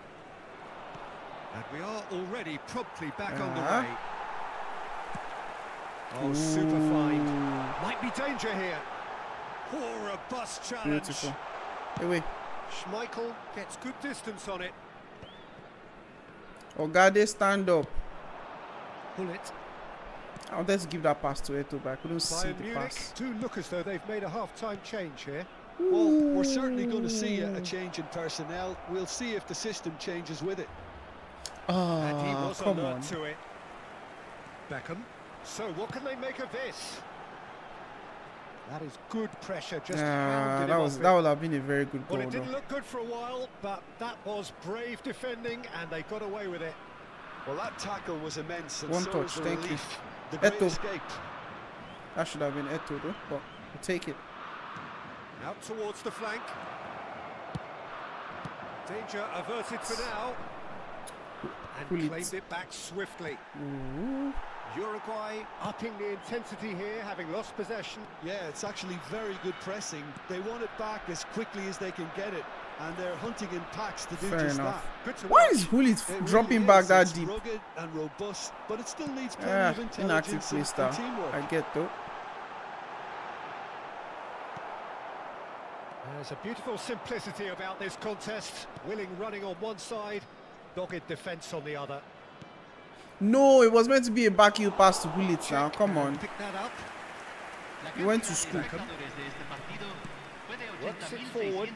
And we are already promptly back underway. Oh, super find. Might be danger here. Oh, robust challenge. Beautiful. Hey, wait. Schmeichel gets good distance on it. Ogade, stand up. Pull it. I wanted to give that pass to Eto, but I couldn't see Bayern the Munich pass. do look as though they've made a half-time change here. Well, we're certainly going to see a change in personnel. We'll see if the system changes with it. And he Oh, was come alert on. to it. Beckham. So what can they make of this? That is good pressure, just hounded him off it. That would have been a very good goal, Well, it though. didn't look good for a while, but that was brave defending, and they got away with it. Well, that tackle was immense, and One so touch, was the thank you. relief. The great Eto. escape. That should have been Eto, though, but we'll take it. Out towards the flank. Danger averted for now. And Pull it. claimed it back swiftly. Ooh. Uruguay upping the intensity here, having lost possession. Yeah, it's actually very good pressing. They want it back as quickly as they can get it, and they're hunting in packs to do Fair just enough. Good to Why watch. is Gullit that. It dropping really back is. that It's deep? rugged and robust, but it still needs plenty of Inactive intelligence play and style. teamwork. I get though. There's a beautiful simplicity about this contest. Willing running on one side, dogged defence on the other. No, it was meant to be a back heel pass to Gullit now. Come on. Pick that up. La You went cantidad to school. de espectadores de este partido Works it forward.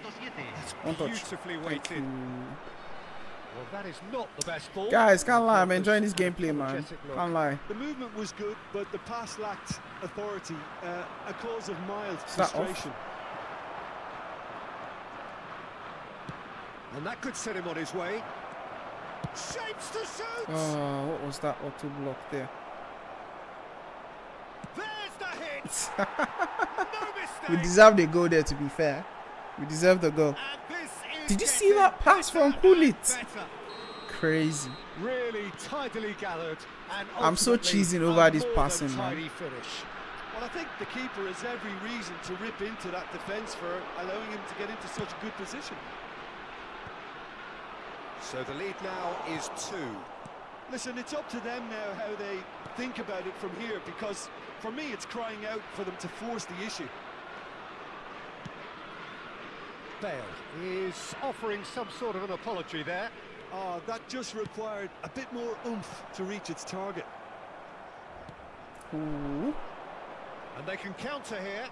That's beautifully weighted. Well, that is not the best ball. Guys, can't lie, I'm enjoying this gameplay, man. Can't lie. The movement was good, but the pass lacked authority, a cause of mild frustration. And that could set him on his way. Shapes to shoot! Oh, what was that auto block there? There's the hit! No mistake! We deserve the goal there, to be fair. We deserve the goal. Did you see that pass from Gullit? Crazy. Really tidily gathered. And I'm so cheesing over this passing, man. Finish. Well, I think the keeper has every reason to rip into that defence for allowing him to get into such a good position. So the lead now is 2. Listen, it's up to them now how they think about it from here, because for me it's crying out for them to force the issue. Bale is offering some sort of an apology there. Oh, that just required a bit more oomph to reach its target. Ooh. And they can counter here.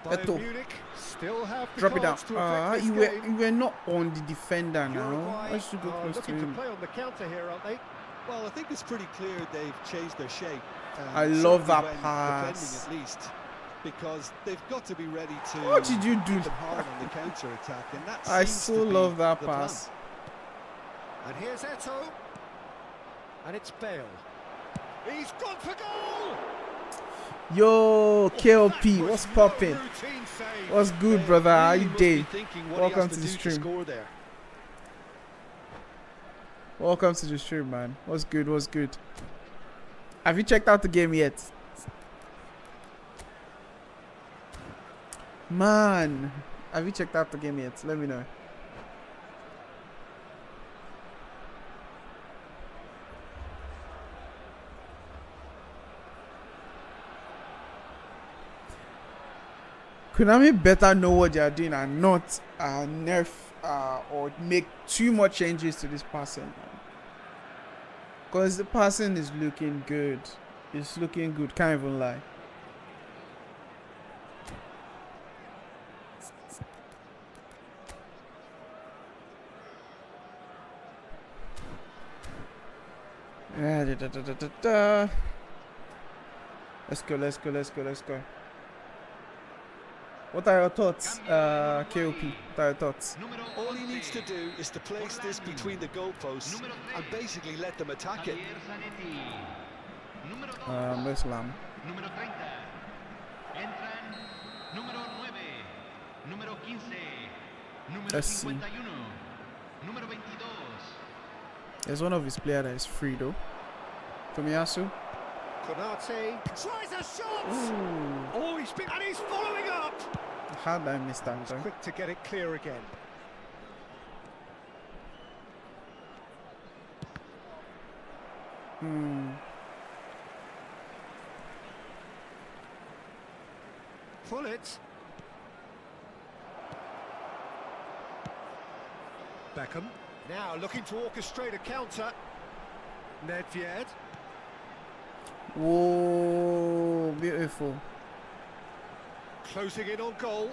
Eto. Bayern Munich still have the Drop it down. cards to affect this game. You were not on the defender now. Uruguay I should go are close to looking him. to play on the counter here, aren't they? Well, I think it's pretty clear they've changed their shape. I love that certainly when pass. defending at least, because they've got to be ready to. What did you do? hit them hard on the counter attack, and that I seems so to be love that the plan. pass. And here's Eto. And it's Bale. He's gone for goal! Yo, KLP, what's popping? Routine save. What's good, Bale brother? How really you must be day? thinking what he Welcome has to the do stream. score there. Welcome to the stream, man. What's good? What's good? Have you checked out the game yet? Man, have you checked out the game yet? Let me know. Konami better know what they are doing and not nerf or make too much changes to this passing. Because the passing is looking good. It's looking good, can't even lie. Let's go, let's go, let's go, let's go. What are your thoughts, KOP? What are your thoughts? All he needs to do is to place this between the goalposts and basically let them attack it. Islam. Número 30. Entran número 9, número 15, número Let's see. 51, número 22. There's one of his players that is free though. Tomiyasu. Konate tries a shot! Ooh. Oh, he's following up! How did I miss that? He's Though? quick to get it clear again. Pull it. Beckham now looking to orchestrate a counter. Nedved. Whoa, beautiful. Closing in on goal.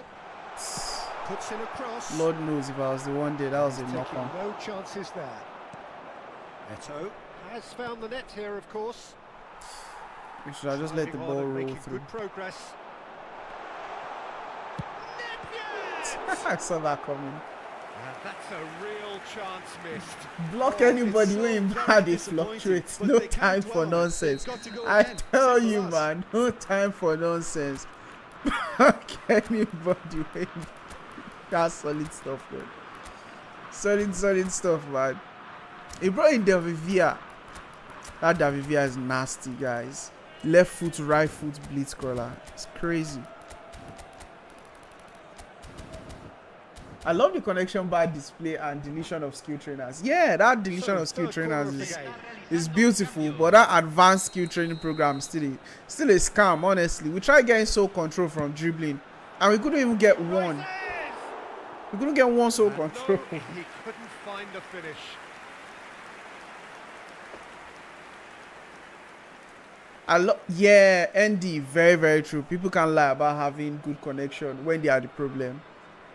Puts in a cross. Lord knows if I was the one there, that was a Taking knock on. no chances there. Eto has found the net here, of course. We should have just let the Driving on ball and roll making through. good progress. I saw that coming. And that's a real chance missed. Block Oh, anybody it's when so very bad it disappointing, fluctuates. but No they time can't for dwell on it. nonsense. They've got to go I again. tell Simple you, as. man, no time for nonsense. Block anybody when that's solid stuff, man. Solid stuff, man. He brought in David Villa. That David Villa is nasty, guys. Left foot, right foot, blitz crawler. It's crazy. I love the connection by display and deletion of skill trainers. Yeah, that deletion of skill trainers is beautiful, but that advanced skill training program is still a scam, honestly. We tried getting soul control from dribbling, and we couldn't even get one. We couldn't get one soul control. No, he couldn't find the finish. Yeah, ND, very, very true. People can't lie about having good connection when they are the problem.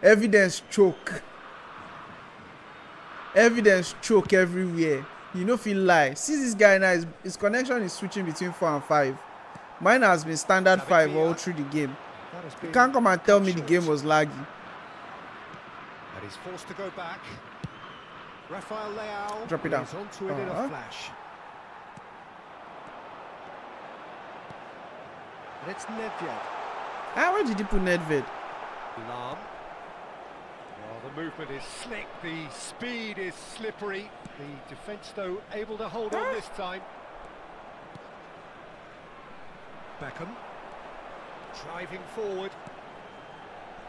Evidence choke. Evidence choke everywhere. You know, feel lie. See this guy now, his connection is switching between 4 and 5. Mine has been standard 5 all through the game. You can't come and tell me the game was laggy. And he's forced to go back. Rafael Leao Drop it down. is onto it in a flash. And it's Nedved. Where did you put Nedved? Lam. Well, the movement is slick, the speed is slippery. The defence, though, able to hold on this time. Beckham. Driving forward.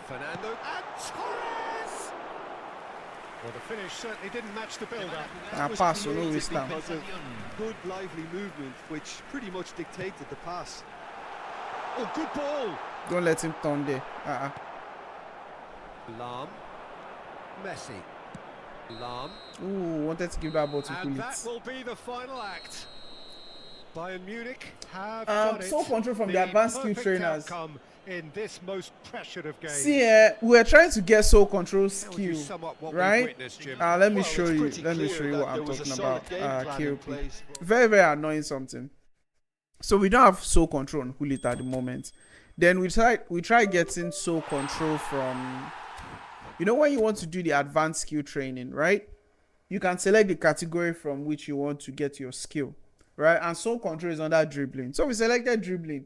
Fernando. And Torres! Well, the finish certainly didn't match the build-up. Pass, no waste time. Because of good, lively movement, which pretty much dictated the pass. Oh, good ball! Don't let him turn there. Lam. Messi. Lam. Ooh, wanted to give that ball to And that Pulisic. will be the final act. Bayern Munich have done it. Sole control from the advanced skill perfect trainers. outcome in this most pressured of games. See, we're trying to get soul control skill, Sum up what we've right? witnessed, Jim? Let me Well, show it's you. pretty Let me clear show you that what there I'm was a talking solid about. game plan in KOP. place. Very, very annoying something. So we don't have soul control on Hulit at the moment. Then we try getting soul control from, you know, when you want to do the advanced skill training, right? You can select the category from which you want to get your skill, right? And soul control is under dribbling. So we selected dribbling.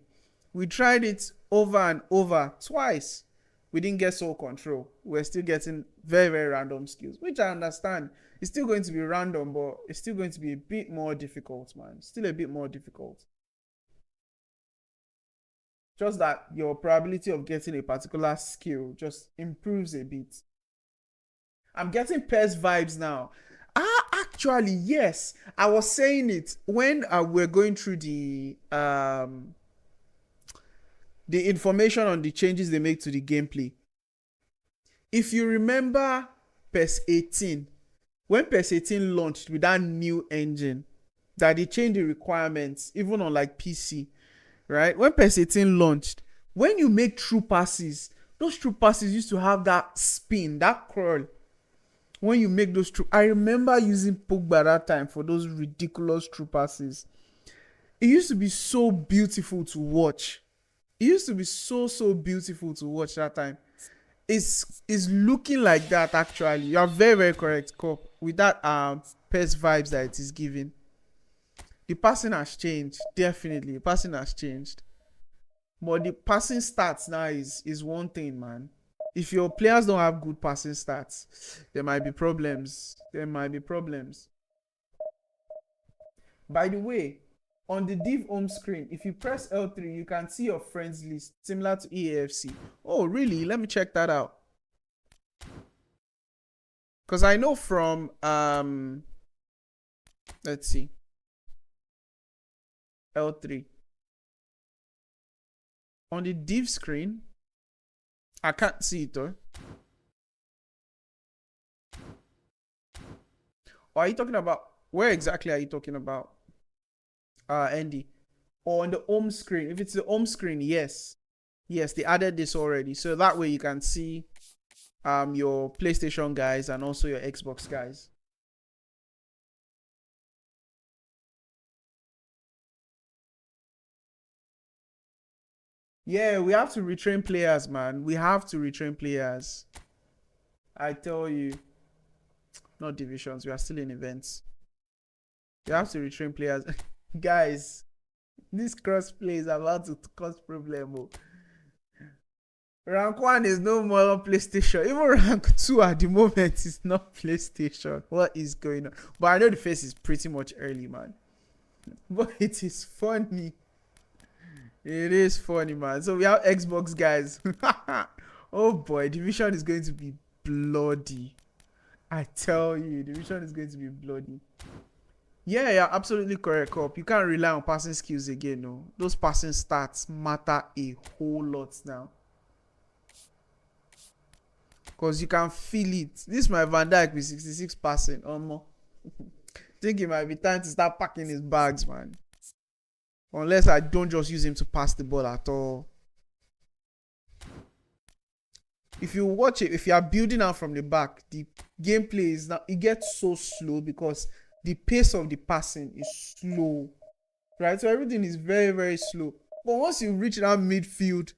We tried it over and over twice. We didn't get soul control. We're still getting very, very random skills, which I understand. It's still going to be random, but it's still going to be a bit more difficult, man. Still a bit more difficult. Just that your probability of getting a particular skill just improves a bit. I'm getting PES vibes now. Actually, yes. I was saying it when we're going through the information on the changes they make to the gameplay. If you remember PES 18, when PES 18 launched with that new engine, that they changed the requirements, even on like PC, right? When PES 18 launched, when you make true passes, those true passes used to have that spin, that curl. When you make those true, I remember using Pogba that time for those ridiculous true passes. It used to be so beautiful to watch. It used to be so beautiful to watch that time. It's looking like that actually. You are very, very correct, Cop. With that PES vibes that it is giving. The passing has changed. Definitely. The passing has changed. But the passing stats now is one thing, man. If your players don't have good passing stats, there might be problems. There might be problems. By the way, on the div home screen, if you press L3, you can see your friends list similar to EAFC. Oh, really? Let me check that out. Because I know from let's see. L3. On the div screen, I can't see it though. Or are you talking about, where exactly are you talking about? Andy. Or on the home screen. If it's the home screen, yes. Yes, they added this already. So that way you can see your PlayStation guys and also your Xbox guys. Yeah, we have to retrain players, man. We have to retrain players. I tell you. Not divisions. We are still in events. You have to retrain players. Guys, this crossplay is about to cause problem. Oh. Rank 1 is no more on PlayStation. Even rank 2 at the moment is not PlayStation. What is going on? But I know the face is pretty much early, man. But it is funny. It is funny, man. So we have Xbox guys. Oh boy, division is going to be bloody. I tell you, division is going to be bloody. Yeah, absolutely correct, Cop. You can't rely on passing skills again, no. Those passing stats matter a whole lot now. Because you can feel it. This is my Van Dijk with 66 passing. Think it might be time to start packing his bags, man. Unless I don't just use him to pass the ball at all. If you watch it, if you are building out from the back, the gameplay is now, it gets so slow because the pace of the passing is slow. Right? So everything is very, very slow. But once you reach that midfield,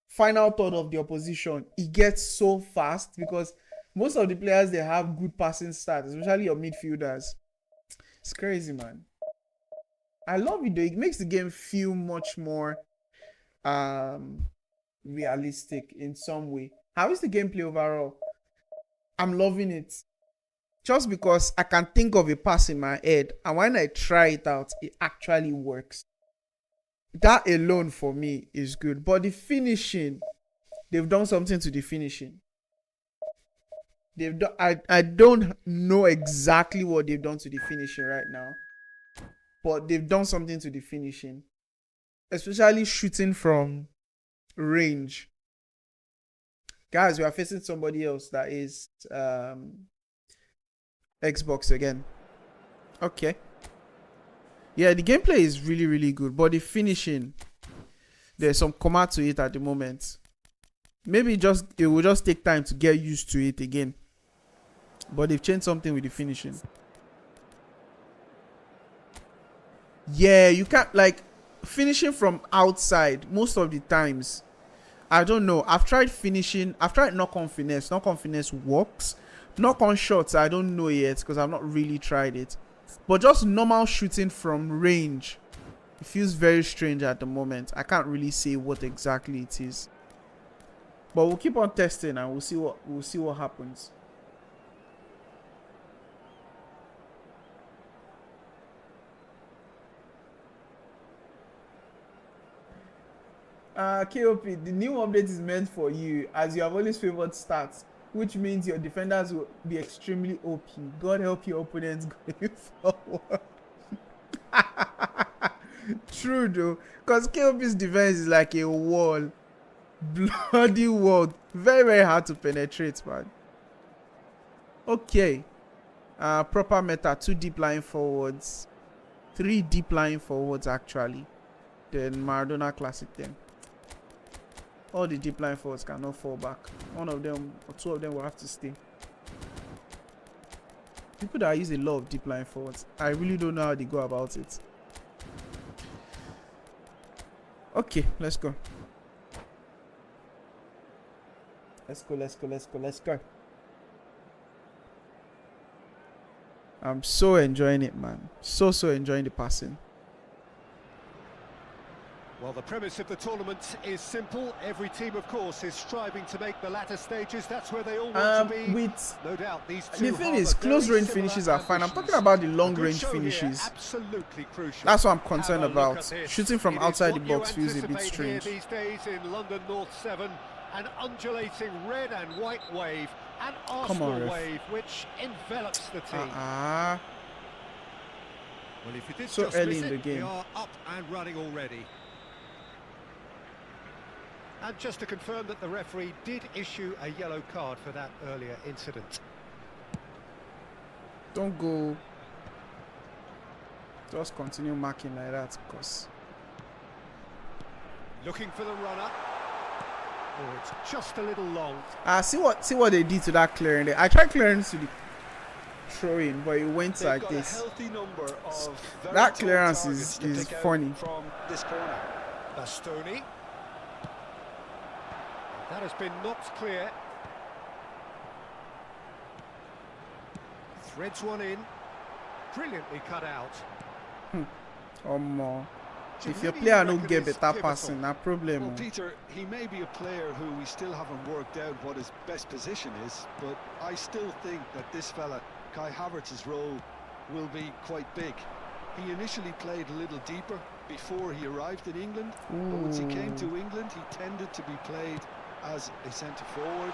final third of the opposition, it gets so fast because most of the players, they have good passing stats, especially your midfielders. It's crazy, man. I love it though. It makes the game feel much more realistic in some way. How is the gameplay overall? I'm loving it. Just because I can think of a pass in my head, and when I try it out, it actually works. That alone for me is good. But the finishing, they've done something to the finishing. They've done. I don't know exactly what they've done to the finishing right now, but they've done something to the finishing, especially shooting from range. Guys, we are facing somebody else that is Xbox again. Okay. Yeah, the gameplay is really, really good, but the finishing, there's some comma to it at the moment. Maybe it will just take time to get used to it again. But they've changed something with the finishing. Yeah, you can't, like, finishing from outside most of the times. I don't know. I've tried finishing. I've tried knock-on finesse. Knock-on finesse works. Knock-on shots, I don't know yet because I've not really tried it. But just normal shooting from range, it feels very strange at the moment. I can't really say what exactly it is. But we'll keep on testing and we'll see what happens. KOP, the new update is meant for you as you have always favored stats, which means your defenders will be extremely OP. God help your opponents going forward. True though, because KOP's defense is like a wall. Bloody wall. Very, very hard to penetrate, man. Okay. Proper meta, 2 deep line forwards. 3 deep line forwards actually. Then Maradona Classic then. All the deep line forwards cannot fall back. One of them or 2 of them will have to stay. People that use a lot of deep line forwards, I really don't know how they go about it. Okay, let's go. Let's go. I'm so enjoying it, man. So enjoying the passing. Well, the premise of the tournament is simple. Every team, of course, is striving to make the latter stages. That's where they all want to be. No doubt, these two. The thing is, close-range finishes are fine. I'm talking about the long-range finishes. Absolutely crucial. That's what I'm concerned about. Shooting from outside the box feels a bit strange. These days in London North 7, an undulating red and white wave, an Arsenal wave which envelops the team. Well, if you did so just early miss in the it, game. we are up and running already. And just to confirm that the referee did issue a yellow card for that earlier incident. Don't go. Just continue marking like that, because. Looking for the runner. Oh, it's just a little long. See what they did to that clearing there. I tried clearing to the throw-in, but it went like this. That clearance is funny. From this corner. Bastoni. That has been knocked clear. Threads one in. Brilliantly cut out. If your player don't get better passing, no problem. Well, Peter, he may be a player who we still haven't worked out what his best position is, but I still think that this fella, Kai Havertz's role, will be quite big. He initially played a little deeper before he arrived in England, but once he came to England, he tended to be played as a centre forward,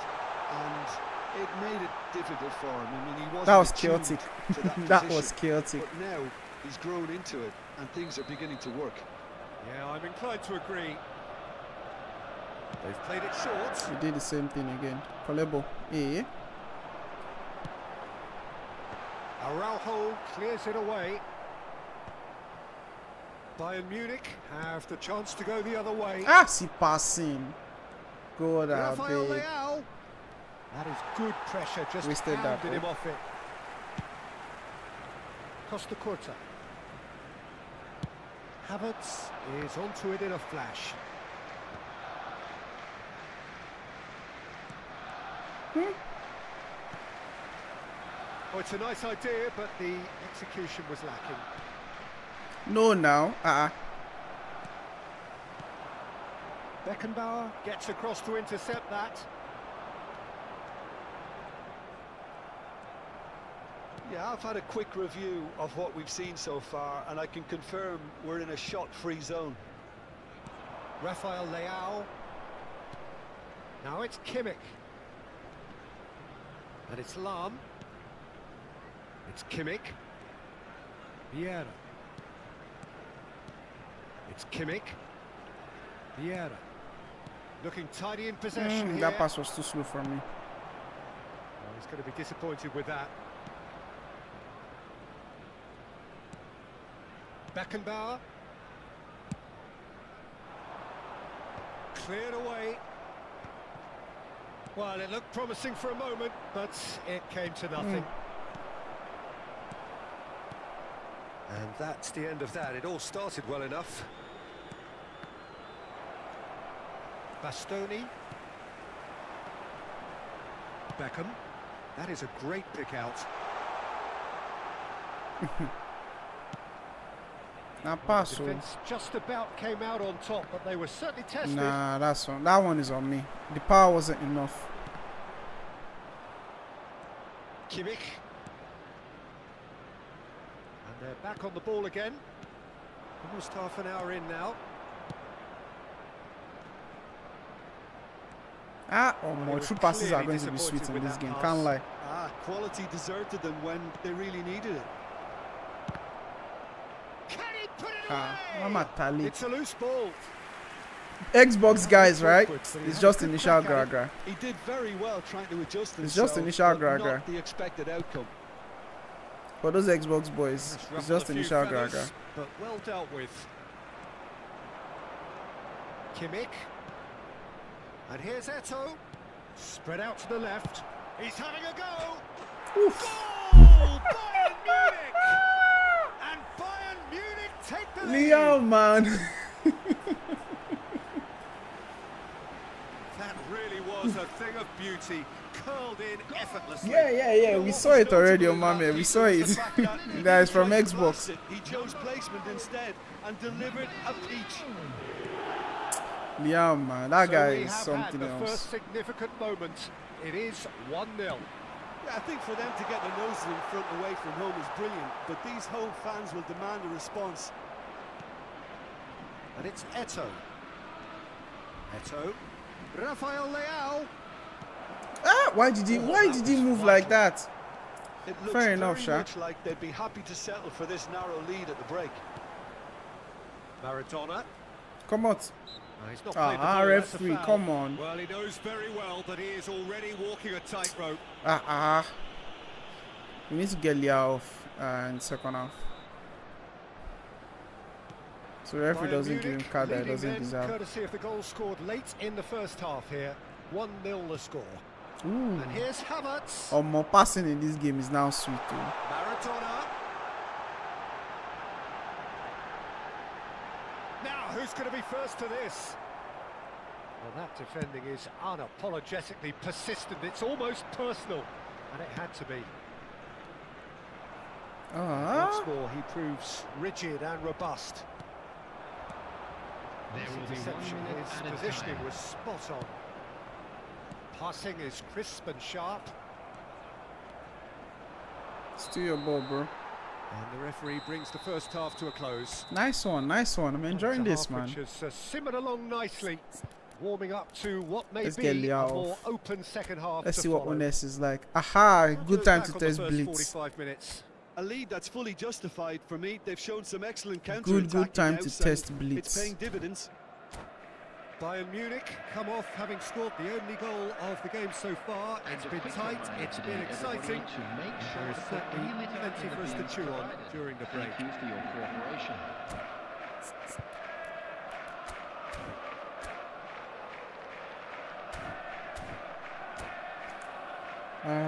and it made it difficult for him. I mean, he wasn't. That was chaotic. That was chaotic. But now he's grown into it, and things are beginning to work. Yeah, I'm inclined to agree. They've played it short. He did the same thing again. Kolebo. Yeah. Araujo clears it away. Bayern Munich have the chance to go the other way. Ah, si passing. Good, Rafael big. Leao. That is good pressure, just Wasted that, pounded him off it. Costa Curta. Havertz is onto it in a flash. Oh, it's a nice idea, but the execution was lacking. No, now. Beckenbauer gets across to intercept that. Yeah, I've had a quick review of what we've seen so far, and I can confirm we're in a shot-free zone. Rafael Leao. Now it's Kimmich. And it's Lahm. It's Kimmich. Vieira. It's Kimmich. Vieira. Looking tidy in possession here. That pass was too slow for me. Oh, he's going to be disappointed with that. Beckenbauer. Cleared away. Well, it looked promising for a moment, but it came to nothing. And that's the end of that. It all started well enough. Bastoni. Beckham. That is a great pick out. Now pass. Defense just about came out on top, but they were certainly tested. Nah, that one is on me. The power wasn't enough. Kimmich. And they're back on the ball again. Almost half an hour in now. More true passes are going to be sweet in this game. Can't lie. Quality deserted them when they really needed it. It's a loose ball. Xbox guys, right? It's just initial gra-gra. He did very well trying to adjust himself. It's just initial gra-gra. Not the expected outcome. For those Xbox boys, it's just initial gra-gra. But well dealt with. Kimmich. And here's Eto'o. Spread out to the left. He's having a go. Oof. Goal! Bayern Munich! And Bayern Munich take the lead. Leo, man. That really was a thing of beauty. Curled in effortlessly. Yeah. We saw it already on my man. We saw it. That is from Xbox. He chose placement instead and delivered a peach. Yeah, man, that guy is something else. The else. first significant moment. It is 1-0. Yeah, I think for them to get the noses in front away from home is brilliant, but these home fans will demand a response. And it's Eto'o. Eto'o. Rafael Leao. Why did he move like that? It looks Fair enough, very much like they'd be happy to settle for this narrow lead at the break. Maradona. Come on. He's not played the ball, referee, come on. Well, he knows very well that he is already walking a tightrope. We need to get Leao off in second half. So the referee doesn't give him card that he doesn't deserve. Courtesy of the goal scored late in the first half here. 1-0 the score. Ooh. And here's Havertz. More passing in this game is now sweet too. Maradona. Now, who's going to be first to this? Well, that defending is unapologetically persistent. It's almost personal, and it had to be. Once more, he proves rigid and robust. His positioning was spot on. Passing is crisp and sharp. Still your ball, bro. And the referee brings the first half to a close. Nice one. I'm enjoying this, man. Which has simmered along nicely, warming up to what may Let's be get a Leao more open second half. Let's see follow. what Ones is like. Aha! Good time to test blitz. 45 minutes. A lead that's fully justified for me. They've shown some excellent counter-attacking. Good time to so test blitz. It's paying dividends. Bayern Munich come off having scored the only goal of the game so far. It's been tight, it's been exciting. There is certainly plenty for us to chew on during the break.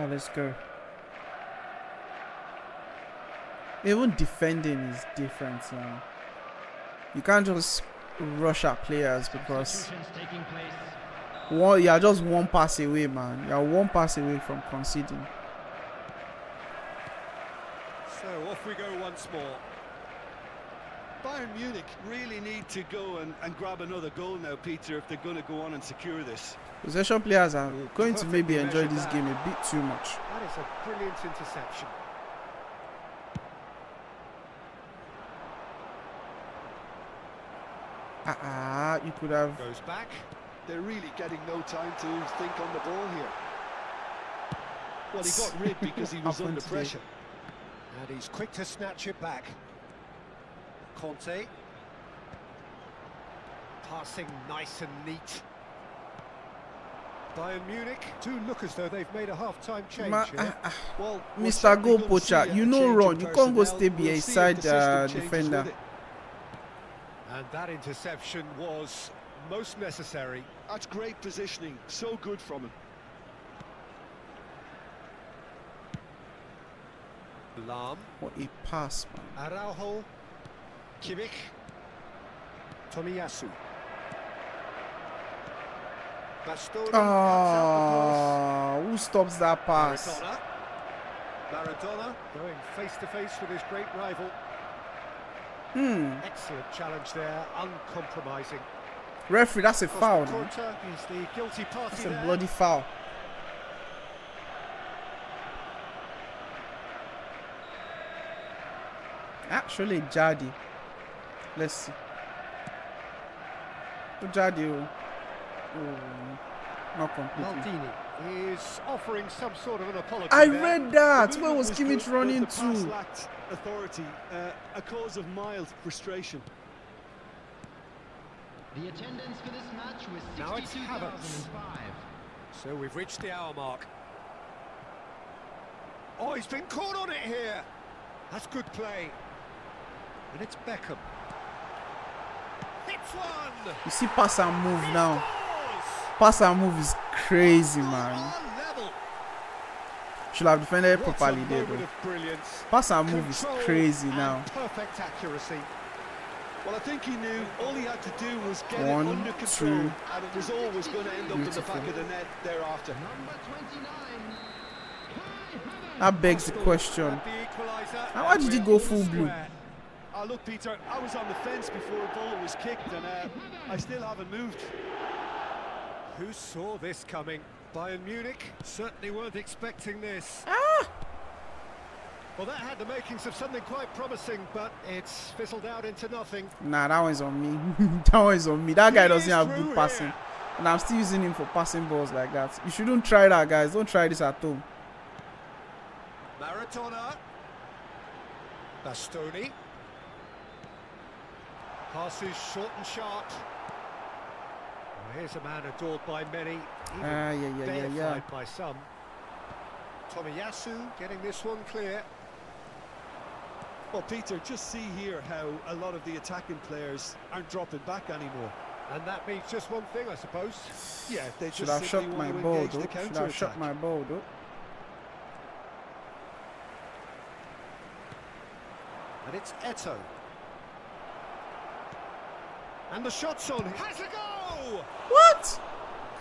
Let's go. Even defending is different now. You can't just rush at players because you're just one pass away, man. You're one pass away from conceding. So off we go once more. Bayern Munich really need to go and grab another goal now, Peter, if they're going to go on and secure this. Possession players are going to maybe enjoy this game a bit too much. That is a brilliant interception. You could have. Goes back. They're really getting no time to think on the ball here. Well, he got rid because he was under pressure. And he's quick to snatch it back. Conte. Passing nice and neat. Bayern Munich do look as though they've made a half-time change here. Well, Mr. Goal Poacher, you know run. You can't go stay beside defender. And that interception was most necessary. That's great positioning. So good from him. Lahm. What a pass, man. Araujo. Kimmich. Tomiyasu. Bastoni. Who stops that pass? Maradona going face-to-face with his great rival. Excellent challenge there, uncompromising. Referee, that's a foul. Is the guilty party. That's a bloody foul. Actually, Jadi. Let's see. Jadi. Not completely. Maldini is offering some sort of an apology. I read that. Where was Kimmich running to? Lacked authority, a cause of mild frustration. The attendance for this match was Now it's 62,005. So we've reached the hour mark. Oh, he's been caught on it here. That's good play. And it's Beckham. Hits one. You see pass and move now. Pass and move is crazy, man. Should have defended properly there, though. Pass and move is crazy now. Perfect accuracy. Well, I think he knew all he had to do was get it under control, and it was always going to end up in the back of the net thereafter. That begs the question. Why did he go full blue? Look, Peter, I was on the fence before the ball was kicked, and I still haven't moved. Who saw this coming? Bayern Munich certainly weren't expecting this. Well, that had the makings of something quite promising, but it's fizzled out into nothing. Nah, that one's on me. That one's on me. That guy doesn't have good passing. And I'm still using him for passing balls like that. You shouldn't try that, guys. Don't try this at home. Maradona. Bastoni. Passes short and sharp. Well, here's a man adored by many, even deified by some. Tomiyasu getting this one clear. Well, Peter, just see here how a lot of the attacking players aren't dropping back anymore. And that means just one thing, I suppose. Yeah, they should just have shot my ball, though. Should have shot my ball, though. And it's Eto. And the shot's on. Has a go! What?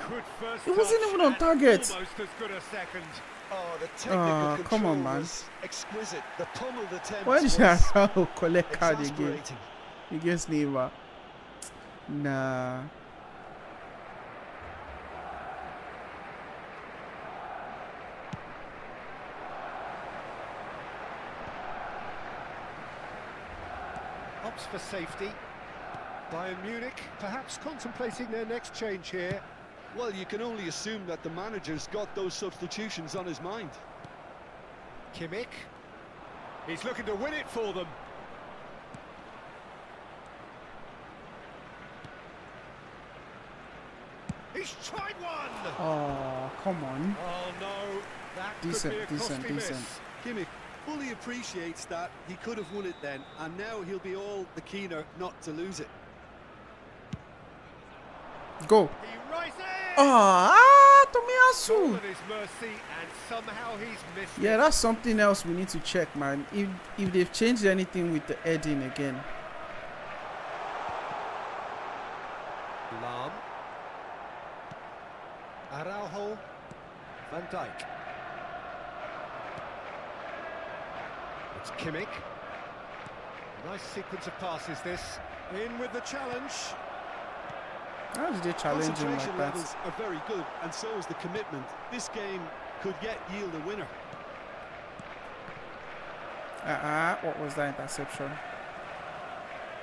Good first. It wasn't even on target. Almost as good a second. Oh, the technical come on, man. was exquisite. The pummeled attempt. Why did Araujo collect card again exasperating. against Neymar? Nah. Opts for safety. Bayern Munich perhaps contemplating their next change here. Well, you can only assume that the manager's got those substitutions on his mind. Kimmich. He's looking to win it for them. He's tried one! Oh, come on. Oh no, that Decent, could be a costly miss. Kimmich fully appreciates that he could have won it then, and now he'll be all the keener not to lose it. Go. He rises. Tomiyasu. At his mercy, and somehow he's missed Yeah, it. that's something else we need to check, man. If they've changed anything with the heading again. Lam. Araujo. Van Dijk. It's Kimmich. Nice sequence of passes this. In with the challenge. How did they challenge him Concentration like that? levels are very good, and so is the commitment. This game could yet yield a winner. What was that interception?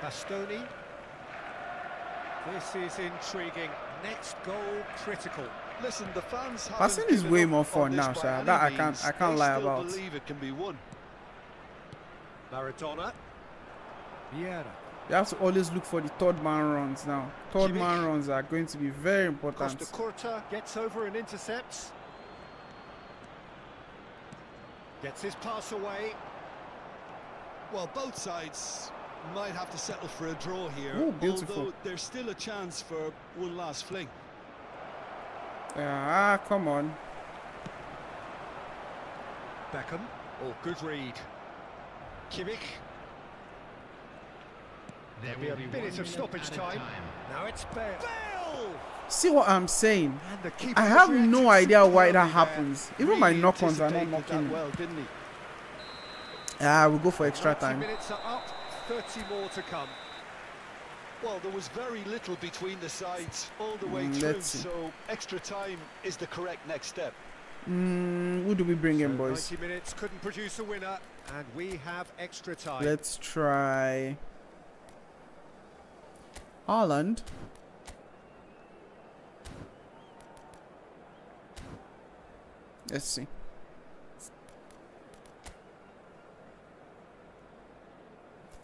Bastoni. This is intriguing. Next goal critical. Listen, the fans haven't Passing is given way up more on fun this now, by sir. any That I means. can't They lie still about. believe it can be won. Maradona. Vieira. You have to always look for the third man runs now. Third Kimmich. man runs are going to be very important. Costa Curta gets over and intercepts. Gets his pass away. Well, both sides might have to settle for a draw here, Ooh, beautiful. although there's still a chance for one last fling. Come on. Beckham. Oh, good read. Kimmich. There Be will a be minute 1 of stoppage time. Now it's Bale. Bale! See what I'm saying? And the keeper I have reacted no idea why that superbly there. happens. Even my Really knock-ons are not anticipated that knocking. well, didn't he? We'll go for extra 90 time. minutes are up, 30 more to come. Well, there was very little between the sides all the way through, Let's see. so extra time is the correct next step. Who do we bring in, So boys? 90 minutes couldn't produce a winner, and we have extra time. Let's try Haaland. Let's see.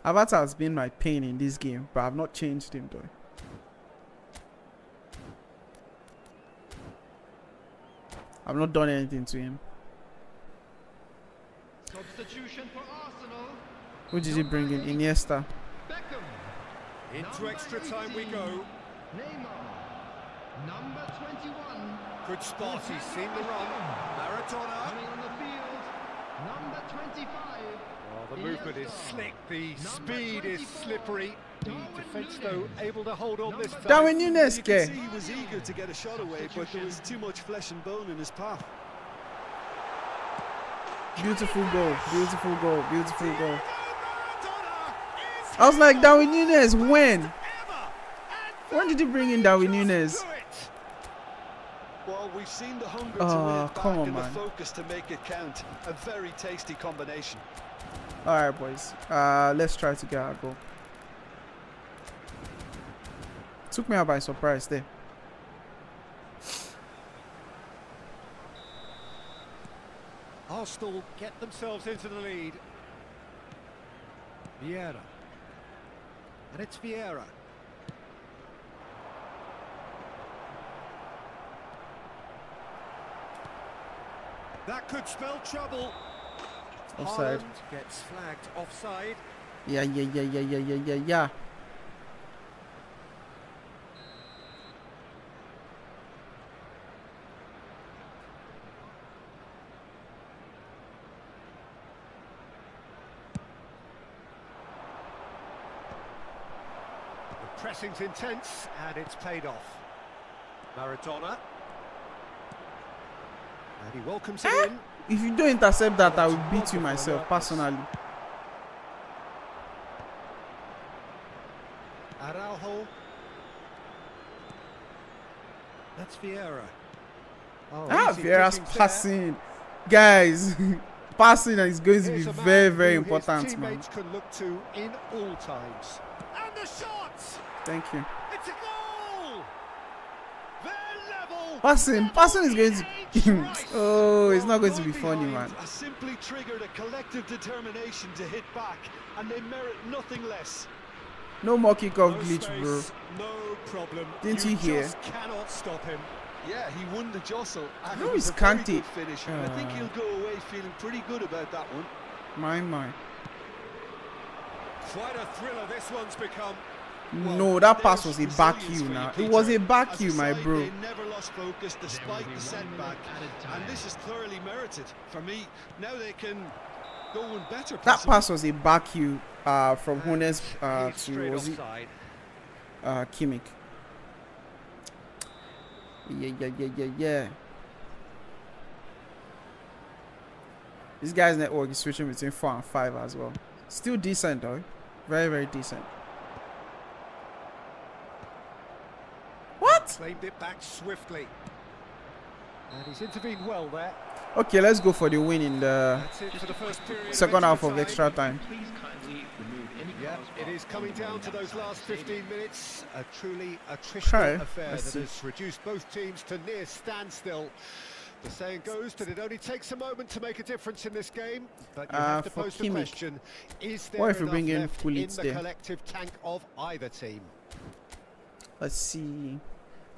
Avatar has been my pain in this game, but I've not changed him though. I've not done anything to him. Substitution for Arsenal. Who did he bring in? Iniesta. Beckham. Into extra time we go. Neymar. Number 21. Good spot, he's seen the run. Maradona. Coming on the field. Number 25. Well, the movement is slick, the speed is slippery. The defence, though, able to hold on this time. Darwin Núñez, You can ke? see he was eager to get a shot away, but there was too much flesh and bone in his path. Beautiful goal, beautiful goal, beautiful goal. I was like, Darwin Núñez, when? When did you bring in Darwin Núñez? Well, we've seen the hunger to Oh, win it back come on, and the man. focus to make it count. A very tasty combination. Alright, boys. Let's try to get our goal. Took me out by surprise there. Arsenal get themselves into the lead. Vieira. And it's Vieira. That could spell trouble. Offside. Haaland gets flagged offside. Yeah. The pressing's intense, and it's paid off. Maradona. And he welcomes it in. If you don't intercept that, I will beat you myself, personally. Araujo. That's Vieira. Oh, easy Vieira's pickings there. passing. Guys, passing is going to be Here's a man very, very who his important, man. teammates can look to in all times. And the shot! Thank you. It's a goal! They're level! Passing is going to... Right. Oh, it's not going to be Going funny, behind man. has simply triggered a collective determination to hit back, and they merit nothing less. No more kickoff No glitch, space, bro. no problem. Didn't you hear? Just cannot stop him. Yeah, he won the jostle, and How it was is a very Kante? good finish. And I think he'll go away feeling pretty good about that one. My. Quite a thriller this one's become. No, that pass was a back you now. It was a back you, my bro. They never lost focus despite the setback, and this is thoroughly merited for me. Now they can go and better. That pass was a back you from Hunes to Straight was it offside. Kimmich. Yeah. This guy's network is switching between 4 and 5 as well. Still decent though. Very, very decent. What? Claimed it back swiftly. And he's intervened well there. Okay, let's go for the win in the That's it for the first period. second half of extra time. Yeah, it is coming down to those last 15 minutes. A truly attritional affair that has reduced both teams to near standstill. The saying goes that it only takes a moment to make a difference in this game, but you have to for pose the Kimmich. question: is there What if we enough bring in left Pulisic in the there? collective tank of either team? Let's see.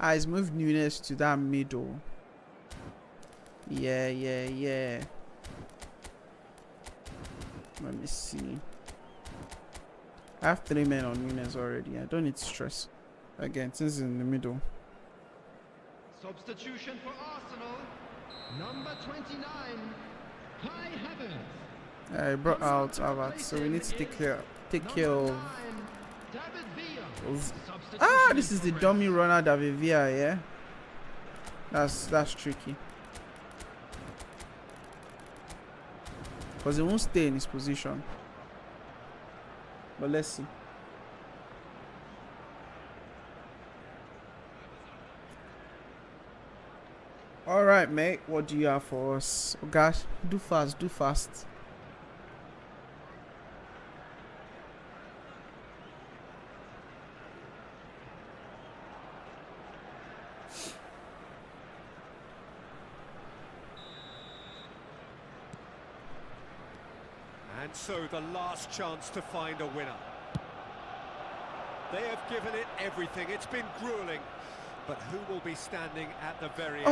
He's moved Nunes to that middle. Yeah. Let me see. I have 3 men on Nunes already. I don't need to stress. Again, since it's in the middle. Substitution for Arsenal. Number 29, Kai Havertz. I brought out Havertz, so we need to take care of. David Villa. This is the dummy runner David Villa, yeah. That's tricky. Because he won't stay in his position. But let's see. Alright, mate. What do you have for us? Oh gosh, do fast. And so the last chance to find a winner. They have given it everything. It's been grueling. But who will be standing at the very end?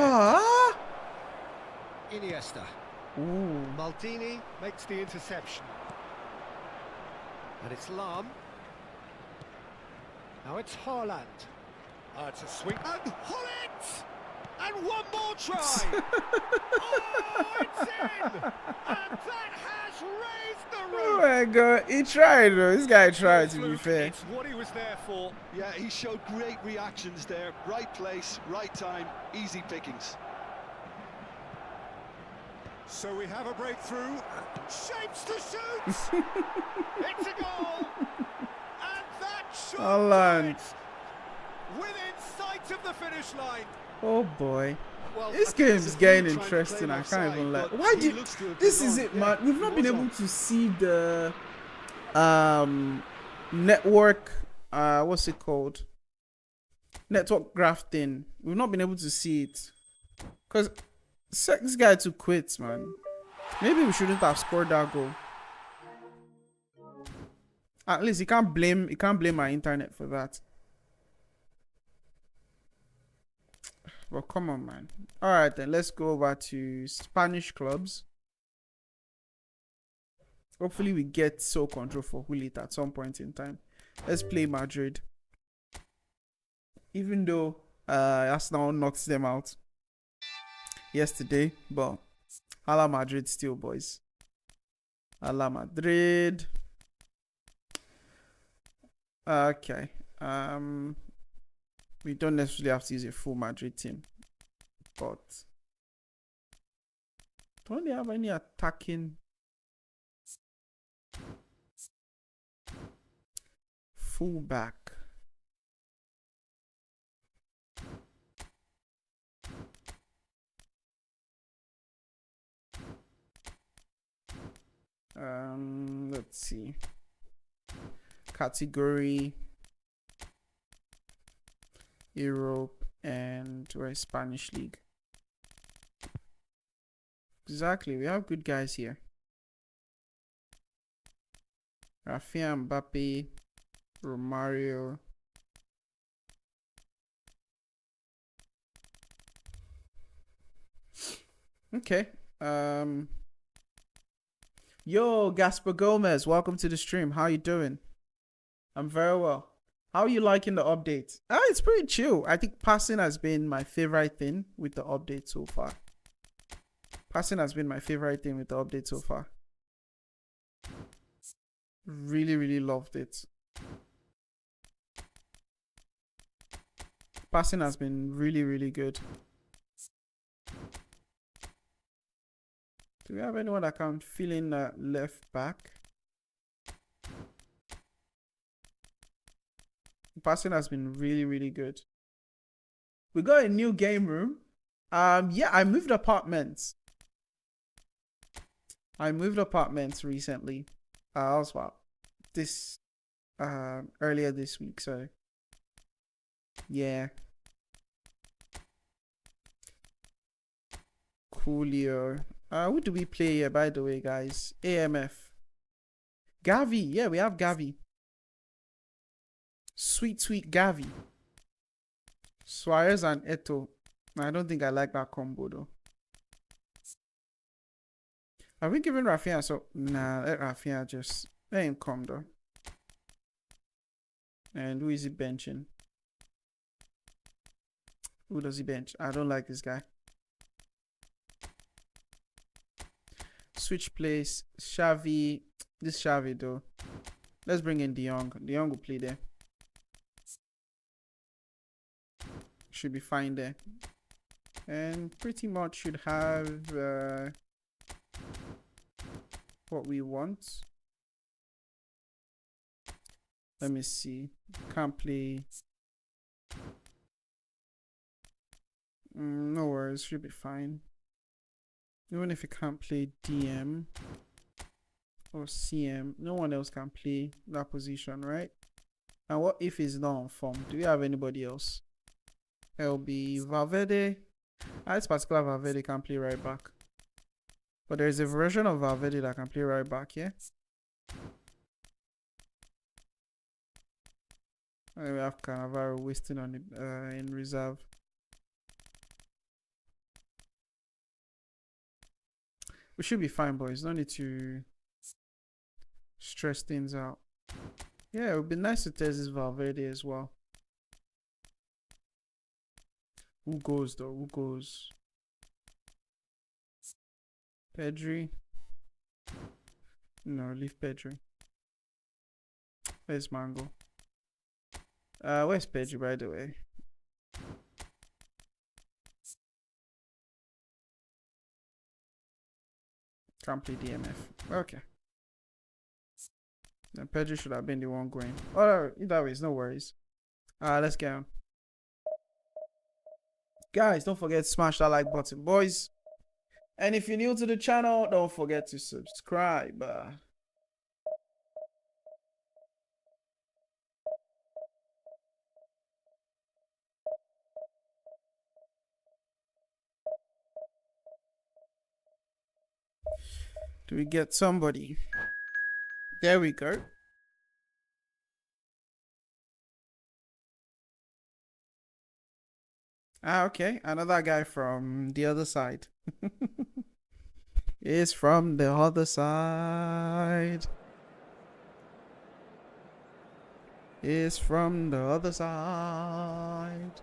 Iniesta. Ooh. Maldini makes the interception. And it's Lam. Now it's Haaland. It's a swing. And Hullet! And one more try! Oh, it's in! And that has raised the roof! Oh my god, he tried though. This guy tried, to be fair. It's what he was there for. Yeah, he showed great reactions there. Right place, right time, easy pickings. So we have a breakthrough. Shapes to shoot! It's a goal! And that should Haaland. within sight of the finish line. Oh boy. Well, This I think game it's is a getting trying to interesting. claim I can't even lie. offside, Why but did he looks to have this been is on. it, man? Yeah, We've not he been was able on. to see the network what's it called? Network graph thing. We've not been able to see it. Cause this guy too quits, man. Maybe we shouldn't have scored that goal. At least you can't blame my internet for that. Well, come on, man. All right, then let's go over to Spanish clubs. Hopefully, we get sole control for Hulit at some point in time. Let's play Madrid. Even though Arsenal knocked them out yesterday, but Hala Madrid still, boys. Hala Madrid. Okay. We don't necessarily have to use a full Madrid team, but don't they have any attacking fullback? Let's see. Category Europe and where is Spanish League? Exactly, we have good guys here. Rafinha, Mbappe, Romario. Okay. Yo, Gasper Gomez, welcome to the stream. How you doing? I'm very well. How are you liking the update? It's pretty chill. I think passing has been my favorite thing with the update so far. Passing has been my favorite thing with the update so far. Really, really loved it. Passing has been really, really good. Do we have anyone that can fill in left back? Passing has been really, really good. We got a new game room. Yeah, I moved apartments. I moved apartments recently. I was about this earlier this week, so yeah. Coolio. Who do we play here, by the way, guys? AMF. Gavi. Yeah, we have Gavi. Sweet, sweet Gavi. Suarez and Eto. I don't think I like that combo, though. Are we giving Rafinha? So, nah, let Rafinha just... Let him come, though. And who is he benching? Who does he bench? I don't like this guy. Switch place. Xavi. This Xavi, though. Let's bring in De Jong. De Jong will play there. Should be fine there. And pretty much should have what we want. Let me see. Can't play. No worries. Should be fine. Even if you can't play DM or CM, no one else can play that position, right? And what if he's not on form? Do we have anybody else? It'll be Valverde. This particular Valverde can play right back. But there's a version of Valverde that can play right back, yeah? And we have Cannavaro wasting on it in reserve. We should be fine, boys. No need to stress things out. Yeah, it would be nice to test this Valverde as well. Who goes though? Who goes? Pedri? No, leave Pedri. Where's Mango? Where's Pedri, by the way? Can't play DMF. Okay. Then Pedri should have been the one going. Oh, either way, no worries. Let's get on. Guys, don't forget to smash that like button, boys. And if you're new to the channel, don't forget to subscribe. Do we get somebody? There we go. Okay. Another guy from the other side. Is from the other side. Is from the other side.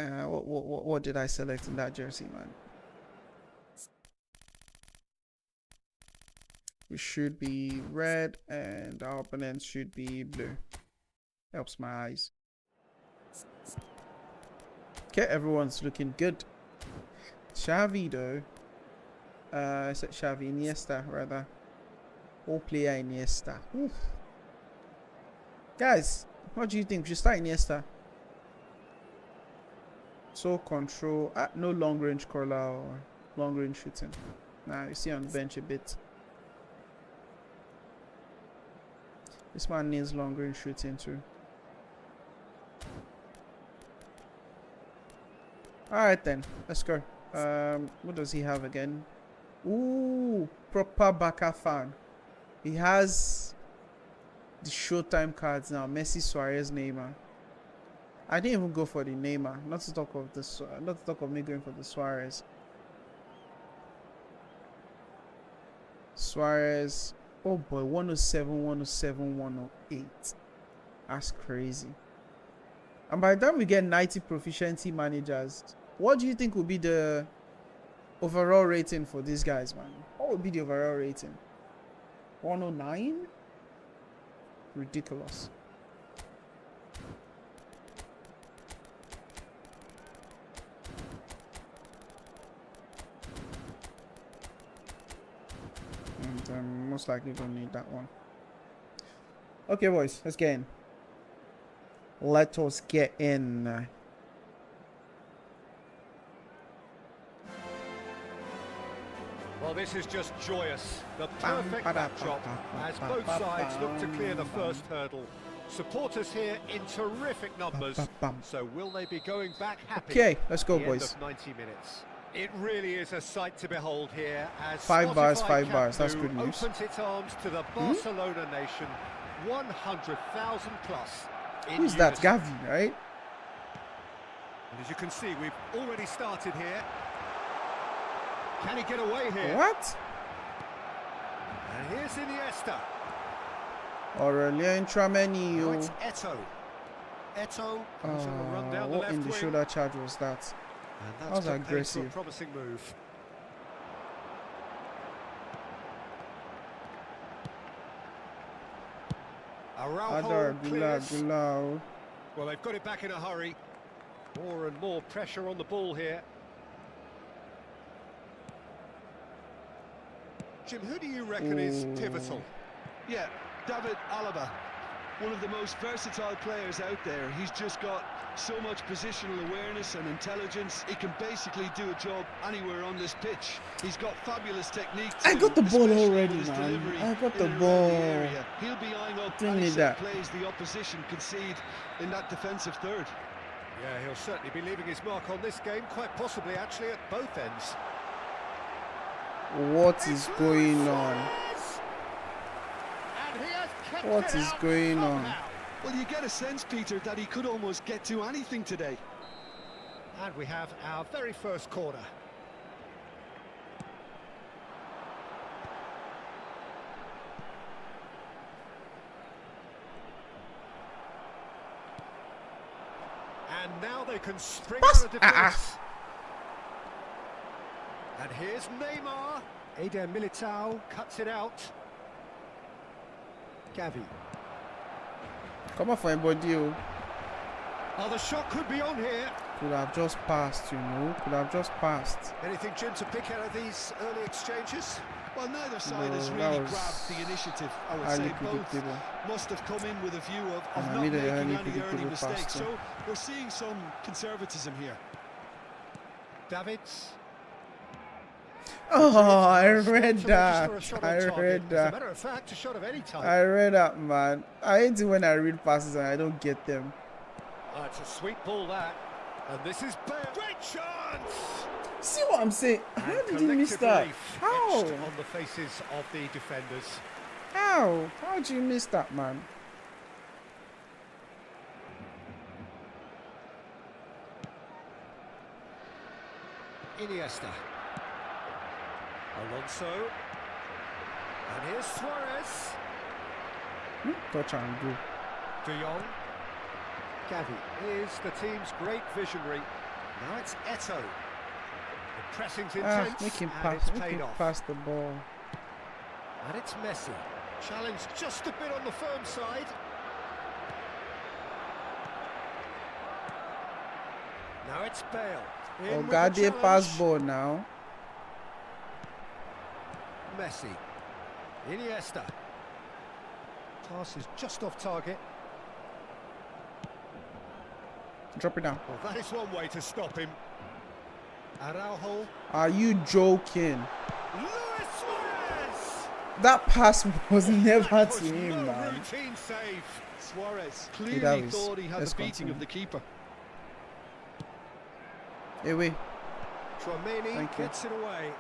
What did I select in that jersey, man? We should be red and our opponents should be blue. Helps my eyes. Okay, everyone's looking good. Xavi though. I said Xavi, Iniesta rather. All player Iniesta. Oof. Guys, what do you think? We should start Iniesta. So control. No long range curler or long range shooting. Nah, you see on the bench a bit. This man needs long range shooting too. Alright then, let's go. What does he have again? Ooh, proper Barca fan. He has the Showtime cards now. Messi, Suarez, Neymar. I didn't even go for the Neymar. Not to talk of this. Not to talk of me going for the Suarez. Suarez. Oh boy, 107, 107, 108. That's crazy. And by the time we get 90 proficiency managers, what do you think will be the overall rating for these guys, man? What would be the overall rating? 109? Ridiculous. And I'm most likely gonna need that one. Okay, boys, let's get in. Let us get in. Well, this is just joyous. The perfect backdrop as both sides look to clear the first hurdle. Supporters here in terrific numbers. So will they be going back happy? Okay, let's go, boys. End of 90 minutes. It really is a sight to behold here as 5 bars, 5 bars. That's good news. opens its arms to the Barcelona nation. 100,000 plus. Who's that? Gavi, right? And as you can see, we've already started here. Can he get away here? What? And here's Iniesta. Aurelien Tchouameni. Oh, it's Eto'o. Eto'o goes on a run down the what left in the wing. shoulder charge was that? And That that's was aggressive. a promising move. Araujo clears. Gulao. Well, they've got it back in a hurry. More and more pressure on the ball here. Jim, who do you reckon is pivotal? Yeah, David Alaba, one of the most versatile players out there. He's just got so much positional awareness and intelligence. He can basically do a job anywhere on this pitch. He's got fabulous technique too, I got the ball especially already, with his man. delivery I got in the and around ball. area. He'll be eyeing up Didn't any need set that. plays the opposition concede in that defensive third. Yeah, he'll certainly be leaving his mark on this game, quite possibly actually at both ends. What is going on? And he has kept What it is out going on? somehow. Well, you get a sense, Peter, that he could almost get to anything today. And we have our very first corner. And now they can spring Pass. out of defence. And here's Neymar. Eder Militao cuts it out. Gavi. Come on for anybody. Oh, the shot could be on here. Could have just passed, you know. Could have just passed. Anything, Jim, to pick out of these early exchanges? Well, neither side No, has that really was grabbed the initiative. I would highly say both predictable. must have come in with a view of And I not need a making highly any early predictable mistakes. pass too. So we're seeing some conservatism here. Davids. Oh, I Still to read register that. a shot I on target. read As a that. matter of fact, a shot of any type. I read that, man. I hate it when I read passes and I don't get them. Oh, it's a sweet ball, that. And this is Bale. Great chance! See what I'm saying? How And did he miss collective that? relief How? etched on the faces of the defenders. How? How did you miss that, man? Iniesta. Alonso. And here's Suarez. Touch and go. De Jong. Gavi is the team's great visionary. Now it's Eto'o. The pressing's intense, Make him and pass. it's Make paid him off. pass the ball. And it's Messi. Challenged just a bit on the firm side. Now it's Bale. In Oh, with God, the they pass challenge. ball now. Messi. Iniesta. Pass is just off target. Drop it down. Well, that is one way to stop him. Araujo. Are you joking? Luis Suarez! That pass was never That to was him, no man. routine save. Suarez that clearly was- thought he had let's the beating continue. of the keeper. Hey, wait. Tchouameni Thank you. gets it away.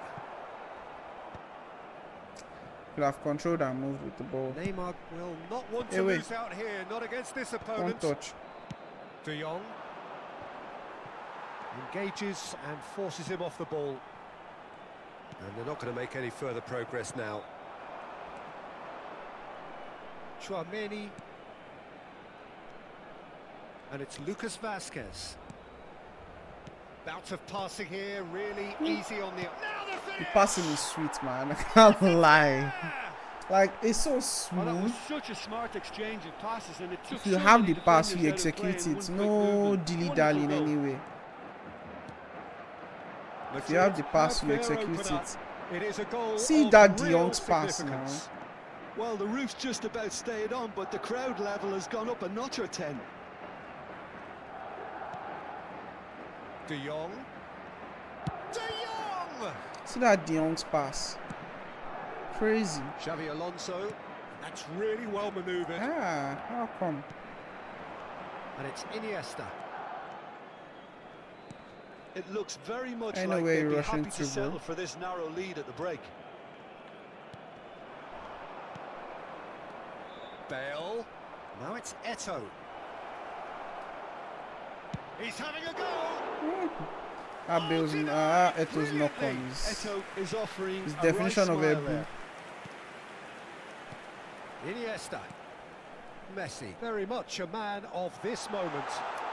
Could have controlled and moved with the ball. Neymar will not want Hey, to wait. lose out here, not against this One opponent. touch. De Jong. Engages and forces him off the ball. And they're not going to make any further progress now. Chouameni. And it's Lucas Vasquez. Bout of passing here, really easy on the... Now the The finish! passing is sweet, man. I can't lie. Like, it's so Well, that was smooth. such a smart exchange of passes, and it took If you so have many the pass, defenders you out of play execute in it. one quick No movement. dilly-dally in Wonderful any goal. way. If you have the pass, you execute it. It is a goal. See of that De real Jong's pass now. significance. Well, the roof's just about stayed on, but the crowd level has gone up a notch or 10. De Jong. De Jong! See that De Jong's pass. Crazy. Xavi Alonso. That's really well manoeuvred. Ah, how come? And it's Iniesta. It looks very much I know like where they'd you're be rushing happy to, to settle bro. for this narrow lead at the break. Bale. Now it's Eto'o. He's having a go. Eto's knock on is Eto'o is offering his a definition right of a smile there. Iniesta. Messi. Very much a man of this moment.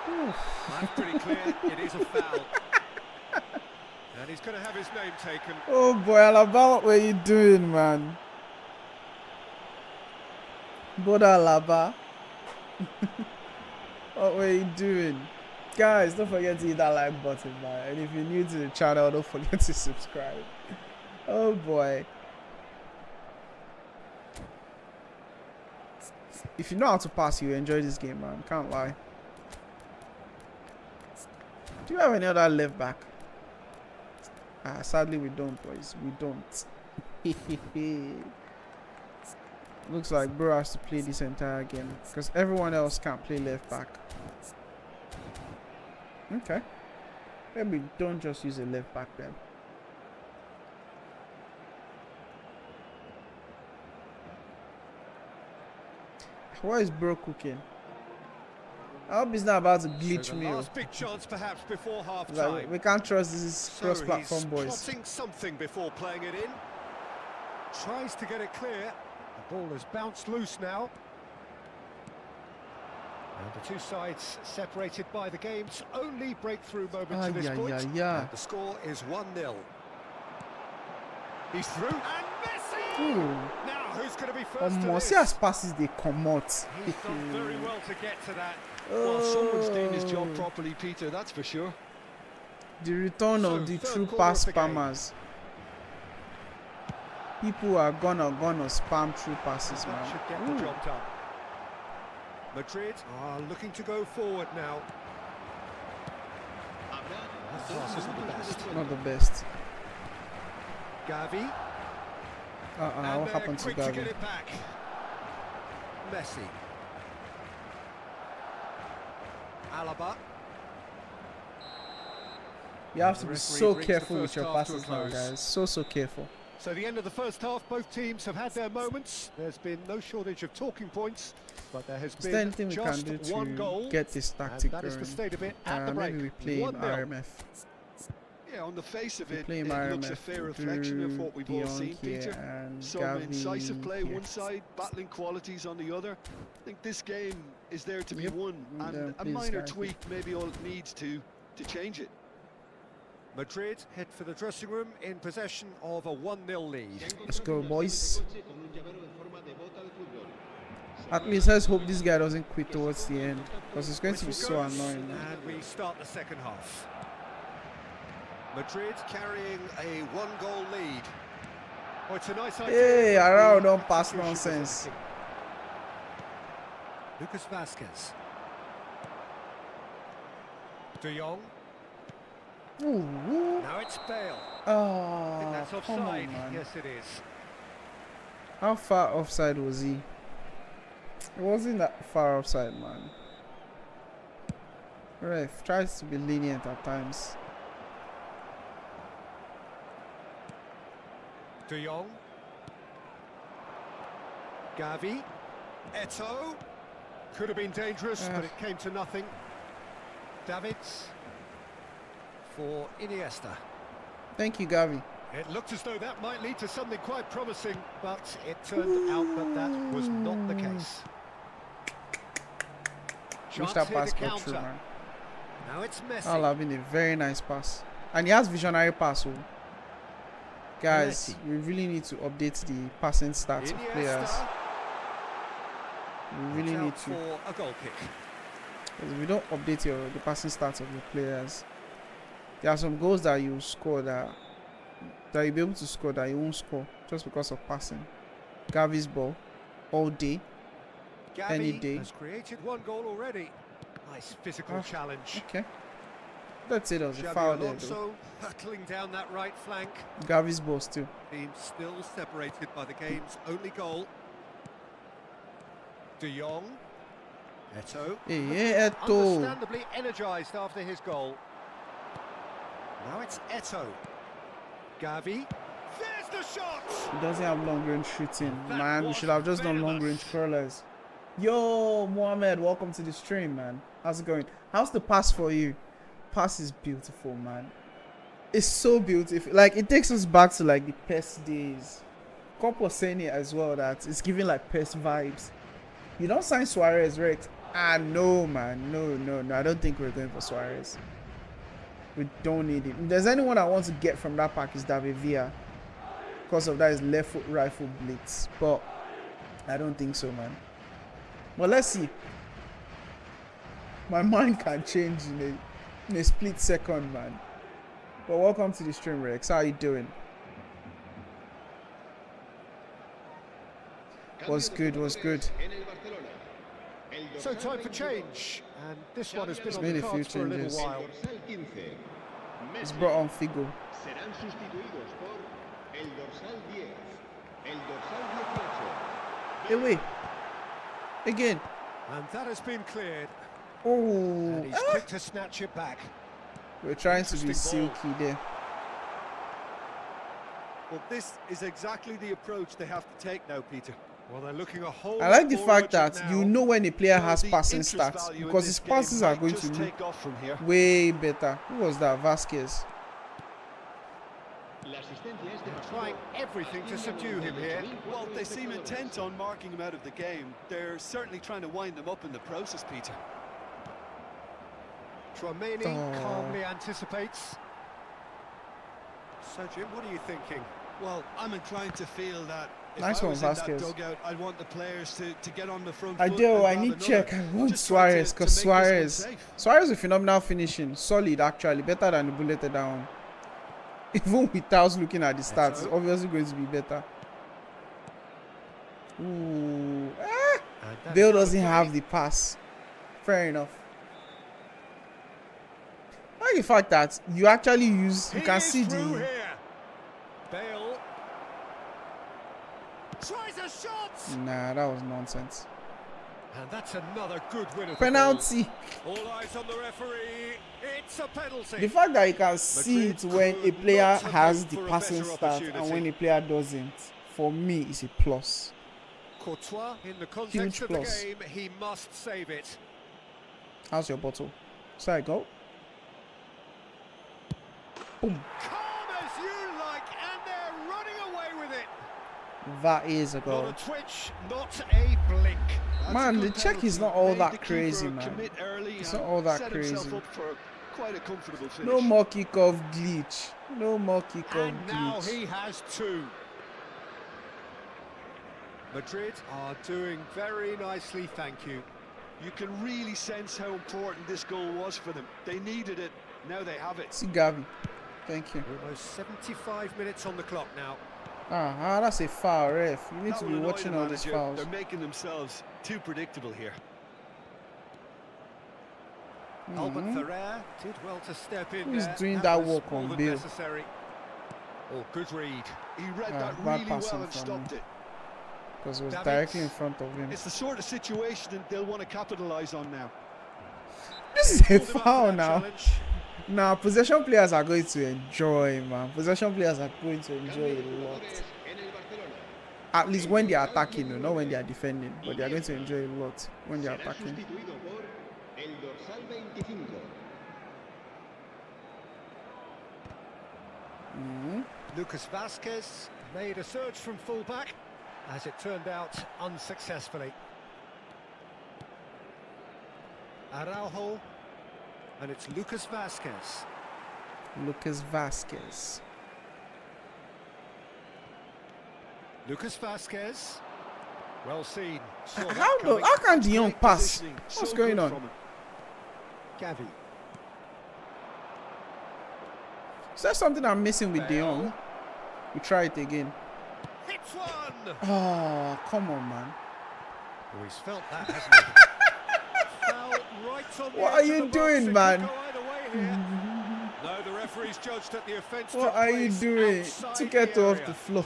That's pretty clear. It is a foul. And he's going to have his name taken. Oh boy, Alaba, what were you doing, man? Boda Alaba. What were you doing? Guys, don't forget to hit that like button, man. And if you're new to the channel, don't forget to subscribe. Oh boy. If you know how to pass, you enjoy this game, man. Can't lie. Do you have any other left back? Sadly, we don't, boys. We don't. Looks like bro has to play this entire game because everyone else can't play left back. Okay. Maybe don't just use a left back then. What is bro cooking? I hope he's not about to glitch So the me. last big chance perhaps before half Like, time. we can't trust these So cross-platform he's boys. plotting something before playing it in. Tries to get it clear. The ball has bounced loose now. And the two sides separated by the game's only breakthrough moment to this point. And the score is 1-0. He's through. And Messi! Ooh. Now, who's going to be first to Almost this? as passes they come out. He's done very well to get to that. Well, someone's doing his job properly, Peter, that's for sure. The return So, of the third true corner pass of the game. spammers. People are gonna spam through passes, That man. should get the job done. Madrid are looking to go forward now. That pass isn't the best. Not the best. Gavi. What And happened to quick to get Gavi? it back. Messi. Alaba. You have to The be referee so brings the careful with first your half to a passes now, close. guys. So careful. So the end of the first half, both teams have had their moments. There's been no shortage of talking points, but there has Is there been anything we can just do one to goal. get this And tactic that is the going? state of it at the break. Maybe we play in 1-0. RMF. Yeah, on the face of it, Play it in looks a RMF. fair reflection of what we've De all Jong seen, here Peter. and Some Gavi incisive play here. one side, battling qualities on the other. I think this game is there to be Yep. won, and a Please, minor guys. tweak maybe all it needs to change it. Madrid head for the dressing room in possession of a 1-0 lead. Let's go, boys. At least let's hope this guy doesn't quit towards the end, because it's going to be so annoying, man. And we start the second half. Madrid carrying a 1-goal lead. Oh, it's a nice idea. Hey, Arao don't The pass execution was nonsense. lacking. Lucas Vasquez. De Jong. Ooh. Now it's Bale. I think Oh, that's come on, offside. man. Yes, it is. How far offside was he? It wasn't that far offside, man. Ref tries to be lenient at times. De Jong. Gavi. Eto'o. Could have been dangerous, but it came to nothing. Davids for Iniesta. Thank you, Gavi. It looked as though that might lead to something quite promising, but it turned out that that was not the case. Wish Chance that here pass to got through, counter. man. Now it's Messi. That'll have been a very nice pass. And he has visionary pass. Oh. Guys, Messi. we really need to update the passing stats of players. Iniesta. We really It's out need to. for a goal kick. Because if you don't update the passing stats of your players, there are some goals that you score that you'll be able to score that you won't score just because of passing. Gavi's ball all day, any Gavi day. has created one goal already. Nice physical challenge. Okay. Let's say there was a Xabi foul there though. Alonso hurtling down that right flank. Gavi's ball still. Team still separated by the game's only goal. De Jong. Eto. Hey, Eto. Understandably energised after his goal. Now it's Eto. Gavi. There's the shot! He doesn't have long range shooting. That Man, we was should have just done long range curlers. Yo, Mohammed, welcome to the stream, man. How's it going? How's the pass for you? Pass is beautiful, man. It's so beautiful. Like, it takes us back to like the PES days. Cop was saying it as well, that it's giving like PES vibes. You don't sign Suarez, right? Ah, no, man. No. I don't think we're going for Suarez. We don't need him. If there's anyone I want to get from that pack, is David Villa. Because of that, is left foot, right foot blitz. But I don't think so, man. But let's see. My mind can change in a split second, man. But welcome to the stream, Rex. How are you doing? Was good. So time for change, and this one has been He's on made the a few cards for a little changes. while. It's brought on Figo. Serán sustituidos por el dorsal 10, el dorsal 18. Hey, wait. Again. And that has been cleared, Oh. and he's quick to snatch it back. We're trying to be Interesting ball. silky there. Well, this is exactly the approach they have to take now, Peter. Well, they're looking a whole I like lot the more fact urgent that now. you know when a player has The passing interest stats, value in because this his passes game are might going just to look take off from here. way better. Who was that? Vasquez. La asistencia es de Trying everything to subdue him here. Well, they seem intent on marking him out of the game. They're certainly trying to wind them up in the process, Peter. Tremaine Oh. calmly anticipates. So, Jim, what are you thinking? Well, I'm inclined to feel that if Nice I one, was in Vasquez. that dugout, I'd want the players to get on the front I foot do. and I grab need another. check. I want Just trying Suarez, to because make this one Suarez. safe. Suarez is phenomenal finishing. Solid, actually. Better than the bulleted down. Even without looking at the stats, it's obviously going to be better. Ooh. Ah! And that's Bale not a doesn't volley. have the pass. Fair enough. I like the fact that you actually use, you He can is see through the. here. Bale tries a shot, Nah, that was nonsense. and that's another good win of the Penalty. ball. All eyes on the referee. It's a penalty. The fact that you can see it when a could player not have has hoped the for a passing better stat and opportunity. when a player doesn't, for me, is a plus. Courtois, in the context Huge of plus. the game, he must save it. How's your bottle? Sorry, go. Boom. Calm as you like, and they're running away with it. That is a Not goal. a twitch, not a blink. That's Man, a the good check is penalty. not all Made that the keeper crazy, man. commit early It's and not all that set himself crazy. up for quite a comfortable finish. No more kickoff glitch. No more kickoff And now glitch. he has two. Madrid are doing very nicely, thank you. You can really sense how important this goal was for them. They needed it. Now they have it. See Gavi. Thank you. Almost 75 minutes on the clock now. That's a foul, ref. You need That to will be annoy watching the all these manager. fouls. They're making themselves too predictable here. Albert Ferrer did well to step in. Who's there. doing that was work more on than Bale? necessary. Oh, good read. He read that bad really passing well and from stopped him. it. Because it was Davids. directly in front of him. It's the sort of situation that they'll want to capitalise on now. This is a Pulled him up for foul that now. challenge. Now, possession players are going to enjoy, man. Possession players are going to enjoy a lot. En el Barcelona. At least when they are attacking, no, not when they are defending. But they are going to enjoy a lot when they are Será attacking. sustituido por el dorsal 25, Lucas Vasquez made a surge from fullback, as it turned out unsuccessfully. Araujo, and it's Lucas Vasquez. Lucas Vasquez. Lucas Vasquez. Well seen. How can De Jong pass? What's going on? Gavi. Is there something I'm missing with De Jong? We try it again. Hits one. Oh, come on, man. Oh, he's felt that, hasn't he? Foul right on the What are you doing, man? No, the referee's judged that the offence. What are you doing to get off the floor?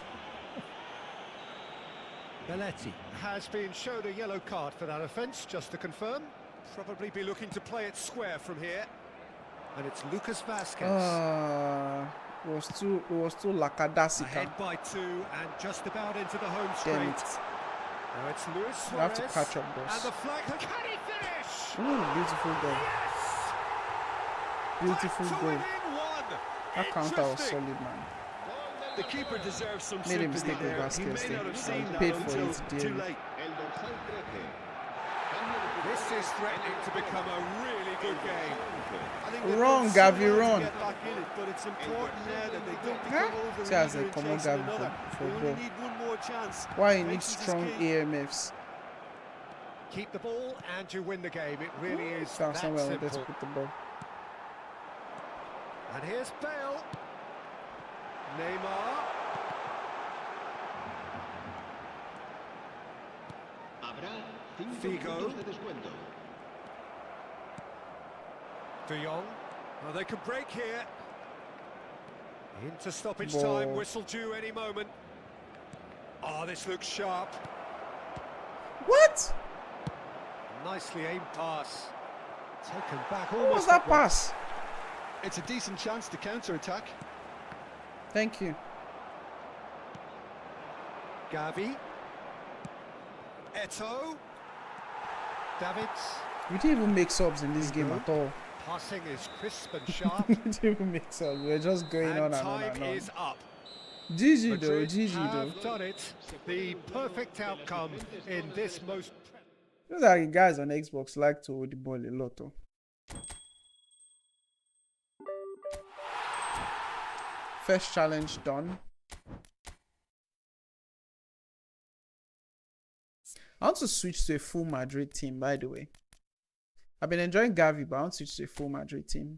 Belletti has been shown a yellow card for that offence, just to confirm. Probably be looking to play it square from here. And it's Lucas Vasquez. It was too Lakadasica. Ahead by 2 and just about into the home straight. Damn it. Now it's Luis Suarez. You have to catch up, boss. And the flag. Can he finish? Ooh, beautiful goal. Yes! Beautiful goal. That counter was solid, man. The keeper deserves some Made a sympathy mistake with there. He Vasquez may not have seen thing. that Paid for until it, too dearly. late. El dorsal 13. This is threatening to become a really good game. I think they've Wrong, got so Gavi, well to wrong. get back in it, but it's important now that they don't Huh? become over See, as eager a in common chasing Gavi another. for They only ball. need one more chance. Why you need Patience is strong key. AMFs? Keep the ball and you win the game. It really is Found that somewhere wanted to simple. put the ball. And here's Bale. Neymar. Habrá 5 Figo. minutos de descuento. De Jong. Oh, they can break here. Into stoppage Ball. time. Whistle due any moment. Oh, this looks sharp. What? Nicely aimed pass. Taken back What almost. was that upwards. pass? It's a decent chance to counter-attack. Thank you. Gavi. Eto'o. Davids. We didn't even make subs in this game at all. Passing is crisp and sharp. We didn't even make subs. We're just going And on and on time and on. is up. GG though, Madrid GG though. have done it. The perfect outcome in this most. Those are guys on Xbox like to hold the ball a lot though. First challenge done. I want to switch to a full Madrid team, by the way. I've been enjoying Gavi, but I want to switch to a full Madrid team.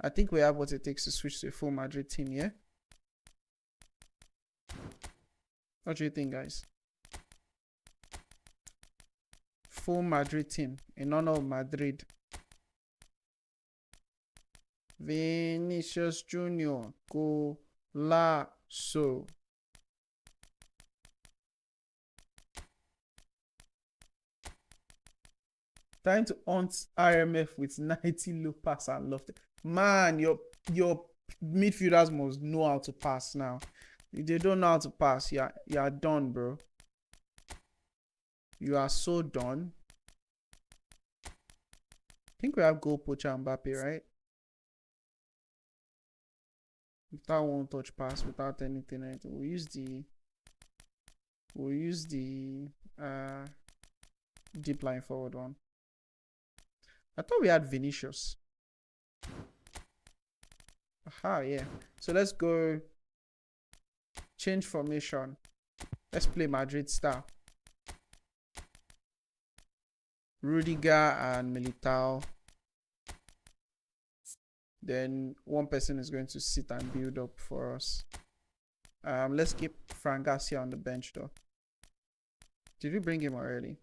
I think we have what it takes to switch to a full Madrid team, yeah? What do you think, guys? Full Madrid team in honor of Madrid. Vinicius Junior, Golazo. Time to hunt RMF with 90 low pass and lofty. Man, your midfielders must know how to pass now. If they don't know how to pass, you're done, bro. You are so done. I think we have goal poacher and Mbappe, right? Without one touch pass, without anything. We'll use the deep line forward one. I thought we had Vinicius. Aha, yeah. So let's go change formation. Let's play Madrid style. Rudiger and Militao. Then one person is going to sit and build up for us. Let's keep Fran Garcia on the bench though. Did we bring him already?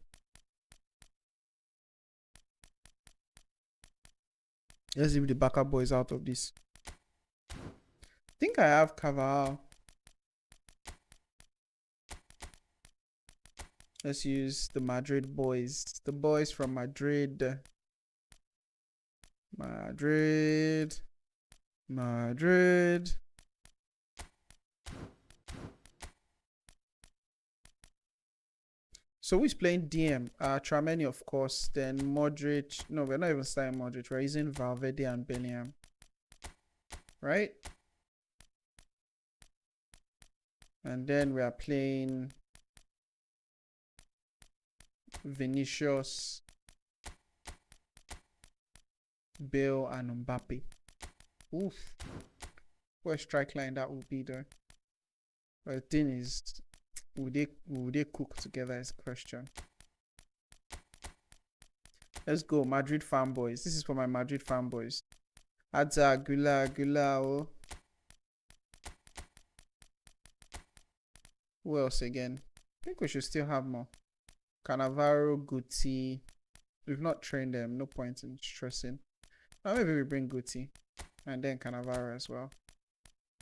Let's leave the backup boys out of this. I think I have Carvajal. Let's use the Madrid boys. The boys from Madrid. Madrid. So who's playing DM? Trameni, of course. Then Modric. No, we're not even starting Modric. We're using Valverde and Bellingham. Right? And then we are playing Vinicius, Bale, and Mbappe. Oof. What a strike line that would be though. But the thing is, would they cook together is the question. Let's go, Madrid fanboys. This is for my Madrid fanboys. Adza, Gula, oh. Who else again? I think we should still have more. Cannavaro, Guti. We've not trained them. No point in stressing. Or maybe we bring Guti. And then Cannavaro as well.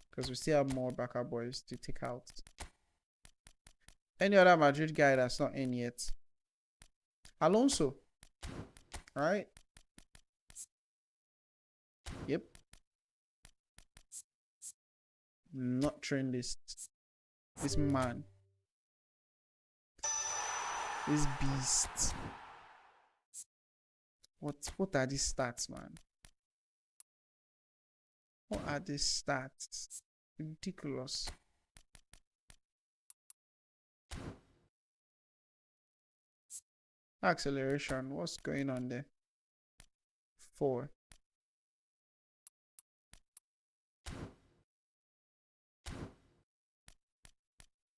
Because we still have more backup boys to take out. Any other Madrid guy that's not in yet? Alonso. Alright. Yep. Not train this man. This beast. What are these stats, man? What are these stats? Ridiculous. Acceleration. What's going on there? 4.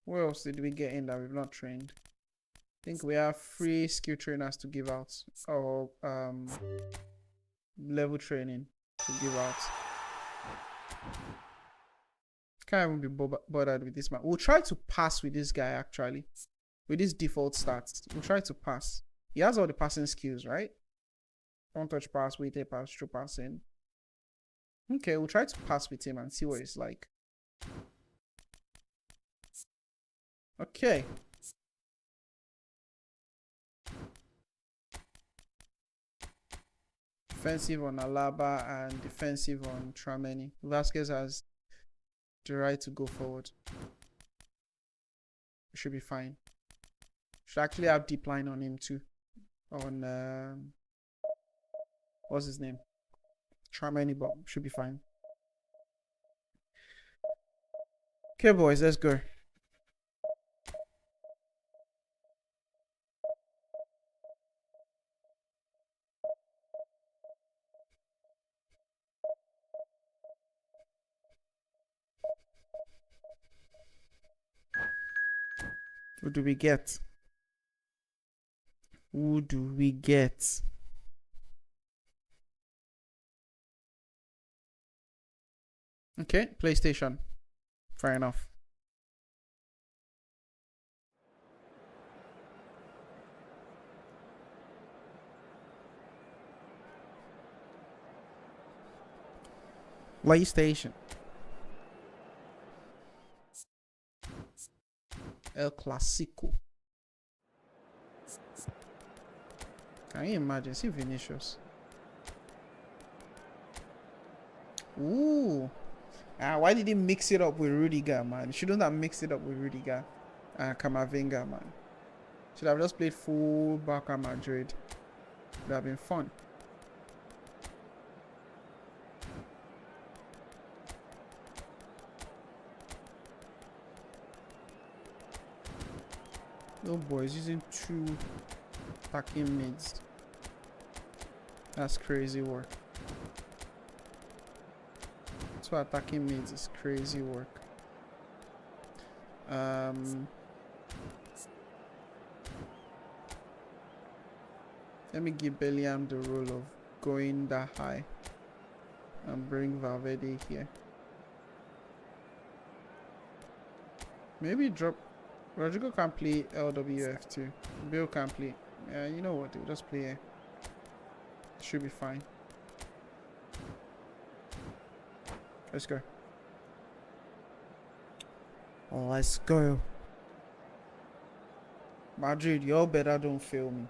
What else did we get in that we've not trained? I think we have 3 skill trainers to give out. Or level training to give out. Can't even be bothered with this man. We'll try to pass with this guy actually. With his default stats. We'll try to pass. He has all the passing skills, right? One touch pass, weighted pass, true passing. Okay, we'll try to pass with him and see what it's like. Okay. Defensive on Alaba and defensive on Trameni. Vasquez has the right to go forward. Should be fine. Should actually have deep line on him too. On what's his name? Trameni, but should be fine. Okay, boys, let's go. Who do we get? Who do we get? Okay, PlayStation. Fair enough. PlayStation. El Clasico. Can you imagine? See Vinicius. Ooh. Why did he mix it up with Rudiger, man? He shouldn't have mixed it up with Rudiger and Camavinga, man. Should have just played full Barca Madrid. Would have been fun. Oh boy, he's using 2 attacking mids. That's crazy work. 2 attacking mids is crazy work. Let me give Bellingham the role of going that high and bring Valverde here. Maybe drop. Rodrigo can play LWF too. Bill can play. Yeah, you know what? We'll just play here. Should be fine. Let's go. Oh, let's go. Madrid, y'all better don't fail me.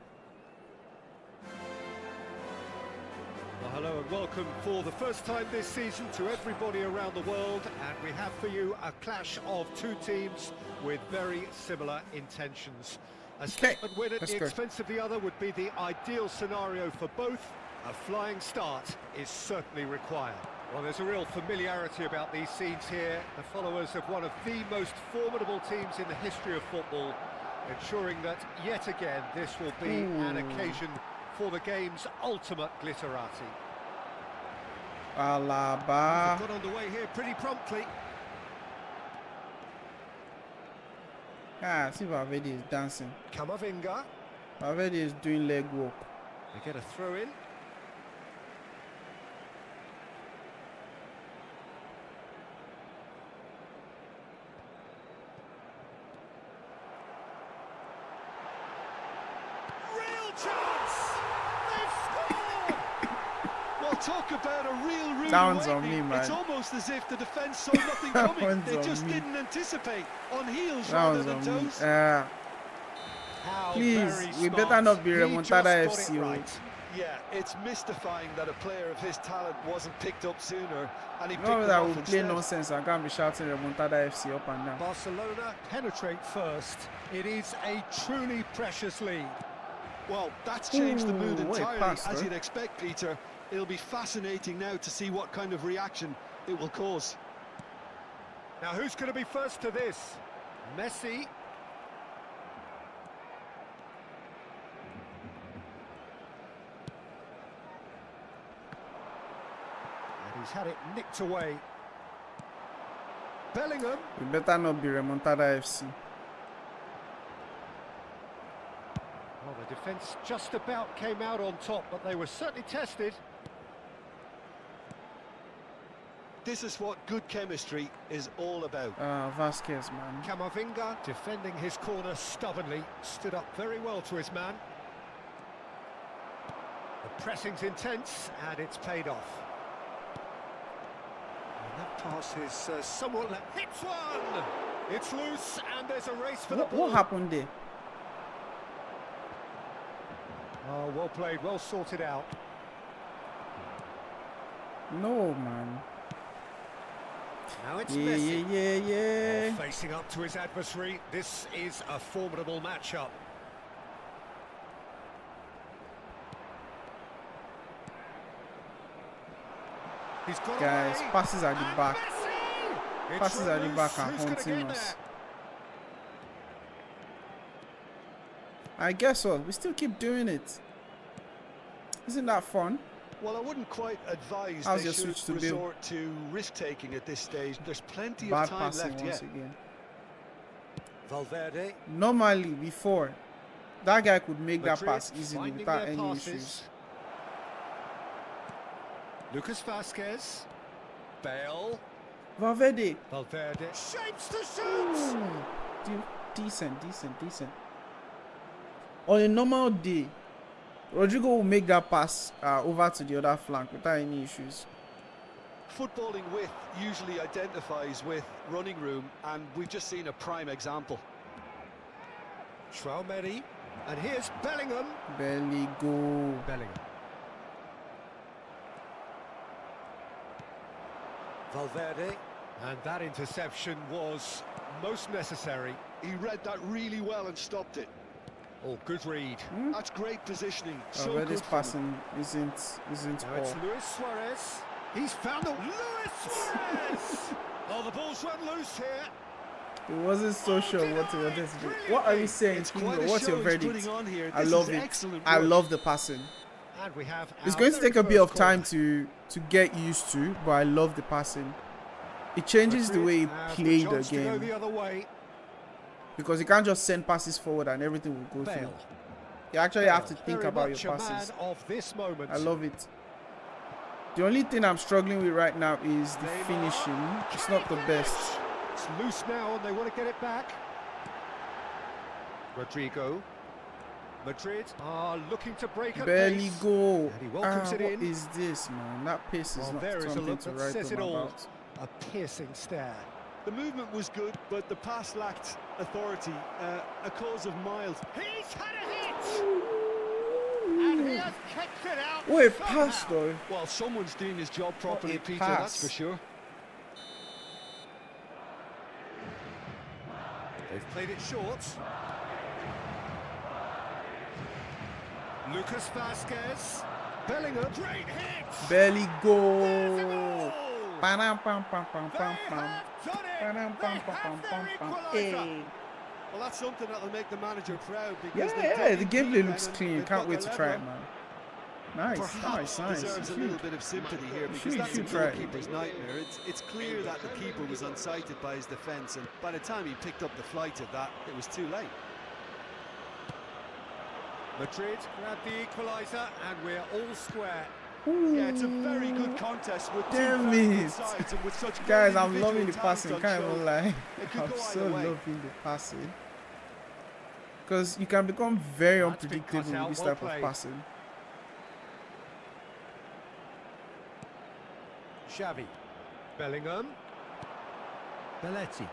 Well, hello and welcome for the first time this season to everybody around the world, and we have for you a clash of 2 teams with very similar intentions. A statement win at the expense of the other would be the ideal scenario for both. A flying start is certainly required. Well, there's a real familiarity about these scenes here. The followers of one of the most formidable teams in the history of football, ensuring that, yet again, this will be an occasion for the game's ultimate glitterati. Alaba. Got underway here pretty promptly. Ah, see Valverde is dancing. Camavinga. Valverde is doing leg work. They get a throw in. Talk about a real rude Sounds on awakening. me, man. It's almost as if the defence saw nothing coming. They just didn't anticipate. On heels rather than toes. Please, we better not be remontada FC. Right. Yeah, it's mystifying that a player of his talent wasn't picked up sooner, and he picked No, it that up will play instead. nonsense. I can't be shouting remontada FC up and down. Barcelona penetrate first. It is a truly precious lead. Well, that's changed the mood what a entirely, pass, as though. you'd expect, Peter. It'll be fascinating now to see what kind of reaction it will cause. Now, who's going to be first to this? Messi. And he's had it nicked away. Bellingham. We better not be remontada FC. Well, the defence just about came out on top, but they were certainly tested. This is what good chemistry is all about. Vasquez, man. Camavinga defending his corner stubbornly, stood up very well to his man. The pressing's intense, and it's paid off. And that pass is somewhat hits one! It's loose, and there's a race for the ball. What happened there? Oh, well played, well sorted out. No, man. Now it's Yeah, Messi. yeah. Oh, facing up to his adversary, this is a formidable matchup. He's got Guys, away. passes at the And back. Messi! Passes It's at the loose. back and Who's gonna haunting get us. there? I guess what? We still keep doing it. Isn't that fun? Well, I wouldn't quite advise How's they your should switch to resort to risk-taking at this stage. There's plenty Bad of time passing left once yet. again. Valverde. Normally, before, that guy could make that Madrid pass easily finding without their any passes. issues. Lucas Vasquez. Bale. Valverde. Valverde. Shapes to shoot! Decent. On a normal day, Rodrigo will make that pass over to the other flank without any issues. Footballing width usually identifies with running room, and we've just seen a prime example. Traumeri. And here's Bellingham. Barely go. Bellingham. Valverde. And that interception was most necessary. He read that really well and stopped it. Oh, good read. That's great positioning. So Valverde's good from him. passing isn't Now it's all. Luis Suarez. He's found the Luis Suarez. Oh, the ball's run loose here. He wasn't so sure what he wanted to do. What are you saying, It's Kingo? quite a What's your show he's verdict? putting on here. I This love is it. excellent I work. love the passing. And we have It's our going to very take a bit of first time corner. to get used to, but I love the passing. It changes the way he played the chance to go game, the other way. because you can't just send passes forward and everything will go through. Bale. You actually have to think Very about much your a man passes. of this moment. I love it. The only thing I'm struggling with right now is the Neymar. finishing. It's not the best. It's loose now, and they want to get it back. Rodrigo. Madrid are looking to break at Barely pace. go. And he welcomes it What in. is this, man? That pace is Well, not there is a something look to that write says home it all. about. A piercing stare. The movement was good, but the pass lacked authority. A cause of mild. He's had a hit! And he has kicked it out. What a somehow. pass, though. Well, someone's doing his job properly, a Peter, pass. that's for sure. They've played it short. Lucas Vasquez. Bellingham, great hit! Belly There's a goal. goal! Pam, pam, pam, pam, They pam, have pam. done it! Pam, They pam, pam, have pam, their pam, pam. equaliser! Hey. Well, that's something that'll make the manager proud Yeah, because yeah, the dug in deep gameplay then looks and clean. they've Can't got wait their to try it, leveller. man. Nice, Perhaps nice. deserves a little bit of sympathy here because that's a should try it. goalkeeper's nightmare. It's clear that the keeper was unsighted by his defence, and by the time he picked up the flight of that, it was too late. Madrid grab the equaliser and we're all square. Yeah, it's a very good contest with two Damn very it. good sides and with such great Guys, I'm individual loving the talent passing. on Can't show. even lie. It could I'm go so either way. loving the passing. Because you can become very That's been unpredictable cut out, with this well type of played. passing. Xavi. Bellingham. Belletti.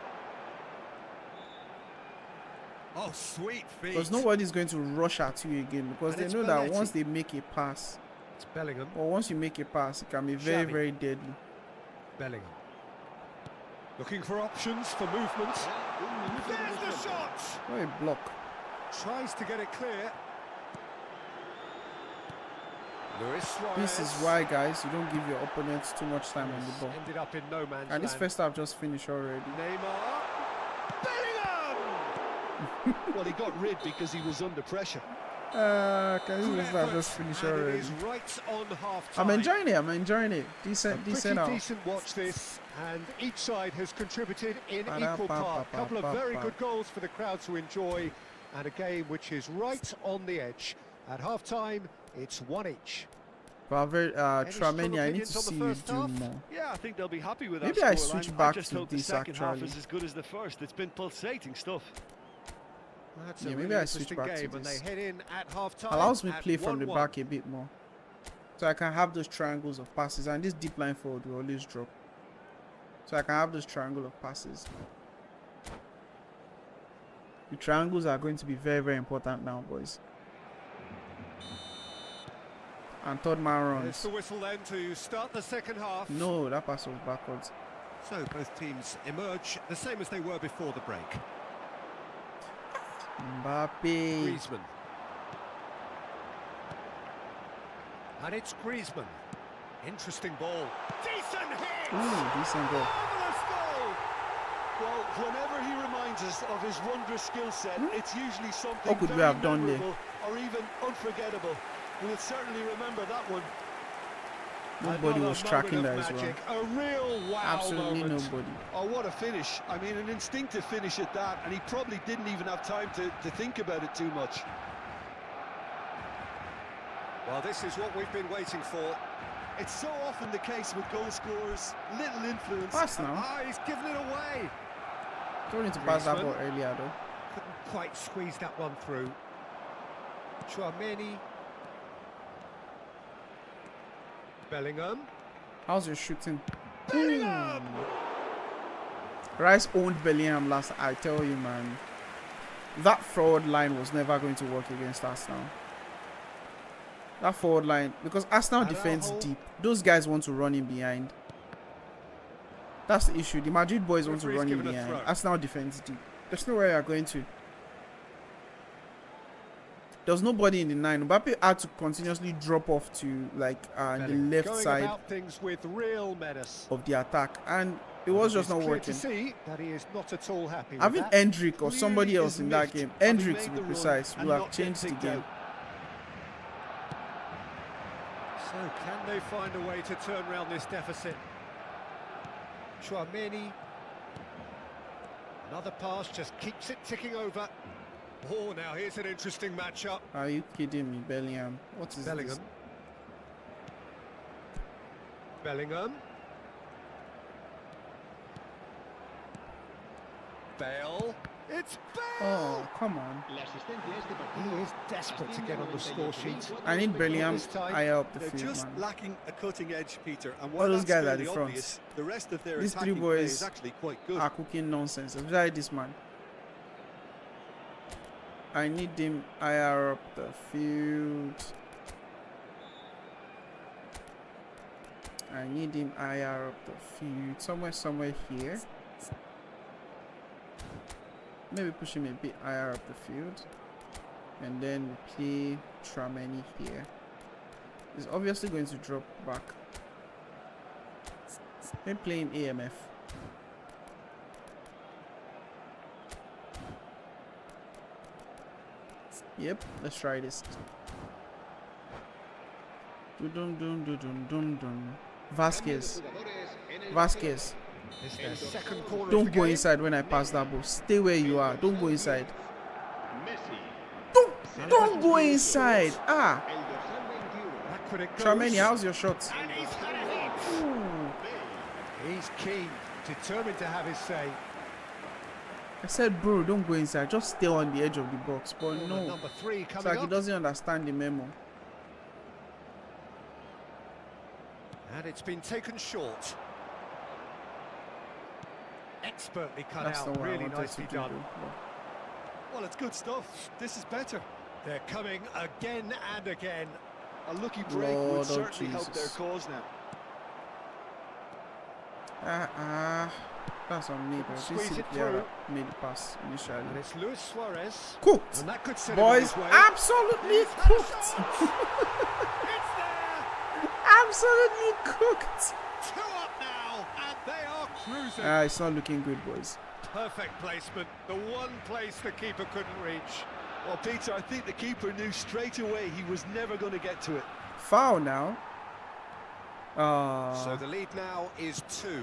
Oh, sweet feet. Because nobody's going to rush at you again because And they it's know that Belletti. once they make a pass, It's Bellingham. or once you make a pass, it can be very, Xavi. very deadly. Bellingham. Looking for options for movement. There's the shot! What a block. Tries to get it clear. Luis Suarez. This is why, guys, you don't give your opponents too much time on the ball. Ended up in no man's And this land. first half just finished already. Neymar. Bellingham! Well, he got rid because he was under pressure. Can you first half just finished And it already? is right on half time. I'm enjoying it. Decent Pretty out. decent watch this, and each side has contributed in Ba-da, equal ba, part. ba, Couple of ba, very ba. good goals for the crowd to enjoy, and a game which is right on the edge. At half time, it's one each. But very, Any strong Trameni, I need to opinions on the see you first do half? more. Yeah, I think they'll be happy with that Maybe I scoreline. switch back just to hope the this second half actually. is as good as the first. It's been pulsating stuff. That's Yeah, a maybe really I switch interesting back to game, and they this. head in at half time. Allows me at play from the 1-1. back a bit more. So I can have those triangles of passes, and this deep line forward will always drop. So I can have those triangle of passes. The triangles are going to be very, very important now, boys. And third man There's runs. the whistle then to start the second half. No, that pass was backwards. So both teams emerge the same as they were before the break. Mbappe. Griezmann. And it's Griezmann. Interesting ball. Decent hit! Ooh, decent goal. Marvellous goal! Well, whenever he reminds us of his wondrous skill set, it's usually something What could we very have done there? memorable or even unforgettable. We'll certainly remember that one. Nobody Another was tracking that moment as of well. magic. A real wow Absolutely moment. nobody. Oh, what a finish. I mean, an instinctive finish at that, and he probably didn't even have time to think about it too much. Well, this is what we've been waiting for. It's so often the case with goal scorers, little influence. Pass now. Ah, he's given it away. Don't need to pass that Griezmann. ball earlier though. Couldn't quite squeeze that one through. Chouameni. Bellingham. How's your shooting? Bellingham! Rice owned Bellingham last. I tell you, man. That forward line was never going to work against Arsenal. That forward line, because Arsenal defends deep. Those guys want to run in behind. That's the issue. The Madrid boys want to Referee's run in given a behind. throw. Arsenal defends deep. There's nowhere you're going to. There's nobody in the 9. Mbappe had to continuously drop off to like the Bellingham left going side about things with real menace. of the attack, and it was just It's not clear working. to see that he is not at all happy with Having that. Endrick or somebody Clearly else is in that miffed, game, having Endrick made to the be run precise, and will have not get changed the picked game. out. So can they find a way to turn around this deficit? Chouameni. Another pass just keeps it ticking over. Oh, now here's an interesting matchup. Are you kidding me, Bellingham? What is Bellingham. this? Bellingham. Bale. It's Bale! Oh, come on. La asistencia a este partido He is desperate to get on the score sheet. I need Bellingham This time, higher up the They're field, just man. lacking a cutting edge, Peter. And All while those that's guys at fairly the front. obvious, the rest of their These three attacking play boys is actually quite good. Are cooking nonsense, especially this man. I need him higher up the field. I need him higher up the field. Somewhere here. Maybe push him a bit higher up the field. And then we play Trameni here. He's obviously going to drop back. They're playing AMF. Yep, let's try this. Vasquez. Vasquez. Don't go inside when I pass that ball. Stay where you are. Don't go inside. Don't go inside. Ah. Trameni, how's your shot? He's keen, determined to have his say. I said, bro, don't go inside. Just stay on the edge of the box. But no. Number 3 It's coming like he up. doesn't understand the memo. And it's been taken short. Expertly cut That's out, not what I really wanted nicely to do, done. though. Well, it's good stuff. This is better. They're coming again and again. A lucky break Lord would of certainly help their Jesus. cause now. That's on me, bro. Squeeze This it City made the pass initially. And it's Luis Suarez. Cooked, And that could set boys. him on his way. Absolutely He's had a cooked. shot. It's there. Absolutely cooked. 2 up now, and they are cruising. It's not looking good, boys. Perfect placement. The one place the keeper couldn't reach. Well, Peter, I think the keeper knew straight away he was never going to get to it. Foul now. So the lead now is 2.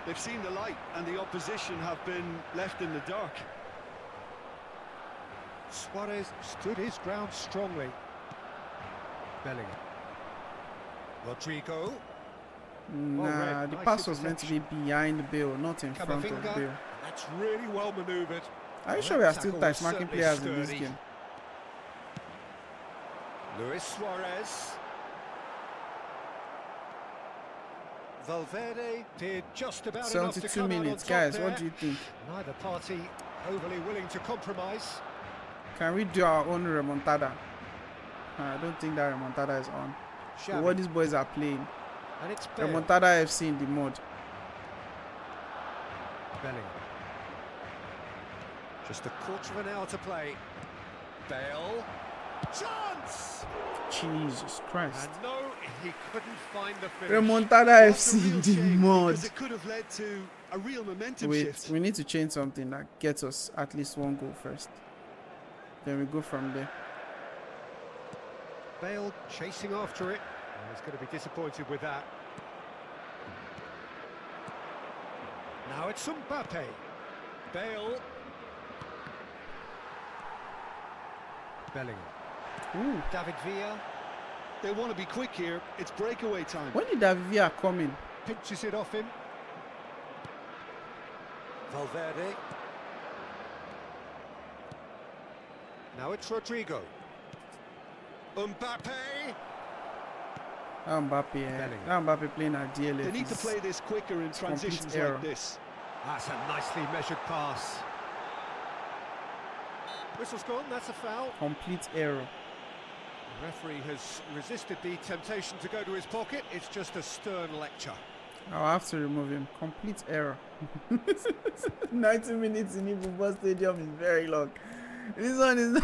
They've seen the light, and the opposition have been left in the dark. Suarez stood his ground strongly. Bellingham. Rodrigo. Nah, Red, the nice pass was meant to be interception. behind Bill, not in front of Camavinga. Bill. That's really well manoeuvred. Are you That sure we are still tackle tight was marking certainly players in this sturdy. game? Luis Suarez. Valverde did just about enough to 72 come out on minutes, top guys. there. What do you think? Neither party overly willing to compromise. Can we do our own remontada? I don't think that remontada is on. But what these boys are playing, And it's Bale. remontada FC in the mud. Bellingham. Just a quarter of an hour to play. Bale. Chance! Jesus Christ. And no, he couldn't find the finish. Remontada That's a FC in real the shame, mud. because it could have led to a real momentum Wait, shift. we need to change something that gets us at least 1 goal first. Then we go from there. Bale chasing after it. Oh, he's going to be disappointed with that. Now it's Mbappe. Bale. Bellingham. Ooh. David Villa They want to be quick here. It's breakaway time. When did Davia come in? pinches it off him. Valverde. Now it's Rodrigo. Mbappe. Mbappe, Bellingham. Mbappe playing at DLF. They need to play this quicker in transitions error. like this. That's a nicely measured pass. Whistle's gone, that's a foul. Complete error. The referee has resisted the temptation to go to his pocket. It's just a stern lecture. I'll have to remove him. Complete error. 90 minutes in eFootball Stadium is very long. This one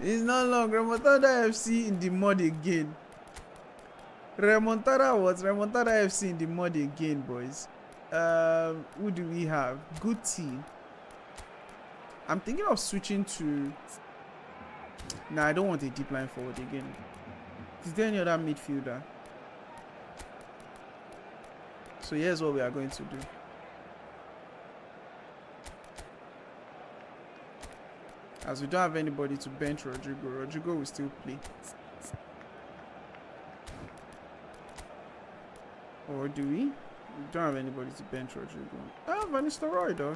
is not long. Remontada FC in the mud again. Remontada what? Remontada FC in the mud again, boys. Who do we have? Good team. I'm thinking of switching to... Nah, I don't want a deep line forward again. Is there any other midfielder? So here's what we are going to do. As we don't have anybody to bench Rodrigo, Rodrigo will still play. Or do we? We don't have anybody to bench Rodrigo. Ah, Van Nistelrooy though.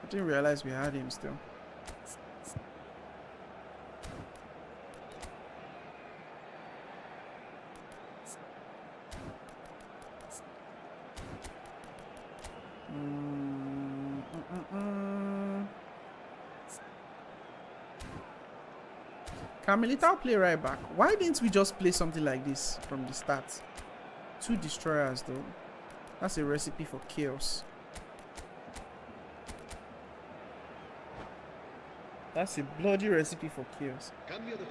I didn't realize we had him still. Can Militao play right back? Why didn't we just play something like this from the start? 2 destroyers though. That's a recipe for chaos. That's a bloody recipe for chaos.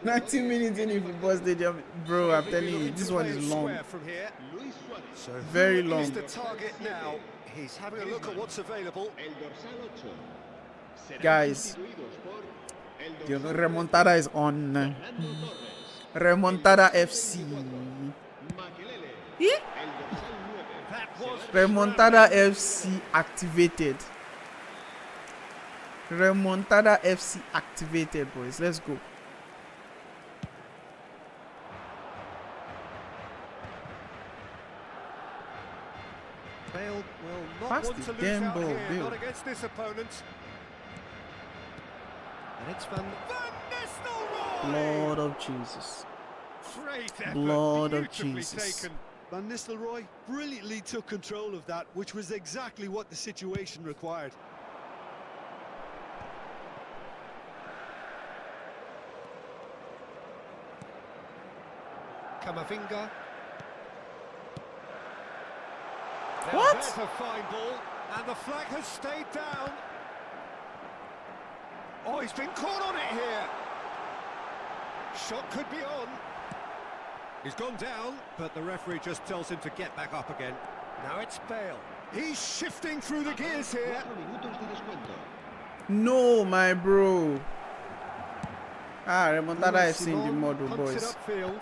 90 minutes in eFootball stadium, bro. I'm telling you, this one is long. So Very who long. is the target now? He's having a look at what's available. Guys, the remontada is on. Remontada FC. Remontada FC activated. Remontada FC activated, boys. Let's go. Bale will not Pass want the to lose damn out ball, here, Bale. not against this opponent. And it's Van Nistelrooy! Lord of Jesus. Great effort, Lord of beautifully Jesus. taken. Van Nistelrooy brilliantly took control of that, which was exactly what the situation required. Camavinga. What? There's a fine ball, and the flag has stayed down. Oh, he's been caught on it here. Shot could be on. He's gone down, but the referee just tells him to get back up again. Now it's Bale. He's shifting through the gears here. No, my bro. Remontada FC in the model, Punts it boys. upfield.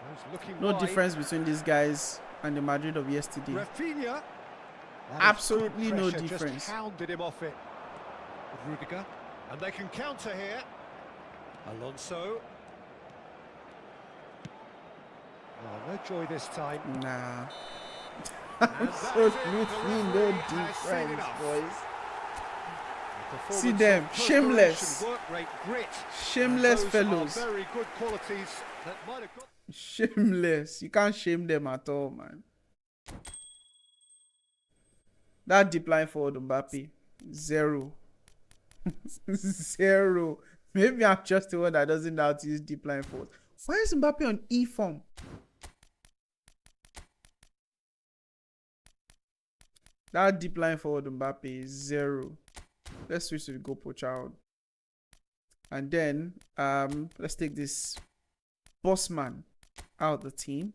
Goes looking No wide. difference between these guys and the Madrid of yesterday. Rafinha. That is Absolutely good no pressure, difference. Just hounded him off it. Rudiger. And they can counter here. Alonso. Oh, no joy this time. Nah. And So that is it. between The the referee has seen difference, enough. boys. Performance See them, of shameless. perspiration, work rate, grit. Shameless Those fellows. are very good qualities that might have got. Shameless. You can't shame them at all, man. That deep line forward Mbappe. 0. 0. Maybe I'm just the one that doesn't know how to use deep line forward. Why is Mbappe on E form? That deep line forward Mbappe is 0. Let's switch to the GoPro child. And then let's take this Bossman out the team.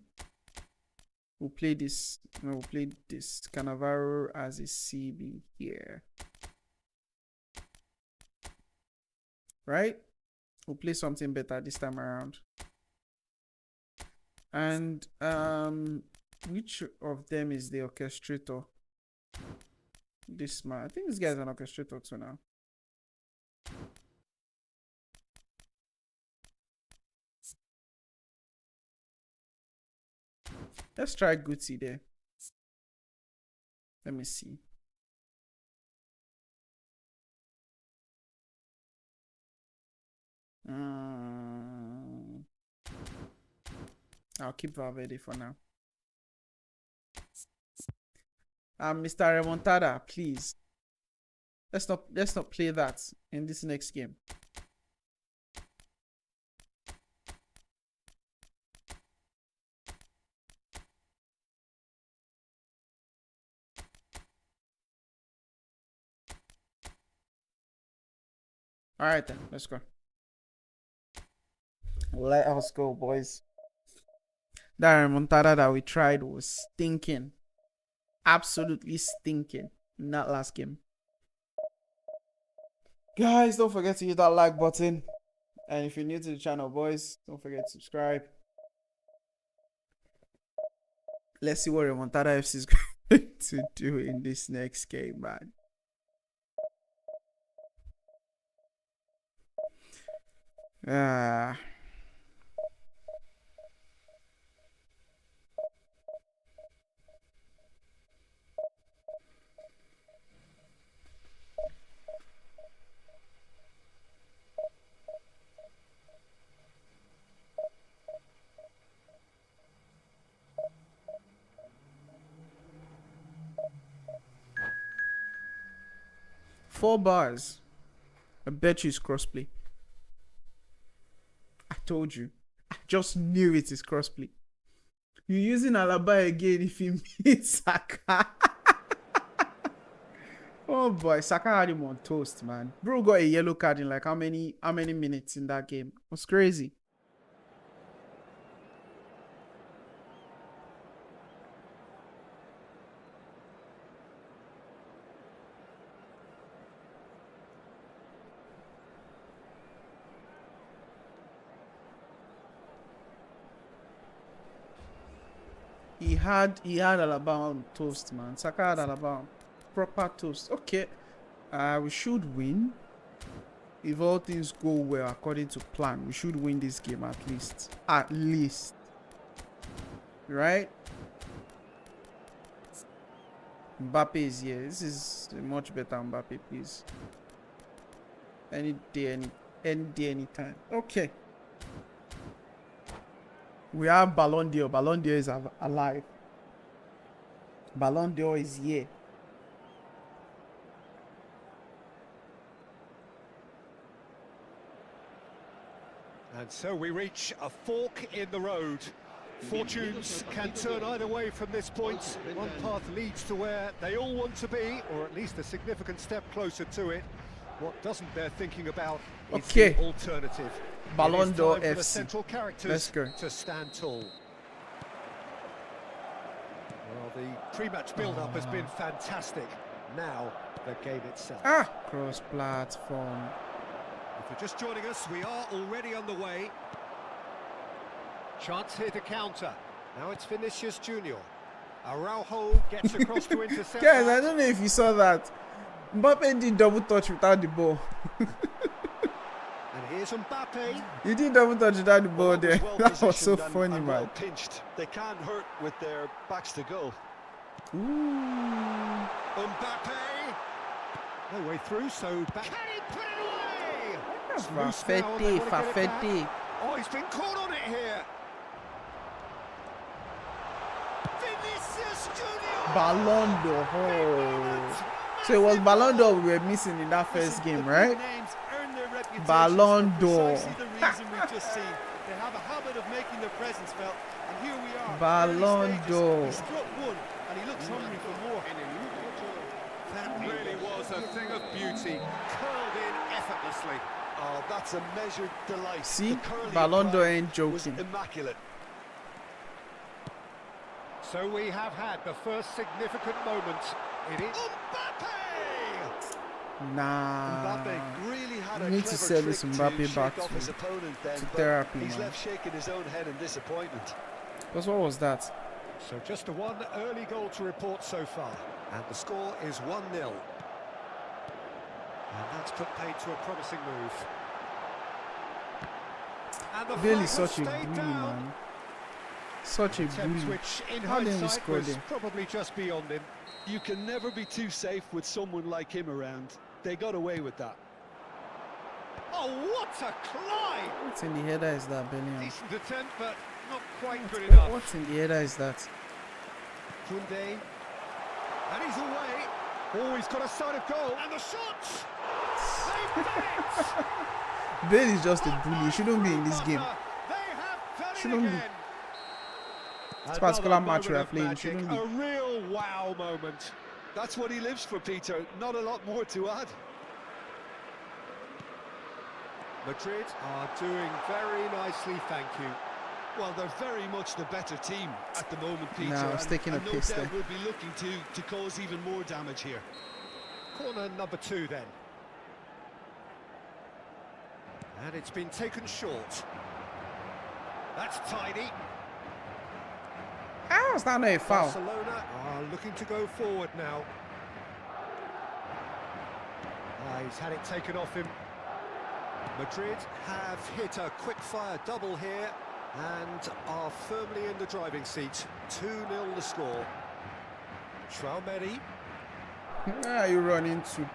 We'll play this. No, we'll play this Cannavaro as a CB here. Right? We'll play something better this time around. And which of them is the orchestrator? This man. I think this guy's an orchestrator too now. Let's try Gucci there. Let me see. I'll keep Valverde for now. Mr. Remontada, please. Let's not play that in this next game. All right then, let's go. Let us go, boys. That remontada that we tried was stinking. Absolutely stinking in that last game. Guys, don't forget to hit that like button. And if you're new to the channel, boys, don't forget to subscribe. Let's see what Remontada FC is going to do in this next game, man. Ah. Four bars. I bet you it's crossplay. I told you. I just knew it is crossplay. You're using Alaba again if he meets Saka. Oh boy, Saka had him on toast, man. Bro got a yellow card in like how many minutes in that game? It was crazy. He had Alaba on toast, man. Saka had Alaba on proper toast. Okay. We should win. If all things go well according to plan, we should win this game at least. At least. Right? Mbappe is here. This is a much better Mbappe, please. Any day, anytime. Okay. We have Ballon d'Or. Ballon d'Or is alive. Ballon d'Or is here. And so we reach a fork in the road. Fortunes can turn either way from this point. One path leads to where they all want to be, or at least a significant step closer to it. What doesn't bear thinking about is the alternative. Ballon d'Or FC. FC. Central characters Let's go. to stand tall. Well, the pre-match build-up has been fantastic. Now, the game itself. Cross platform. If you're just joining us, we are already underway. Chance here to counter. Now it's Vinicius Junior. Araujo gets across to intercept. Guys, I don't know if you saw that. Mbappe did double touch without the ball. And here's Mbappe. He did double touch without the ball there. That was so funny, and man. well pinched. They can't hurt with their backs to goal. Ooh. Mbappe. No way through, so back. Can he put it away? Fafete. Oh, he's been caught on it here. Vinicius Junior. Ballon d'Or. Oh. So it was Ballon d'Or we were missing in that first game, right? Ballon d'Or. The reason we've just seen. They have a habit of making their presence felt, and here we are. Ballon d'Or. He struck one, and he looks hungry for more. That really was a thing of beauty, curled in effortlessly. Oh, that's a measured delight. See, Ballon d'Or ain't joking. Immaculate. So we have had the first significant moment. It is Mbappe! Nah. Mbappe really had a need to sell this Mbappe back off his opponent then, to but therapy. he's Man. left shaking his own head in disappointment. Because what was that? So just a one early goal to report so far. And the score is 1-0. And that's put paid to a promising move. And the Bale is flag such a stayed bully, down. man. Such a Attempt bully. which in How did we hindsight score was there? probably just beyond him. You can never be too safe with someone like him around. They got away with that. Oh, what a climb! What's in the header is that, Bellingham? Decent attempt, but not quite good enough. What's in the header is that? Koundé. And he's away. Oh, he's got a side of goal. And the shot! They've done it! Bale is just a bully. He shouldn't be in this game. They have done Shouldn't be. it again. This particular Another match we are moment of playing magic, shouldn't be. a real wow moment. That's what he lives for, Peter. Not a lot more to add. Madrid are doing very nicely, thank you. Well, they're very much the better team at the moment, Peter. Nah, I was taking a and piss no doubt there. will be looking to cause even more damage here. Corner number 2 then. And it's been taken short. That's tidy. How is that not a foul? Barcelona are looking to go forward now. He's had it taken off him. Madrid have hit a quick-fire double here and are firmly in the driving seat. 2-0 the score. Traumeri. Where are you running to?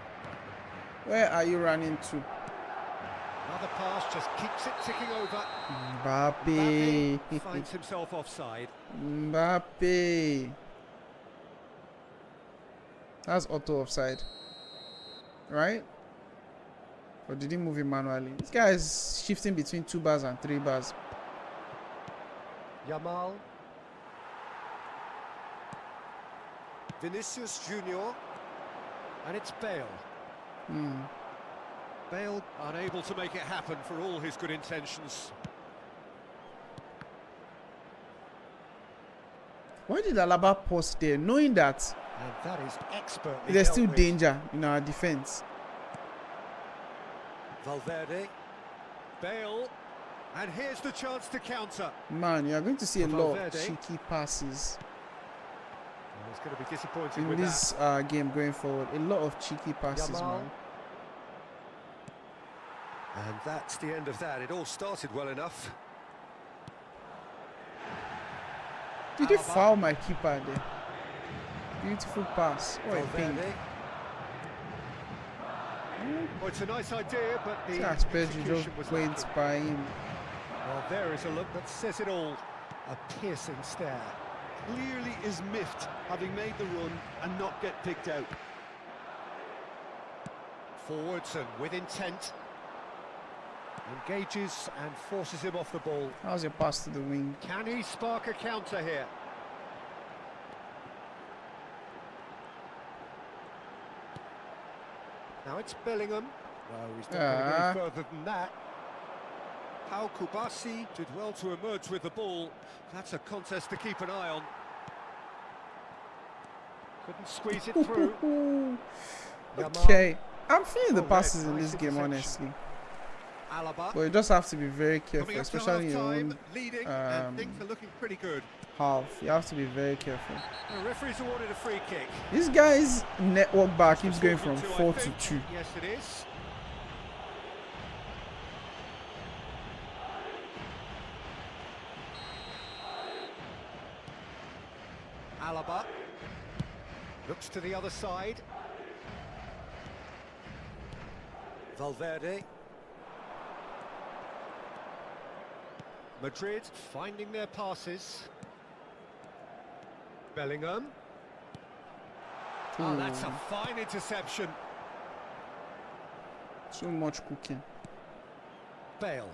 Where are you running to? Another pass just keeps it ticking over. Mbappe. Mbappe finds himself offside. Mbappe. That's auto offside. Right? Or did he move it manually? This guy is shifting between 2 bars and 3 bars. Yamal. Vinicius Junior. And it's Bale. Bale unable to make it happen for all his good intentions. Why did Alaba pause there, knowing that And that is expertly there's dealt still with. danger in our defense? Valverde. Bale. And here's the chance to counter. Man, you are going to see a lot of Valverde. cheeky passes Oh, he's going to be disappointed in with this game going forward. A lot of cheeky passes, Yamal. man. And that's the end of that. It all started well enough. Did they Alaba. foul my keeper there? Beautiful pass. Oh, a ping. Valverde. Well, it's a nice idea, but the That's Pedro execution was went lacking. by him. Well, there is a look that says it all. A piercing stare. Clearly is miffed, having made the run and not get picked out. Forwards and with intent. Engages and forces him off the ball. How's your pass to the wing? Can he spark a counter here? Now it's Bellingham. No, he's not going to go any further than that. Pau Kubasi did well to emerge with the ball. That's a contest to keep an eye on. Couldn't squeeze it through. Yamal. Okay, I'm feeling the Oh, passes red, in nice this game, interception. honestly. Alaba. But you just have to be very careful, Coming up to especially in your half-time, own leading, and things are looking pretty good. half. You have to be very careful. The referee's awarded a free kick. This guy's network bar keeps going from Into, I 4 to think. 2. Yes, it is. Alaba looks to the other side. Valverde. Madrid finding their passes. Bellingham. Oh, that's a fine interception. So much cooking. Bale.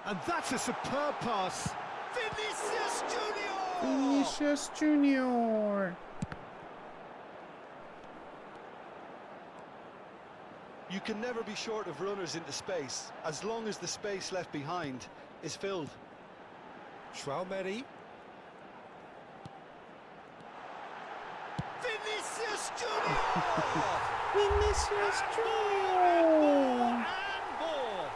And that's a superb pass. Vinicius Junior! Vinicius Junior. You can never be short of runners into space, as long as the space left behind is filled. Traumeri. Vinicius Junior! Vinicius Junior. And more.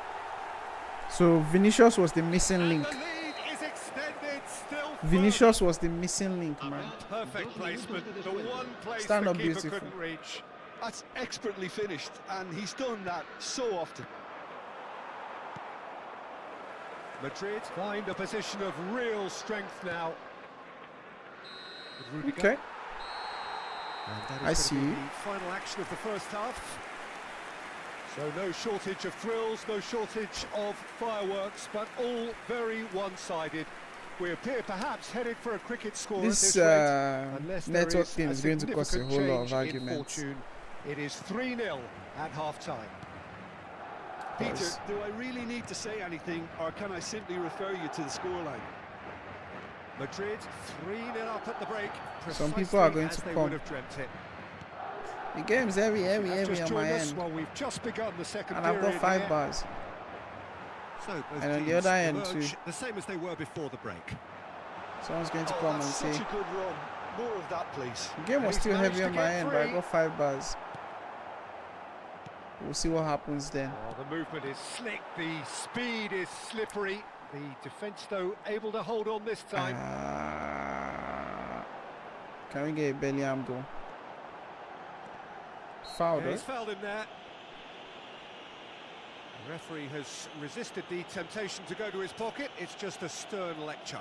So Vinicius was the missing And link. the lead is extended still Vinicius was the missing link, man. further. Perfect placement. The one place Stand the up keeper beautiful. couldn't reach. That's expertly finished, and he's done that so often. Madrid find a position of real strength now. With Rudiger. Okay. And that is I gonna see be you. the final action of the first half. So no shortage of thrills, no shortage of fireworks, but all very one-sided. We appear perhaps headed for a cricket score This at this rate, unless there network is thing a is going to cause a significant whole lot of change in arguments. fortune. It is 3-0 at half-time. Peter, Yes. do I really need to say anything, or can I simply refer you to the scoreline? Madrid 3-0 up at the break. Some people are going precisely to as they come. would have dreamt it. The game's heavy Have on just my joined us, end. well, we've just begun the second And I've got period 5 here. bars. So both And on the teams other end emerge too. the same as they were before the break. Someone's going to Oh, come and that's say, such a good run. More of that, please. the game was he's still managed heavy to on my get end, but I free. got 5 bars. We'll see what happens then. Oh, the movement is slick, the speed is slippery. The defence, though, able to hold on this time. Can we get a Bellingham goal? Fouled, Yeah, he's eh? fouled him there. The referee has resisted the temptation to go to his pocket. It's just a stern lecture.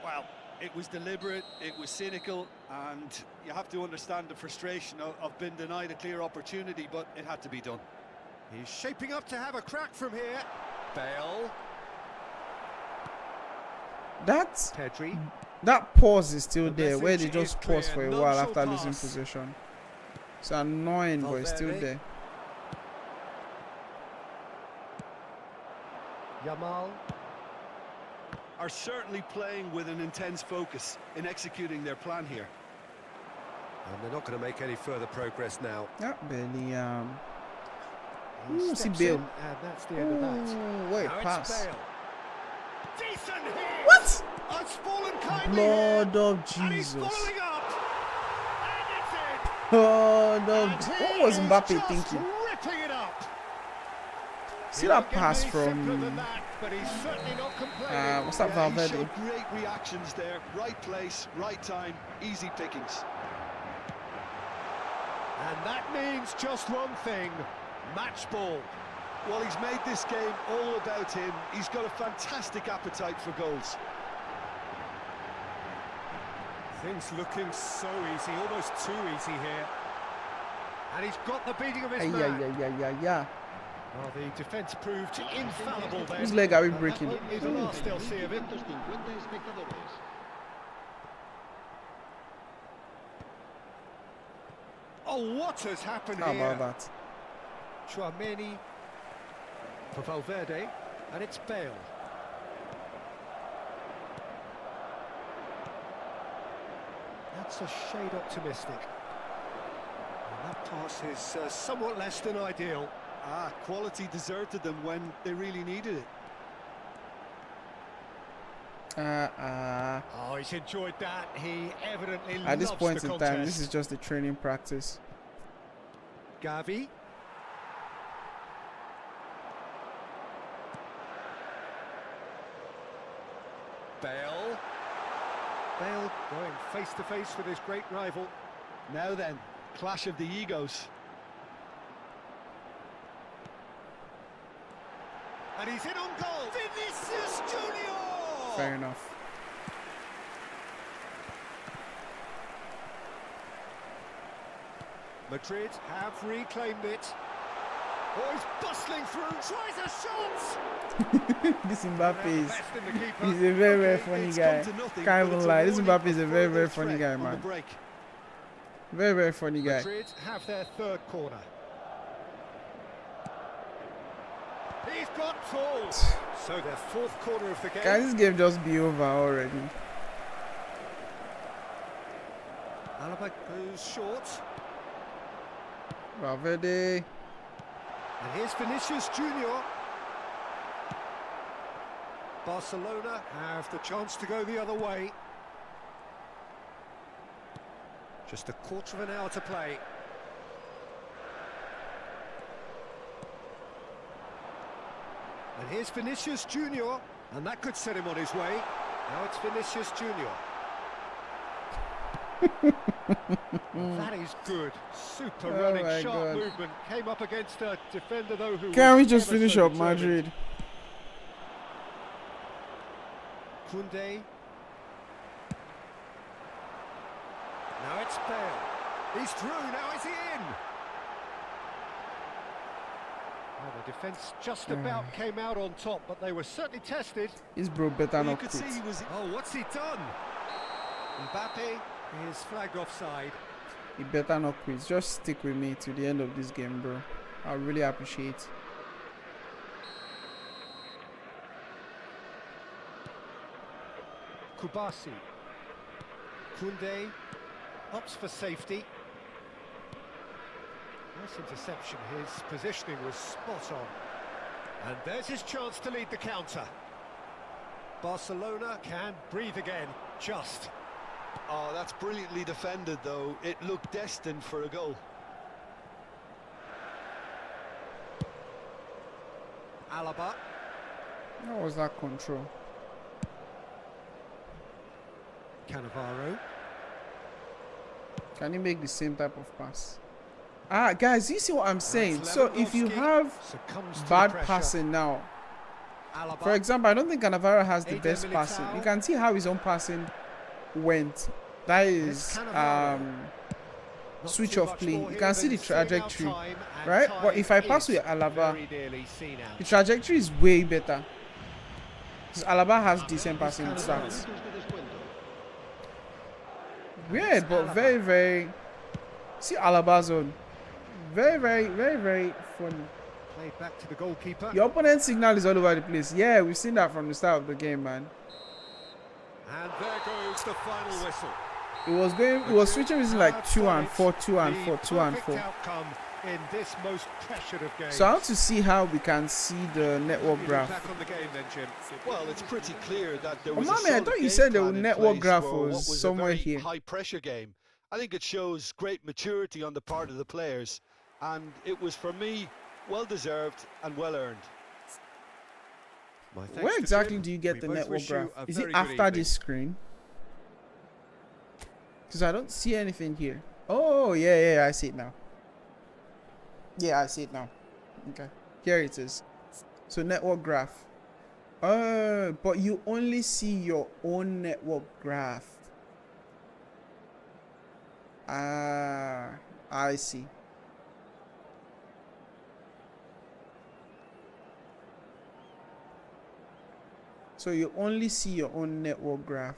Well, it was deliberate, it was cynical, and you have to understand the frustration of being denied a clear opportunity, but it had to be done. He's shaping up to have a crack from here. Bale. Pedri. That pause is still The there, where they message just is pause for clear. a None while shall after losing pass. possession. It's annoying, but it's still Valverde. there. Yamal. Are certainly playing with an intense focus in executing their plan here. And they're not going to make any further progress now. Yeah, barely. He See steps Bale. in, and that's the end of that. Ooh, wait, Now pass. it's Bale. Decent hit. What? Oh, it's fallen kindly Blood here. of And he's Jesus. following up. And it's in. Blood of. And What he was is Mbappe just thinking? ripping it up. See It that won't get pass any simpler than from. that, but he's certainly not complaining. What's that, He Valverde? showed great reactions there. Right place, right time, easy pickings. And that means just one thing, match ball. Well, he's made this game all about him. He's got a fantastic appetite for goals. Things looking so easy, almost too easy here. And he's got the beating of his man. Yeah. Well, the defence proved infallible then. Whose leg are we And that breaking? won't be the last they'll see of him. 250 espectadores. Oh, what has happened How here? about that? Chouameni for Valverde, and it's Bale. That's a shade optimistic. And that pass is somewhat less than ideal. Quality deserted them when they really needed it. Oh, he's enjoyed that. He evidently At this loves point the in contest. time, this is just a training practice. Gavi. Bale. Bale going face to face with his great rival. Now then, clash of the egos. And he's in on goal. Vinicius Junior. Fair enough. Madrid have reclaimed it. Oh, he's bustling through. Tries a shot. This Mbappe is. Best in the keeper. He's a very, very Okay, funny it's guy. come to nothing, Can't but even it's a lie. This warning Mbappe is a of very, further very funny threat guy, on the man. break. Very, very funny guy. Madrid have their third corner. He's got tall. So their fourth corner of the game. Can this game just be over already? Alaba goes short. Valverde. And here's Vinicius Junior. Barcelona have the chance to go the other way. Just a quarter of an hour to play. And here's Vinicius Junior. And that could set him on his way. Now it's Vinicius Junior. That is good. Super Oh running, my sharp God. movement. Came up against a defender though who Can was we just ever finish so up determined. Madrid? Koundé. Now it's Bale. He's through, now is he in? Well, the defence just about came out on top, but they were certainly tested. This bro better You not could quit. see he was Oh, what's he done? Mbappe is flagged offside. He better not quit. Just stick with me to the end of this game, bro. I really appreciate. Kubasi. Koundé opts for safety. Nice interception. His positioning was spot on. And there's his chance to lead the counter. Barcelona can breathe again. Just. Oh, that's brilliantly defended, though. It looked destined for a goal. Alaba. What was that control? Cannavaro. Can he make the same type of pass? Guys, you see what I'm saying? That's So if you Lewandowski. have Succumbs to bad the pressure. passing now, Alaba. for example, I don't think Cannavaro has the Eder best Militao. passing. You can see how his own passing went. That is Cannavaro. Not switch too off much play. more You here can see than the seeing out trajectory, time, and right? time But if I pass is with Alaba, very nearly seen out. the trajectory is way better. Because Alaba has decent passing Cannavaro. stats. Minutos de descuento. Weird, but very, very. See Alaba's on. Very, very, very, very funny. Played back to the goalkeeper. Your opponent's signal is all over the place. Yeah, we've seen that from the start of the game, man. And there goes the final whistle. It was switching between like 2 and 4, 2 and 4, 2 and 4. Outcome in this most pressured of games. So I want to see how we can see the network graph. Back on the game then, Jim. Well, it's pretty clear that there Oh, was mommy, I thought you said the network graph was somewhere here. High pressure game. I think it shows great maturity on the part of the players, and it was, for me, well deserved and well earned. Where exactly do you get the network graph? Is it after this screen? Because I don't see anything here. Oh, yeah, I see it now. Yeah, I see it now. Okay, here it is. So network graph. But you only see your own network graph. I see. So you only see your own network graph.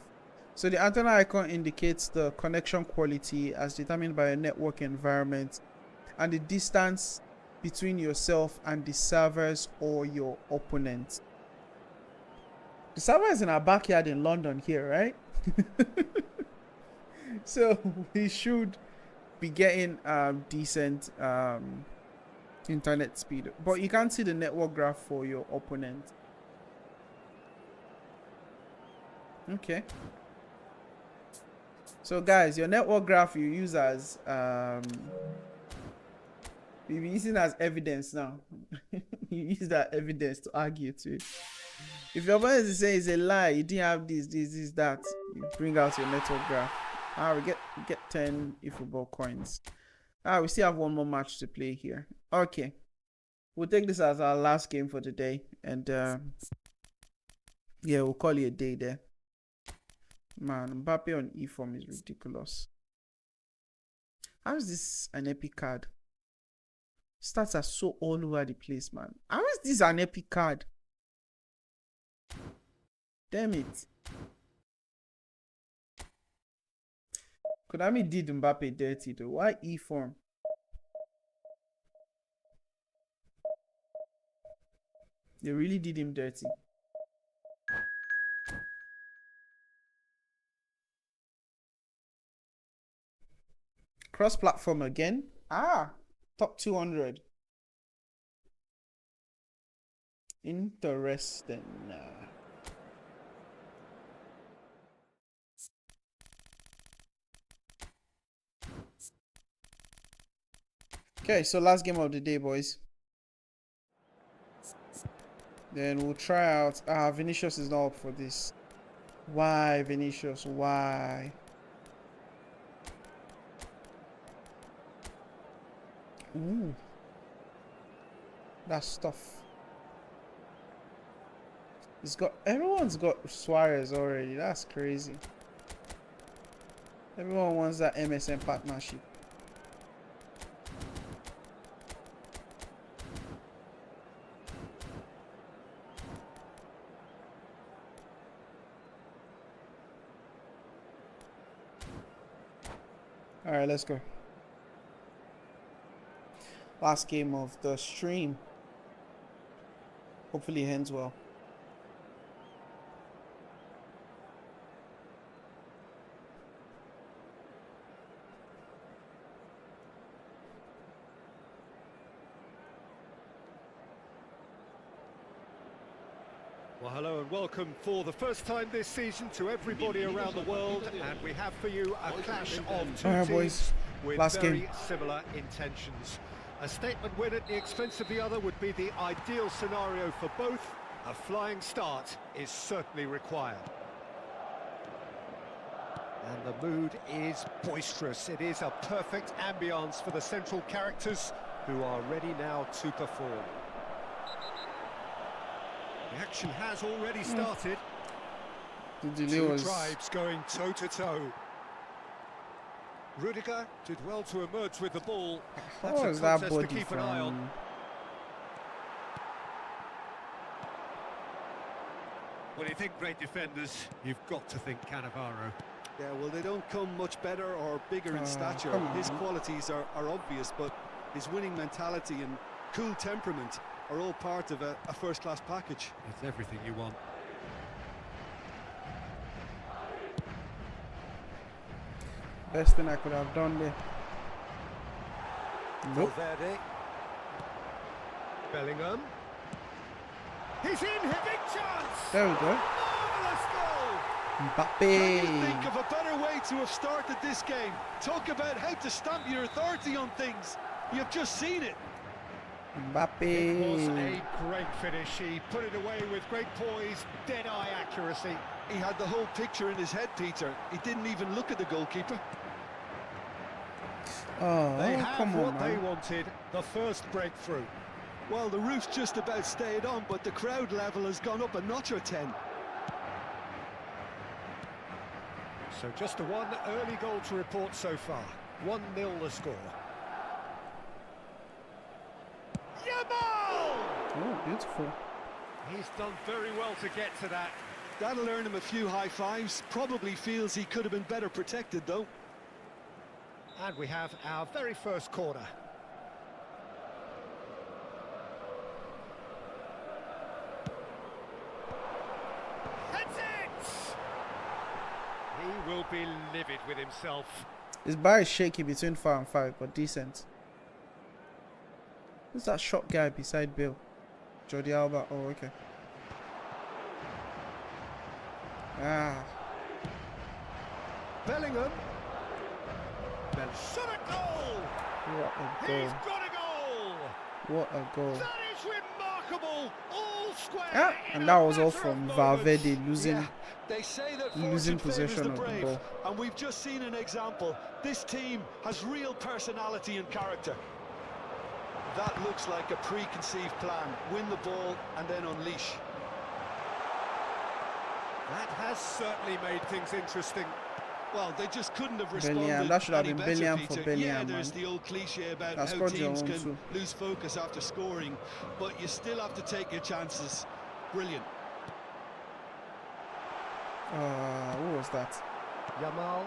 So the antenna icon indicates the connection quality as determined by a network environment and the distance between yourself and the servers or your opponent. The server is in our backyard in London here, right? So we should be getting decent internet speed. But you can't see the network graph for your opponent. Okay. So guys, your network graph you use as we'll be using as evidence now. You use that evidence to argue to it. If your opponent is saying it's a lie, you didn't have this, that, you bring out your network graph. We get 10 eFootball coins. We still have one more match to play here. Okay. We'll take this as our last game for today. And yeah, we'll call it a day there. Man, Mbappe on E-form is ridiculous. How is this an epic card? Stats are so all over the place, man. How is this an epic card? Damn it. Konami did Mbappe dirty though. Why E-form? They really did him dirty. Cross-platform again. Top 200. Interesting. Okay, so last game of the day, boys. Then we'll try out. Vinicius is not up for this. Why, Vinicius? Why? Ooh. That's tough. Everyone's got Suarez already. That's crazy. Everyone wants that MSN partnership. Alright, let's go. Last game of the stream. Hopefully it ends well. Well, hello and welcome for the first time this season to everybody around the world, and we have for you a clash of two teams with very similar intentions. A statement win at the expense of the other would be the ideal scenario for both. A flying start is certainly required. And the mood is boisterous. It is a perfect ambience for the central characters who are ready now to perform. The action has already started. Two tribes going toe-to-toe. Rudiger did well to emerge with the ball. That's a contest to keep an eye on. When you think great defenders, you've got to think Cannavaro. Yeah, well, they don't come much better or bigger in stature. His qualities are obvious, but his winning mentality and cool temperament are all part of a first-class package. It's everything you want. Best thing I could have done there. Nope. Valverde. Bellingham. He's in here, big chance! There we go. Marvellous goal! Can you Mbappe. think of a better way to have started this game? Talk about how to stamp your authority on things. You've just seen it. It was Mbappe. a great finish. He put it away with great poise, dead-eye accuracy. He had the whole picture in his head, Peter. He didn't even look at the goalkeeper. Oh, They have come what on, they man. wanted, the first breakthrough. Well, the roof's just about stayed on, but the crowd level has gone up a notch or 10. So just a one early goal to report so far. 1-0 the score. Yamal! Oh, beautiful. He's done very well to get to that. That'll earn him a few high fives. Probably feels he could have been better protected, though. And we have our very first corner. That's it! He will be livid with himself. His bar is shaky between 4 and 5, but decent. Who's that short guy beside Bill? Jordi Alba. Oh, okay. Ah. Bellingham. Shot a goal! What a He's goal. got a goal! What a goal. That is remarkable! All square! Yeah, in and a that was all matter of from moments. Valverde losing. Yeah, they say that losing fortune favours possession the of the brave, ball. and we've just seen an example. This team has real personality and character. That looks like a preconceived plan. Win the ball and then unleash. That has certainly made things interesting. Well, they just couldn't have responded. Bellingham. That should have any been better, Bellingham for Peter. Bellingham, Yeah, there's man. the old cliche about That's how got your teams own can too. lose focus after scoring, but you still have to take your chances. Brilliant. What was that? Yamal.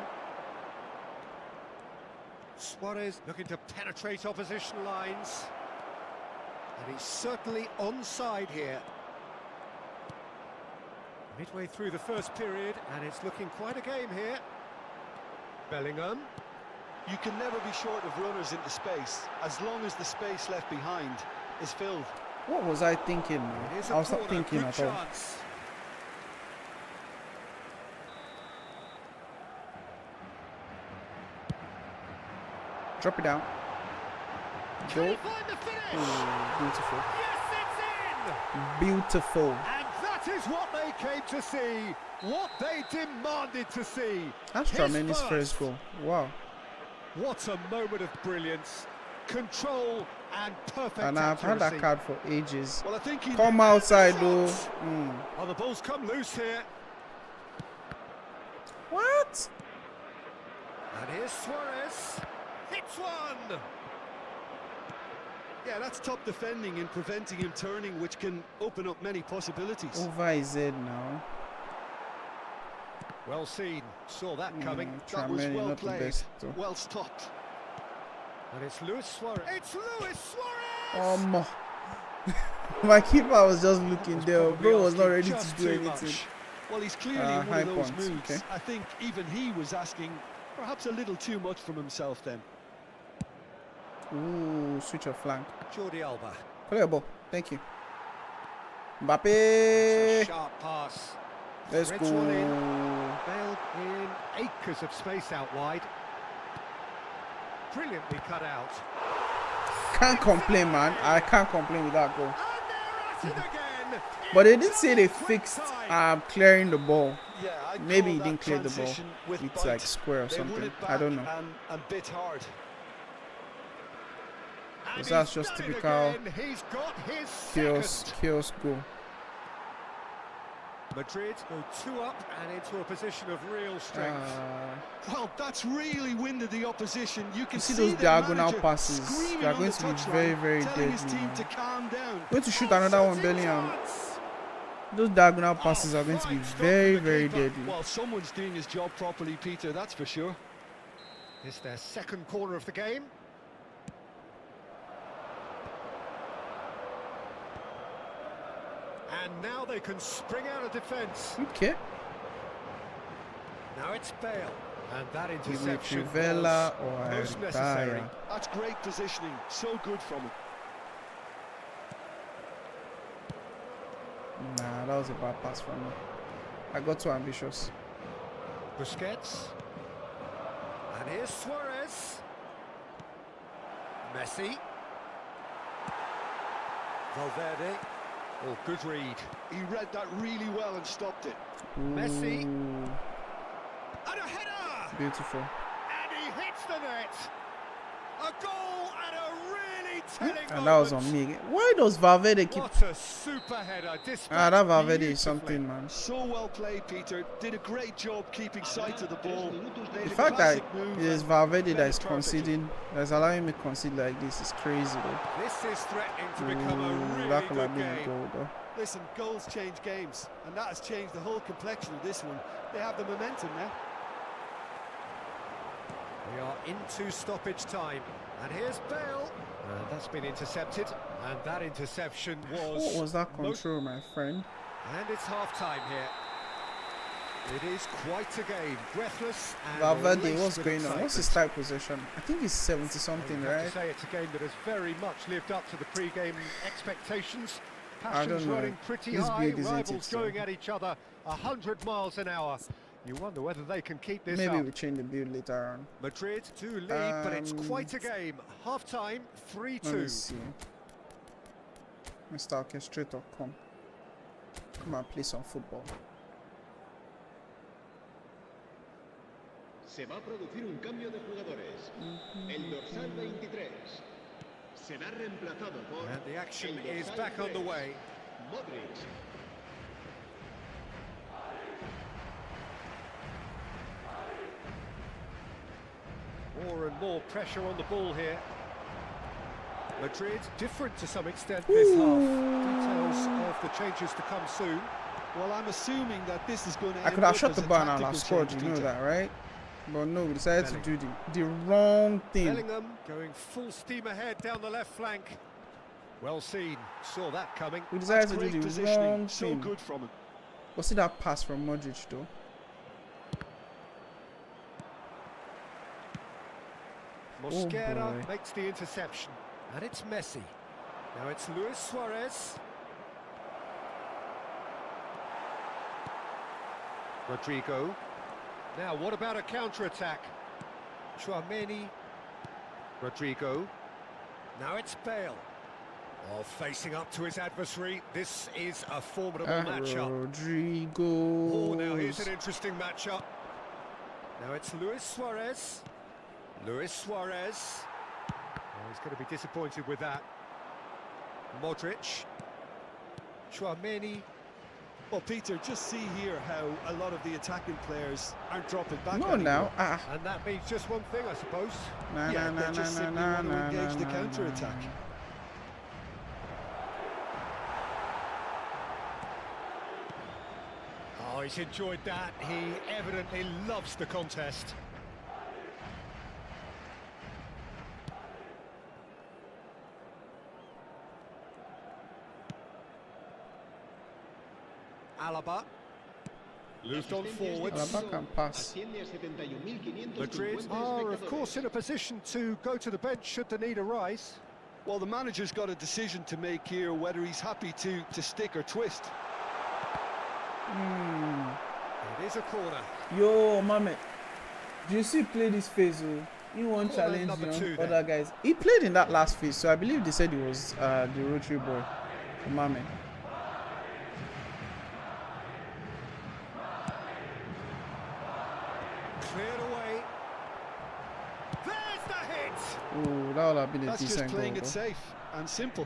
Suarez looking to penetrate opposition lines. And he's certainly onside here. Midway through the first period, and it's looking quite a game here. Bellingham. You can never be short of runners into space, as long as the space left behind is filled. What was I thinking, man? It is a I was not corner, thinking good at all. chance. Drop it down. Can Go. he find the finish? Oh, beautiful. Yes, it's in! Beautiful. And that is what they came to see, what they demanded to see. That's His Tchouaméni's first goal. Wow. What a moment of brilliance, control and perfect And I've had accuracy. that card for ages. Well, I think he Come outside, though. Mm. Oh, the ball's come loose here. What? And here's Suarez. Hits one. Yeah, that's top defending and preventing him turning, which can open up many possibilities. Over his head now. Well seen. Saw that coming. That was Tchouaméni, well not the played, best, though. well stopped. And it's Luis Suarez. It's Luis Suarez! My keeper was just looking there. Probably Bro was not asking ready to just do too anything. much. Well, he's clearly one high of those points, moves. okay. I think even he was asking perhaps a little too much from himself then. Ooh, switch of flank. Jordi Alba. Play a ball. Thank you. A Mbappe. sharp pass. Let's Threads one in. go. Bailed in acres of space out wide. Brilliantly cut out. Can't complain, man. I can't complain with that goal. And they're at it again. But they did say they It's quick fixed time. clearing the ball. Yeah, I'd Maybe call he that didn't clear the ball. transition with It's bite. like square or They won something. it I don't back know. and bit hard. And Because that's he's just done it typical again. He's got his Chaos second. goal. Madrid go 2 up and into a position of real strength. Well, that's really winded the opposition. You can You see see those the diagonal manager passes? screaming They are on going the to be touchline, very, very telling his deadly, team man. to calm down. Going to shoot another one, Bellingham. Those diagonal passes are going to be very, very deadly. Well, someone's doing his job properly, Peter, that's for sure. It's their second corner of the game. And now they can spring out of defence. Okay. Now it's Bale. And that interception Vela was or most necessary. That's great positioning. So good from him. Nah, that was a bad pass from me. I got too ambitious. Busquets. And here's Suarez. Messi. Valverde. Oh, good read. He read that really well and stopped it. Messi. Ooh, And a header! beautiful. And he hits the net. A goal and a really telling moment. And that was on me. Why does Valverde keep... What a super header. Ah, that Valverde is something, man. So well played, Peter. Did a great job keeping sight of the ball. The fact that it is Valverde that is conceding, that's allowing me to concede like this is crazy, though. This is threatening to become a really that could good have been a game. goal, though. Listen, goals change games, and that has changed the whole complexion of this one. They have the momentum now. We are into stoppage time. And here's Bale. And that's been intercepted. And that interception was... What was that control, my friend? And it's half-time here. It is quite a game. Breathless and Valverde, laced what's with going on? What's his excitement. type possession? I think he's 70-something, Well, you have right? to say it's a game that has very much lived up to the pre-game expectations. I don't Passions know. running pretty He's high, big, isn't it, rivals so? going at each other 100 miles an hour. You wonder whether they can keep this Maybe up. we change the build later on. Madrid to lead, but it's quite a game. Half-time, Let me 3-2. see. Mr. Orchestrator, come and play some football. Se va a producir un cambio de jugadores. El dorsal 23 será reemplazado por... And the action el is dorsal back on the 3, way. Modric. More and more pressure on the ball here. Madrid different to some extent this half. Details of the changes to come soon. Well, I'm assuming that this is going to I could have shot the ball and I'll have scored, you know that, right? But no, we decided to do the wrong thing. Bellingham going full steam ahead down the left flank. Well seen, saw that coming. We decided to Great do the positioning. wrong So thing. good from him. Was it that pass from Modric, though? Mosquera boy. makes the interception. And it's Messi. Now it's Luis Suarez. Rodrigo. Now what about a counter-attack? Chouameni. Rodrigo. Now it's Bale. Oh, facing up to his adversary. This is a formidable matchup. Rodrigo. Oh, now here's an interesting matchup. Now it's Luis Suarez. Luis Suarez. Oh, he's going to be disappointed with that. Modric. Chouameni. Well, Peter, just see here how a lot of the attacking players aren't dropping back. No, now. And that means just one thing, I suppose. Nah, Yeah, nah, they nah, just nah, simply nah, want to nah, engage the nah, counter-attack. nah. Oh, he's enjoyed that. He evidently loves the contest. Alaba. Moved on forwards. Alaba can pass. Asciende a 71.550 Madrid are, of course, in a position to go to the bench should the need arise. Well, the manager's got a decision to make here, whether he's happy to stick or twist. It is a corner. Yo, Mame, do you see play this phase? Oh? He won't Corner challenge number young 2 other then. guys. He played in that last phase, so I believe they said he was the rotary boy. Mame. Cleared away. There's the hit! Oh, that would have been a That's just decent playing goal. it safe and simple.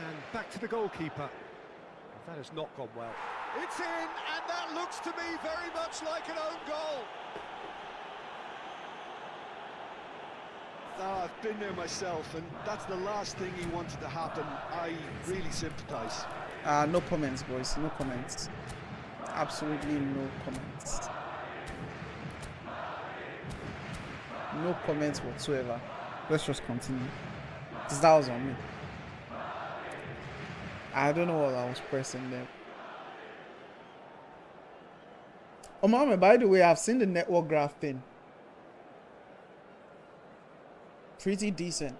And back to the goalkeeper. That has not gone well. It's in, and that looks to me very much like an own goal. Now, I've been there myself, and that's the last thing he wanted to happen. I really sympathise. No comments, boys. No comments. Absolutely no comments. No comments whatsoever. Let's just continue. Because that was on me. I don't know what I was pressing there. Oh, mama, by the way, I've seen the network graph thing. Pretty decent.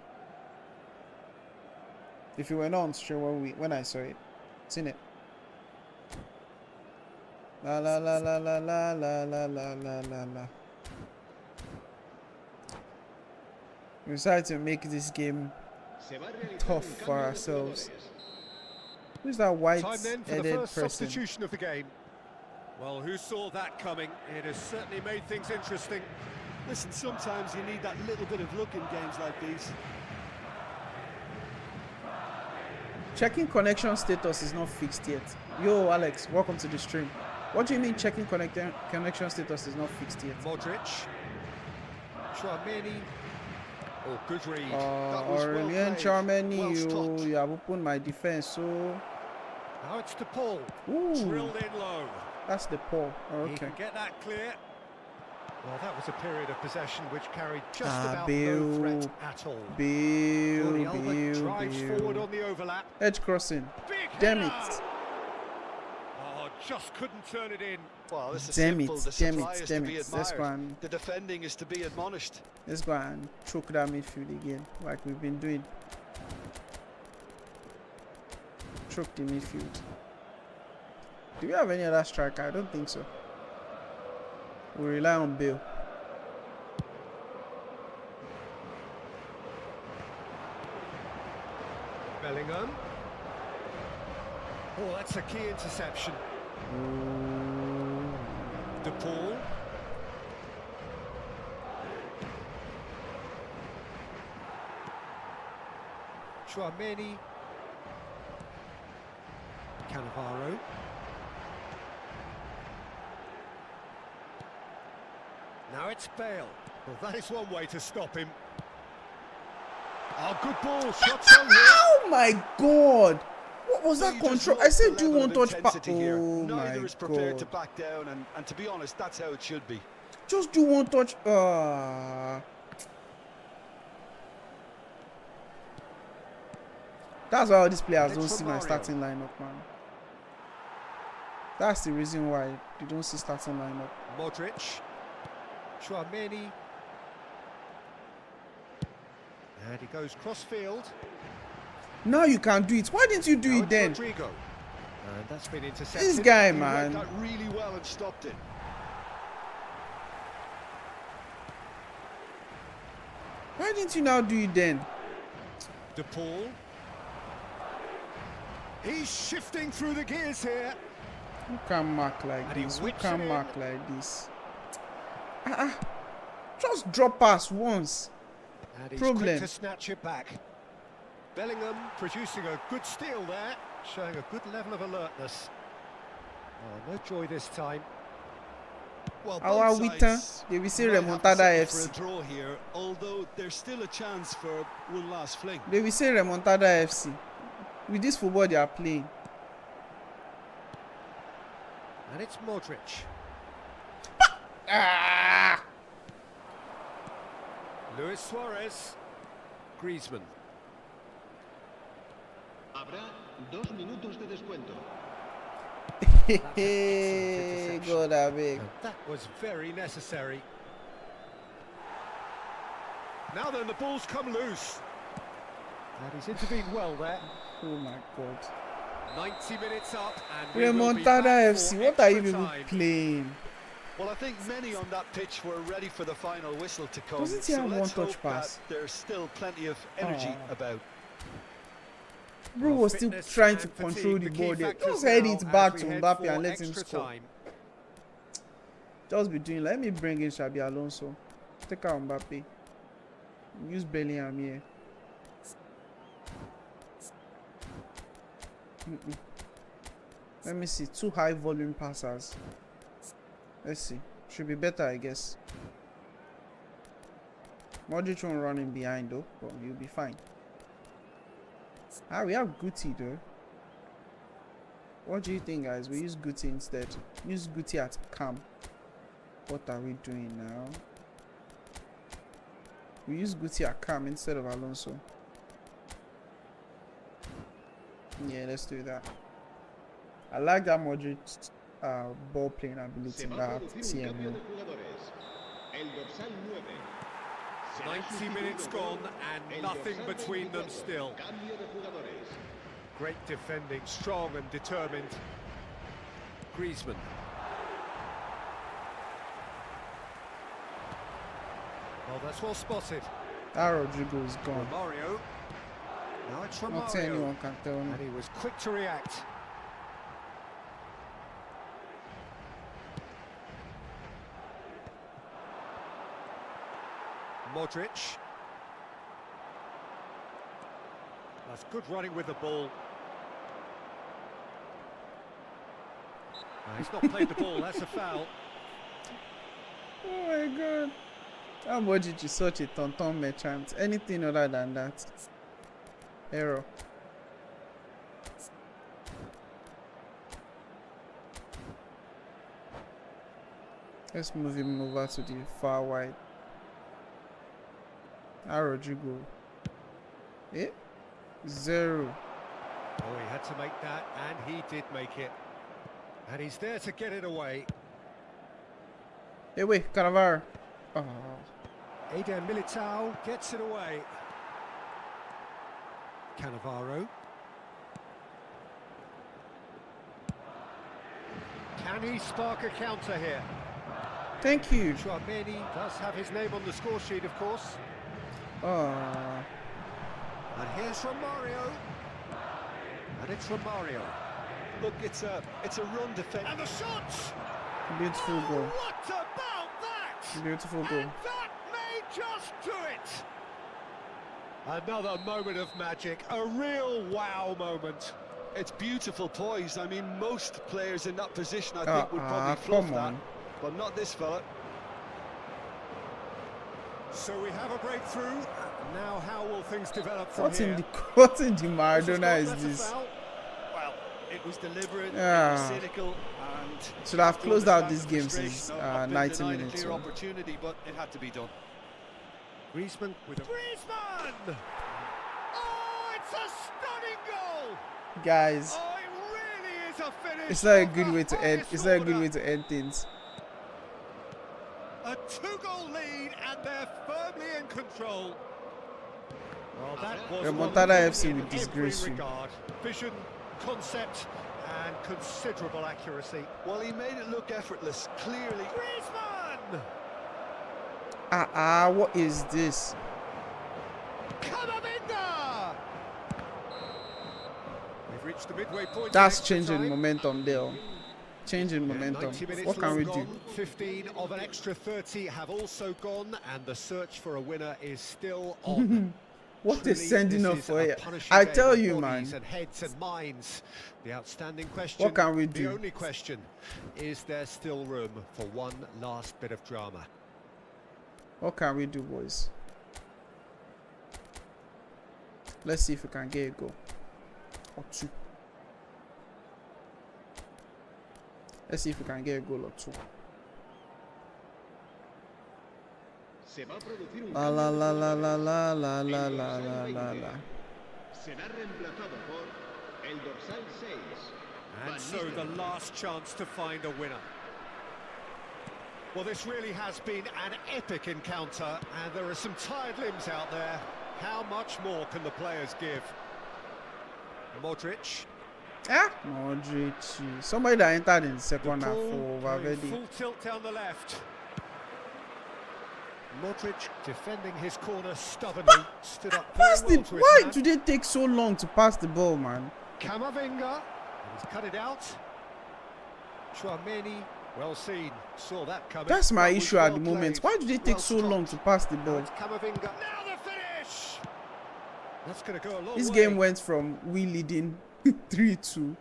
If you were not on stream when I saw it, seen it. La la la la la la la la la la la la. We decided to make this game tough for ourselves. Who's that white-headed person? Substitution of the game. Well, who saw that coming? It has certainly made things interesting. Listen, sometimes you need that little bit of luck in games like these. Checking connection status is not fixed yet. Yo, Alex, welcome to the stream. What do you mean checking connection status is not fixed yet? Modric. Tchouaméni. Oh, good read. Aurelien Tchouaméni, you have opened my defense, so... Now it's to Paul. Ooh. Drilled in low. That's the Paul. Oh, okay. He can get that clear. Well, that was a period of possession which carried just about no threat at all. Bill. Drives forward on the overlap. Edge crossing. Big Damn header. it. Oh, just couldn't turn it in. Well, this is Damn simple. it, The damn supply it, is damn to be it. Let's go admired. and The defending is to be admonished. let's go and choke that midfield again, like we've been doing. Choke the midfield. Do we have any other striker? I don't think so. We rely on Bill. Bellingham. Oh, that's a key interception. De Paul. Tchouaméni. Cannavaro. Now it's Bale. Well, that is one way to stop him. Oh, good ball. Shots on here. Oh my god! What was that You just control? love I said the do level one of touch pass. intensity here. Oh Neither my is prepared god. to back down, and to be honest, that's how it should be. Just do one touch. That's why all these players don't see my starting lineup, man. That's the reason why they don't see starting lineup. Modric. Tchouaméni. And he goes crossfield. Now you can do it. Why didn't you do Now it it's then? Rodrigo. And that's been intercepted. This guy, He man. read that really well and stopped it. Why didn't you now do it then? De Paul. He's shifting through the gears here. Who can mark like And he this? Who whips can it in. mark like this? Just drop pass once. And he's Problem. quick to snatch it back. Bellingham producing a good steal there, showing a good level of alertness. Oh, no joy this time. Well, Our both Wita, sides they will say might have to remontada settle FC. for a draw here, although there's still a chance for one last fling. They will say remontada FC. With this football they are playing. And it's Modric. Ah! Luis Suarez. Griezmann. Habrá 2 minutos de descuento. God, I beg. And that was very necessary. Now then, the ball's come loose. And he's intervened well there. Oh my god. 90 minutes up and we will be Remontada back FC. for What are you extra people time. playing? Well, I think many on that pitch were ready for the final whistle to come. Doesn't he so have let's one-touch hope pass? that there's still plenty of energy about. Bro was still Fitness trying to and control fatigue, the key ball there. factors Just head now it as back we to head Mbappe for and let him extra score. time. Just be doing. Let me bring in Xabi Alonso. Take out Mbappe. Use Bellingham here. Let me see. 2 high volume passers. Let's see. Should be better, I guess. Modric won't run in behind though, but you'll be fine. We have Guti though. What do you think, guys? We use Guti instead. Use Guti at cam. What are we doing now? We use Guti at cam instead of Alonso. Yeah, let's do that. I like that Modric ball playing ability in that TMU. 90 minutes gone and nothing between them still. Great defending, strong and determined. Griezmann. Well, that's well spotted. That Rodrigo is gone. Mario. Now it's from Not anyone can tell me. And he was quick to react. Modric. That's good running with the ball. He's not played the ball, that's a foul. Oh my god. How much did you such a tonton merchant? Anything other than that? Error. Let's move him over to the far wide. Rodrigo. 0. Oh, he had to make that, and he did make it. And he's there to get it away. Hey, wait, Cannavaro. Oh. Eder Militao gets it away. Cannavaro. Can he spark a counter here? Thank you. Chouameni does have his name on the score sheet, of course. Oh. And here's Romario. And it's Romario. Look, it's a run defense. And the shots! Beautiful goal. What about that? Beautiful goal. And that may just do it. Another moment of magic, a real wow moment. It's beautiful poise. I mean, most players in that position, I think, would probably fluff that, but not this fella. So we have a breakthrough. Now, how will things develop from here? What in the Maradona is this? Well, it was deliberate, yeah. it was cynical, and should have closed out this game since 90 minutes. Clear opportunity, but it had to be done. Griezmann with a Griezmann! Oh, it's a stunning goal! Guys, oh, it really is a finish. It's not a good way to end. It's not a good way to end things. A 2-goal lead, and they're firmly in control. Well, that was Remontada FC will disgrace you. Vision, concept, and considerable accuracy. Well, he made it look effortless, clearly. Griezmann! What is this? Camavinga! We've reached the midway point. That's changing momentum there. Changing momentum. What can we do? 15 of an extra 30 have also gone, and the search for a winner is still on. What is sending off for it? I tell you, man. And heads and minds. The outstanding question. What can we do? The only question: is there still room for one last bit of drama? What can we do, boys? Let's see if we can get a goal or two. Let's see if we can get a goal or two. La la la la la la la la la la la. And so the last chance to find a winner. Well, this really has been an epic encounter, and there are some tired limbs out there. How much more can the players give? Modric. Modric. Somebody that entered in the second half for Valverde. Full tilt down the left. Modric defending his corner stubbornly. Stood up very well to his Why man. do they take so long to pass the ball, man? Camavinga. He's cut it out. Chouameni. Well seen. Saw that coming. That's my That was issue at well the moment. played. Why do they take so long to pass the ball? It's Camavinga. Now the finish. That's going to go a long This way. game went from we leading 3-2.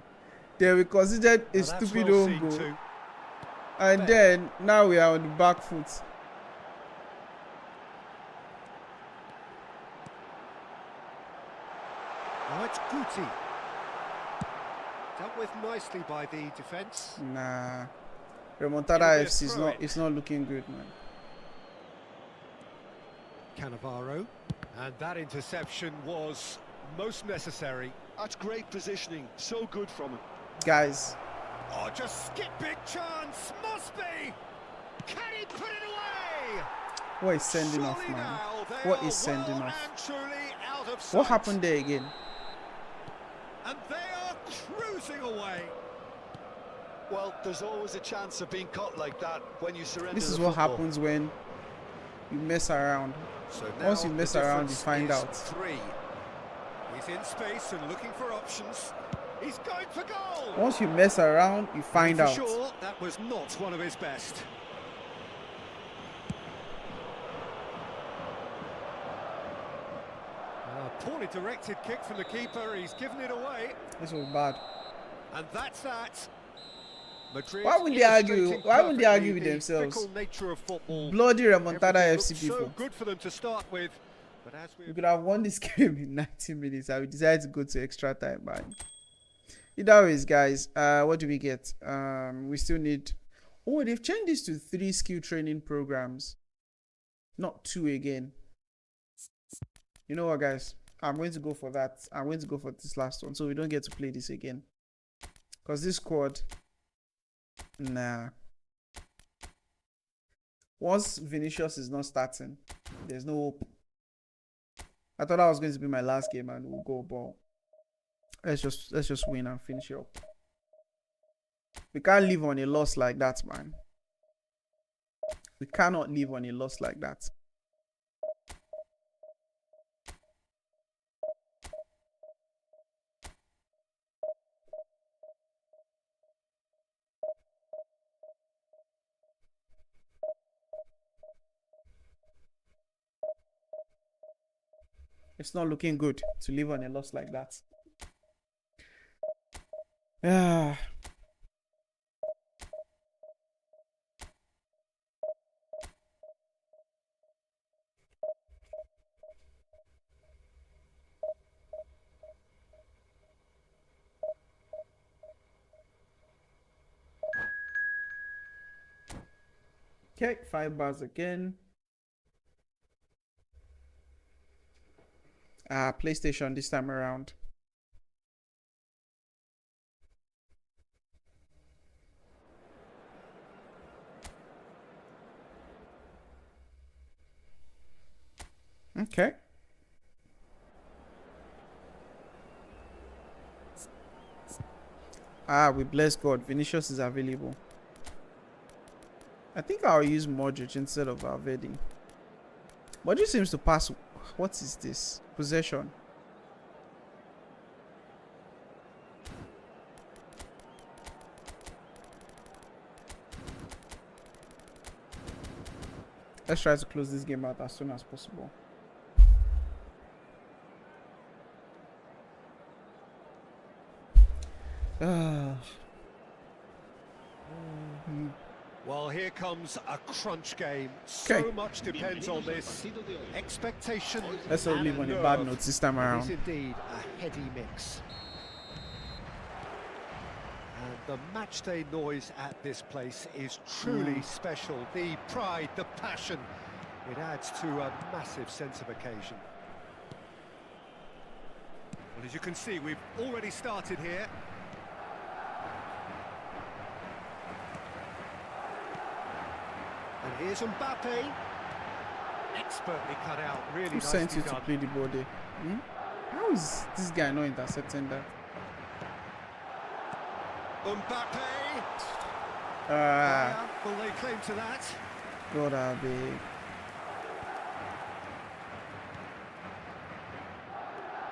Then we considered a stupid own goal. Too. And then now we are on the back foot. Now it's Guti. Dealt with nicely by the defence. Nah. Remontada FC is not looking good, man. Cannavaro. And that interception was most necessary. That's great positioning. So good from him. Guys, Oh, just skip big chance. Must be. Can he put it away? What is sending off, Surely man? now they What are is sending well off? and truly out of sight. What happened there again? And they are cruising away. Well, there's always a chance of being caught like that when you surrender. This is the what football. happens when you mess around. So Once you now mess the around, you difference find is out. 3. He's in space and looking for options. He's going for goal. Once you mess around, you find For out. sure, that was not one of his best. A poorly directed kick from the keeper. He's given it away. This was bad. And that's that. Madrid Why wouldn't they argue? illustrating Why wouldn't they argue with perfectly the themselves? fickle nature of football. Bloody remontada Everything FC looked people. so good for them to start with, but as We we could have won this game in 90 minutes. I decided to go to extra time, man. Either ways, guys. What do we get? We still need. Oh, they've changed this to 3 skill training programs, not 2 again. You know what, guys? I'm going to go for that. I'm going to go for this last one, so we don't get to play this again. Cause this squad, nah. Once Vinicius is not starting, there's no hope. I thought that was going to be my last game and we'll go ball. Let's just win and finish it up. We can't live on a loss like that, man. We cannot live on a loss like that. It's not looking good to live on a loss like that. Yeah. Okay, 5 bars again. PlayStation this time around. Okay. We bless God. Vinicius is available. I think I'll use Modric instead of Valverde. Modric seems to pass. What is this? Possession. Let's try to close this game out as soon as possible. Well, here comes a crunch game. So much depends on this. Expectation. Let's not leave on a bad note this time It is around. indeed a heady mix. And the matchday noise at this place is truly special. The pride, the passion, it adds to a massive sense of occasion. Well, as you can see, we've already started here. And here's Mbappe. Expertly cut out, really Who sent nicely you to done. play the ball there? How is this guy not intercepting that? Mbappe. Will they claim to that? God, I beg.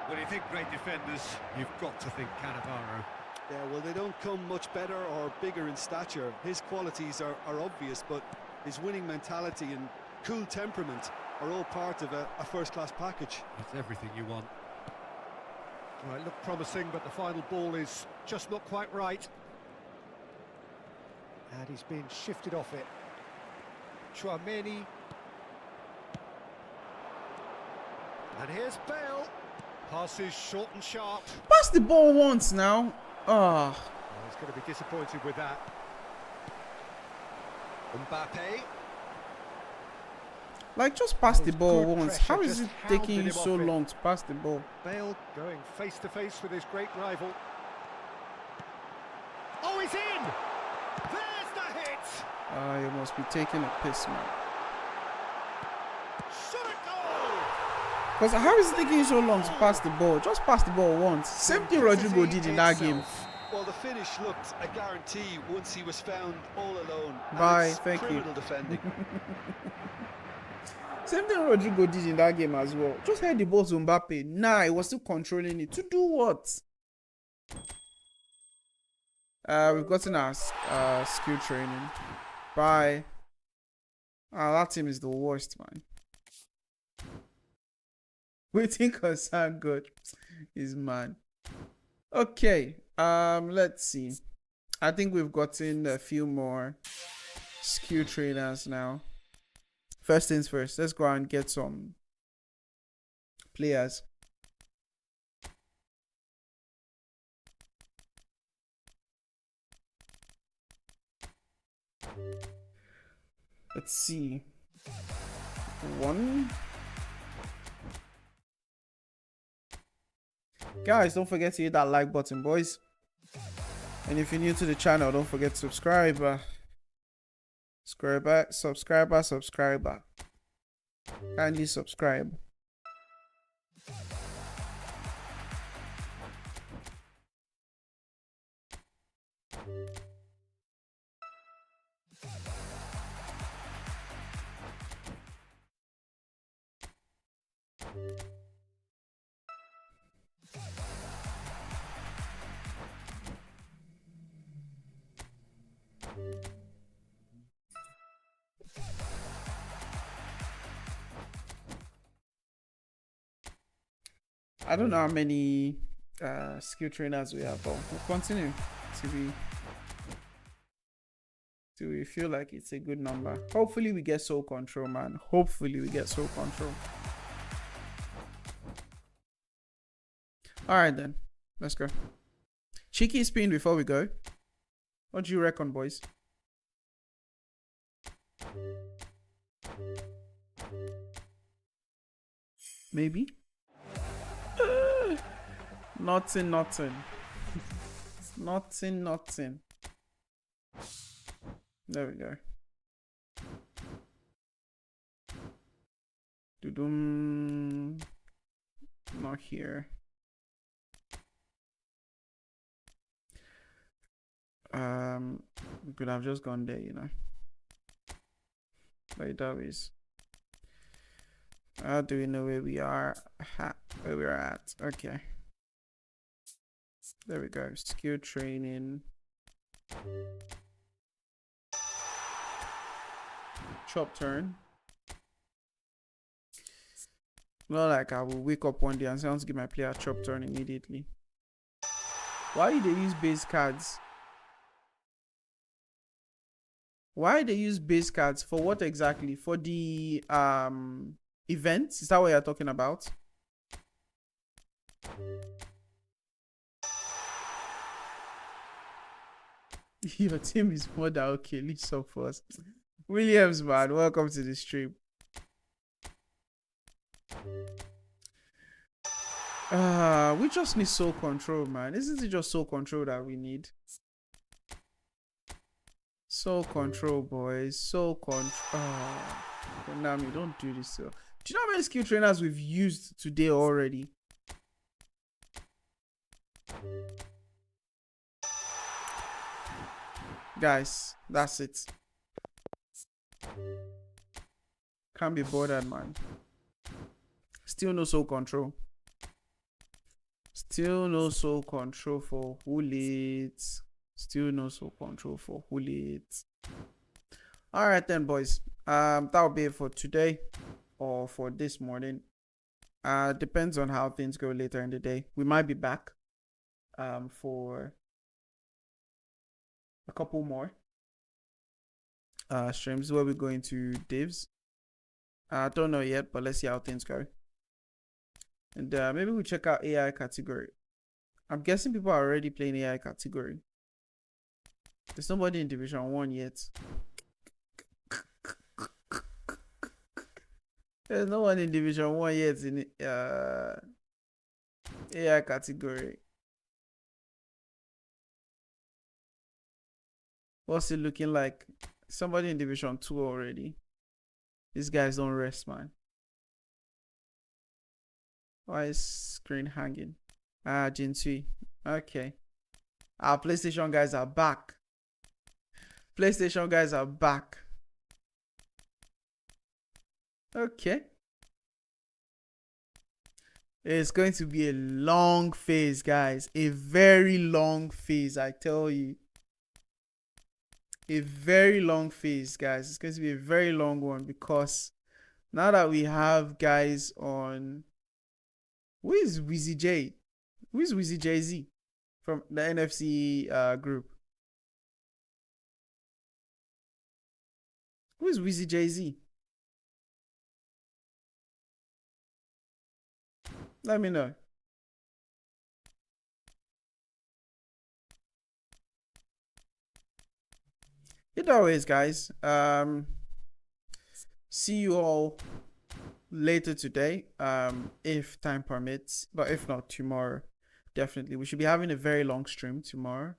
When you think great defenders, you've got to think Cannavaro. Yeah, well, they don't come much better or bigger in stature. His qualities are obvious, but his winning mentality and cool temperament are all part of a first-class package. It's everything you want. Well, it looked promising, but the final ball is just not quite right. And he's been shifted off it. Chouameni. And here's Bale. Passes short and sharp. Pass the ball once now. Well, he's going to be disappointed with that. Mbappe. Like, just pass the That ball was good once. pressure, How is just it taking hounding you him so off it. long to pass the ball? Bale going face to face with his great rival. Oh, he's in. There's the hit. You must be taking a piss, man. Shot a goal. Because how is it taking you so long to pass the ball? Just pass the ball once. Same thing Rodrigo did in that game. Well, the finish looked a guarantee once he was found all alone. Bye, It's thank you. criminal defending. Same thing Rodrigo did in that game as well. Just had the ball to Mbappe. Nah, he was still controlling it. To do what? We've gotten our skill training. Bye. That team is the worst, man. Waiting concern good is man. Okay, let's see. I think we've gotten a few more skill trainers now. First things first, let's go and get some players. Let's see. One. Guys, don't forget to hit that like button, boys. And if you're new to the channel, don't forget to subscribe. Subscriber. Kindly subscribe. I don't know how many skill trainers we have, but we'll continue till we feel like it's a good number. Hopefully we get soul control, man. Hopefully we get soul control. Alright then. Let's go. Cheeky spin before we go. What do you reckon, boys? Maybe? Nothing. Nothing. There we go. Dudum. Not here. We could have just gone there, you know. But that is. How do we know where we are? Where we're at? Okay. There we go. Skill training. Chop turn. Not like I will wake up one day and say I want to give my player a chop turn immediately. Why do they use base cards? Why they use base cards? For what exactly? For the events? Is that what you're talking about? Your team is more than okay. Leave some first. Williams, man, welcome to the stream. We just need soul control, man. Isn't it just soul control that we need? Soul control, boys. Soul control. Konami, don't do this. Do you know how many skill trainers we've used today already? Guys, that's it. Can't be bothered, man. Still no soul control. Still no soul control for Hulit. Still no soul control for Hulit. Alright then, boys. That'll be it for today. Or for this morning. Depends on how things go later in the day. We might be back for a couple more streams where we're going to divs. I don't know yet, but let's see how things go. And maybe we check out AI category. I'm guessing people are already playing AI category. There's nobody in Division 1 yet. There's no one in Division 1 yet in AI category. What's it looking like? Somebody in Division 2 already. These guys don't rest, man. Why is screen hanging? Ah, Jinsui. Okay. Our PlayStation guys are back. PlayStation guys are back. Okay. It's going to be a long phase, guys. A very long phase, I tell you. A very long phase, guys. It's going to be a very long one because now that we have guys on... Who is Wizzy J? Who is Wizzy Jay-Z from the NFC group? Who is Wizzy Jay-Z? Let me know. Either ways, guys. See you all later today, if time permits. But if not, tomorrow. Definitely. We should be having a very long stream tomorrow.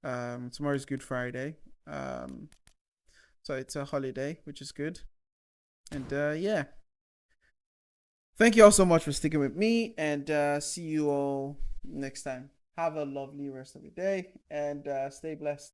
Tomorrow is Good Friday. So it's a holiday, which is good. And yeah. Thank you all so much for sticking with me, and see you all next time. Have a lovely rest of the day, and stay blessed.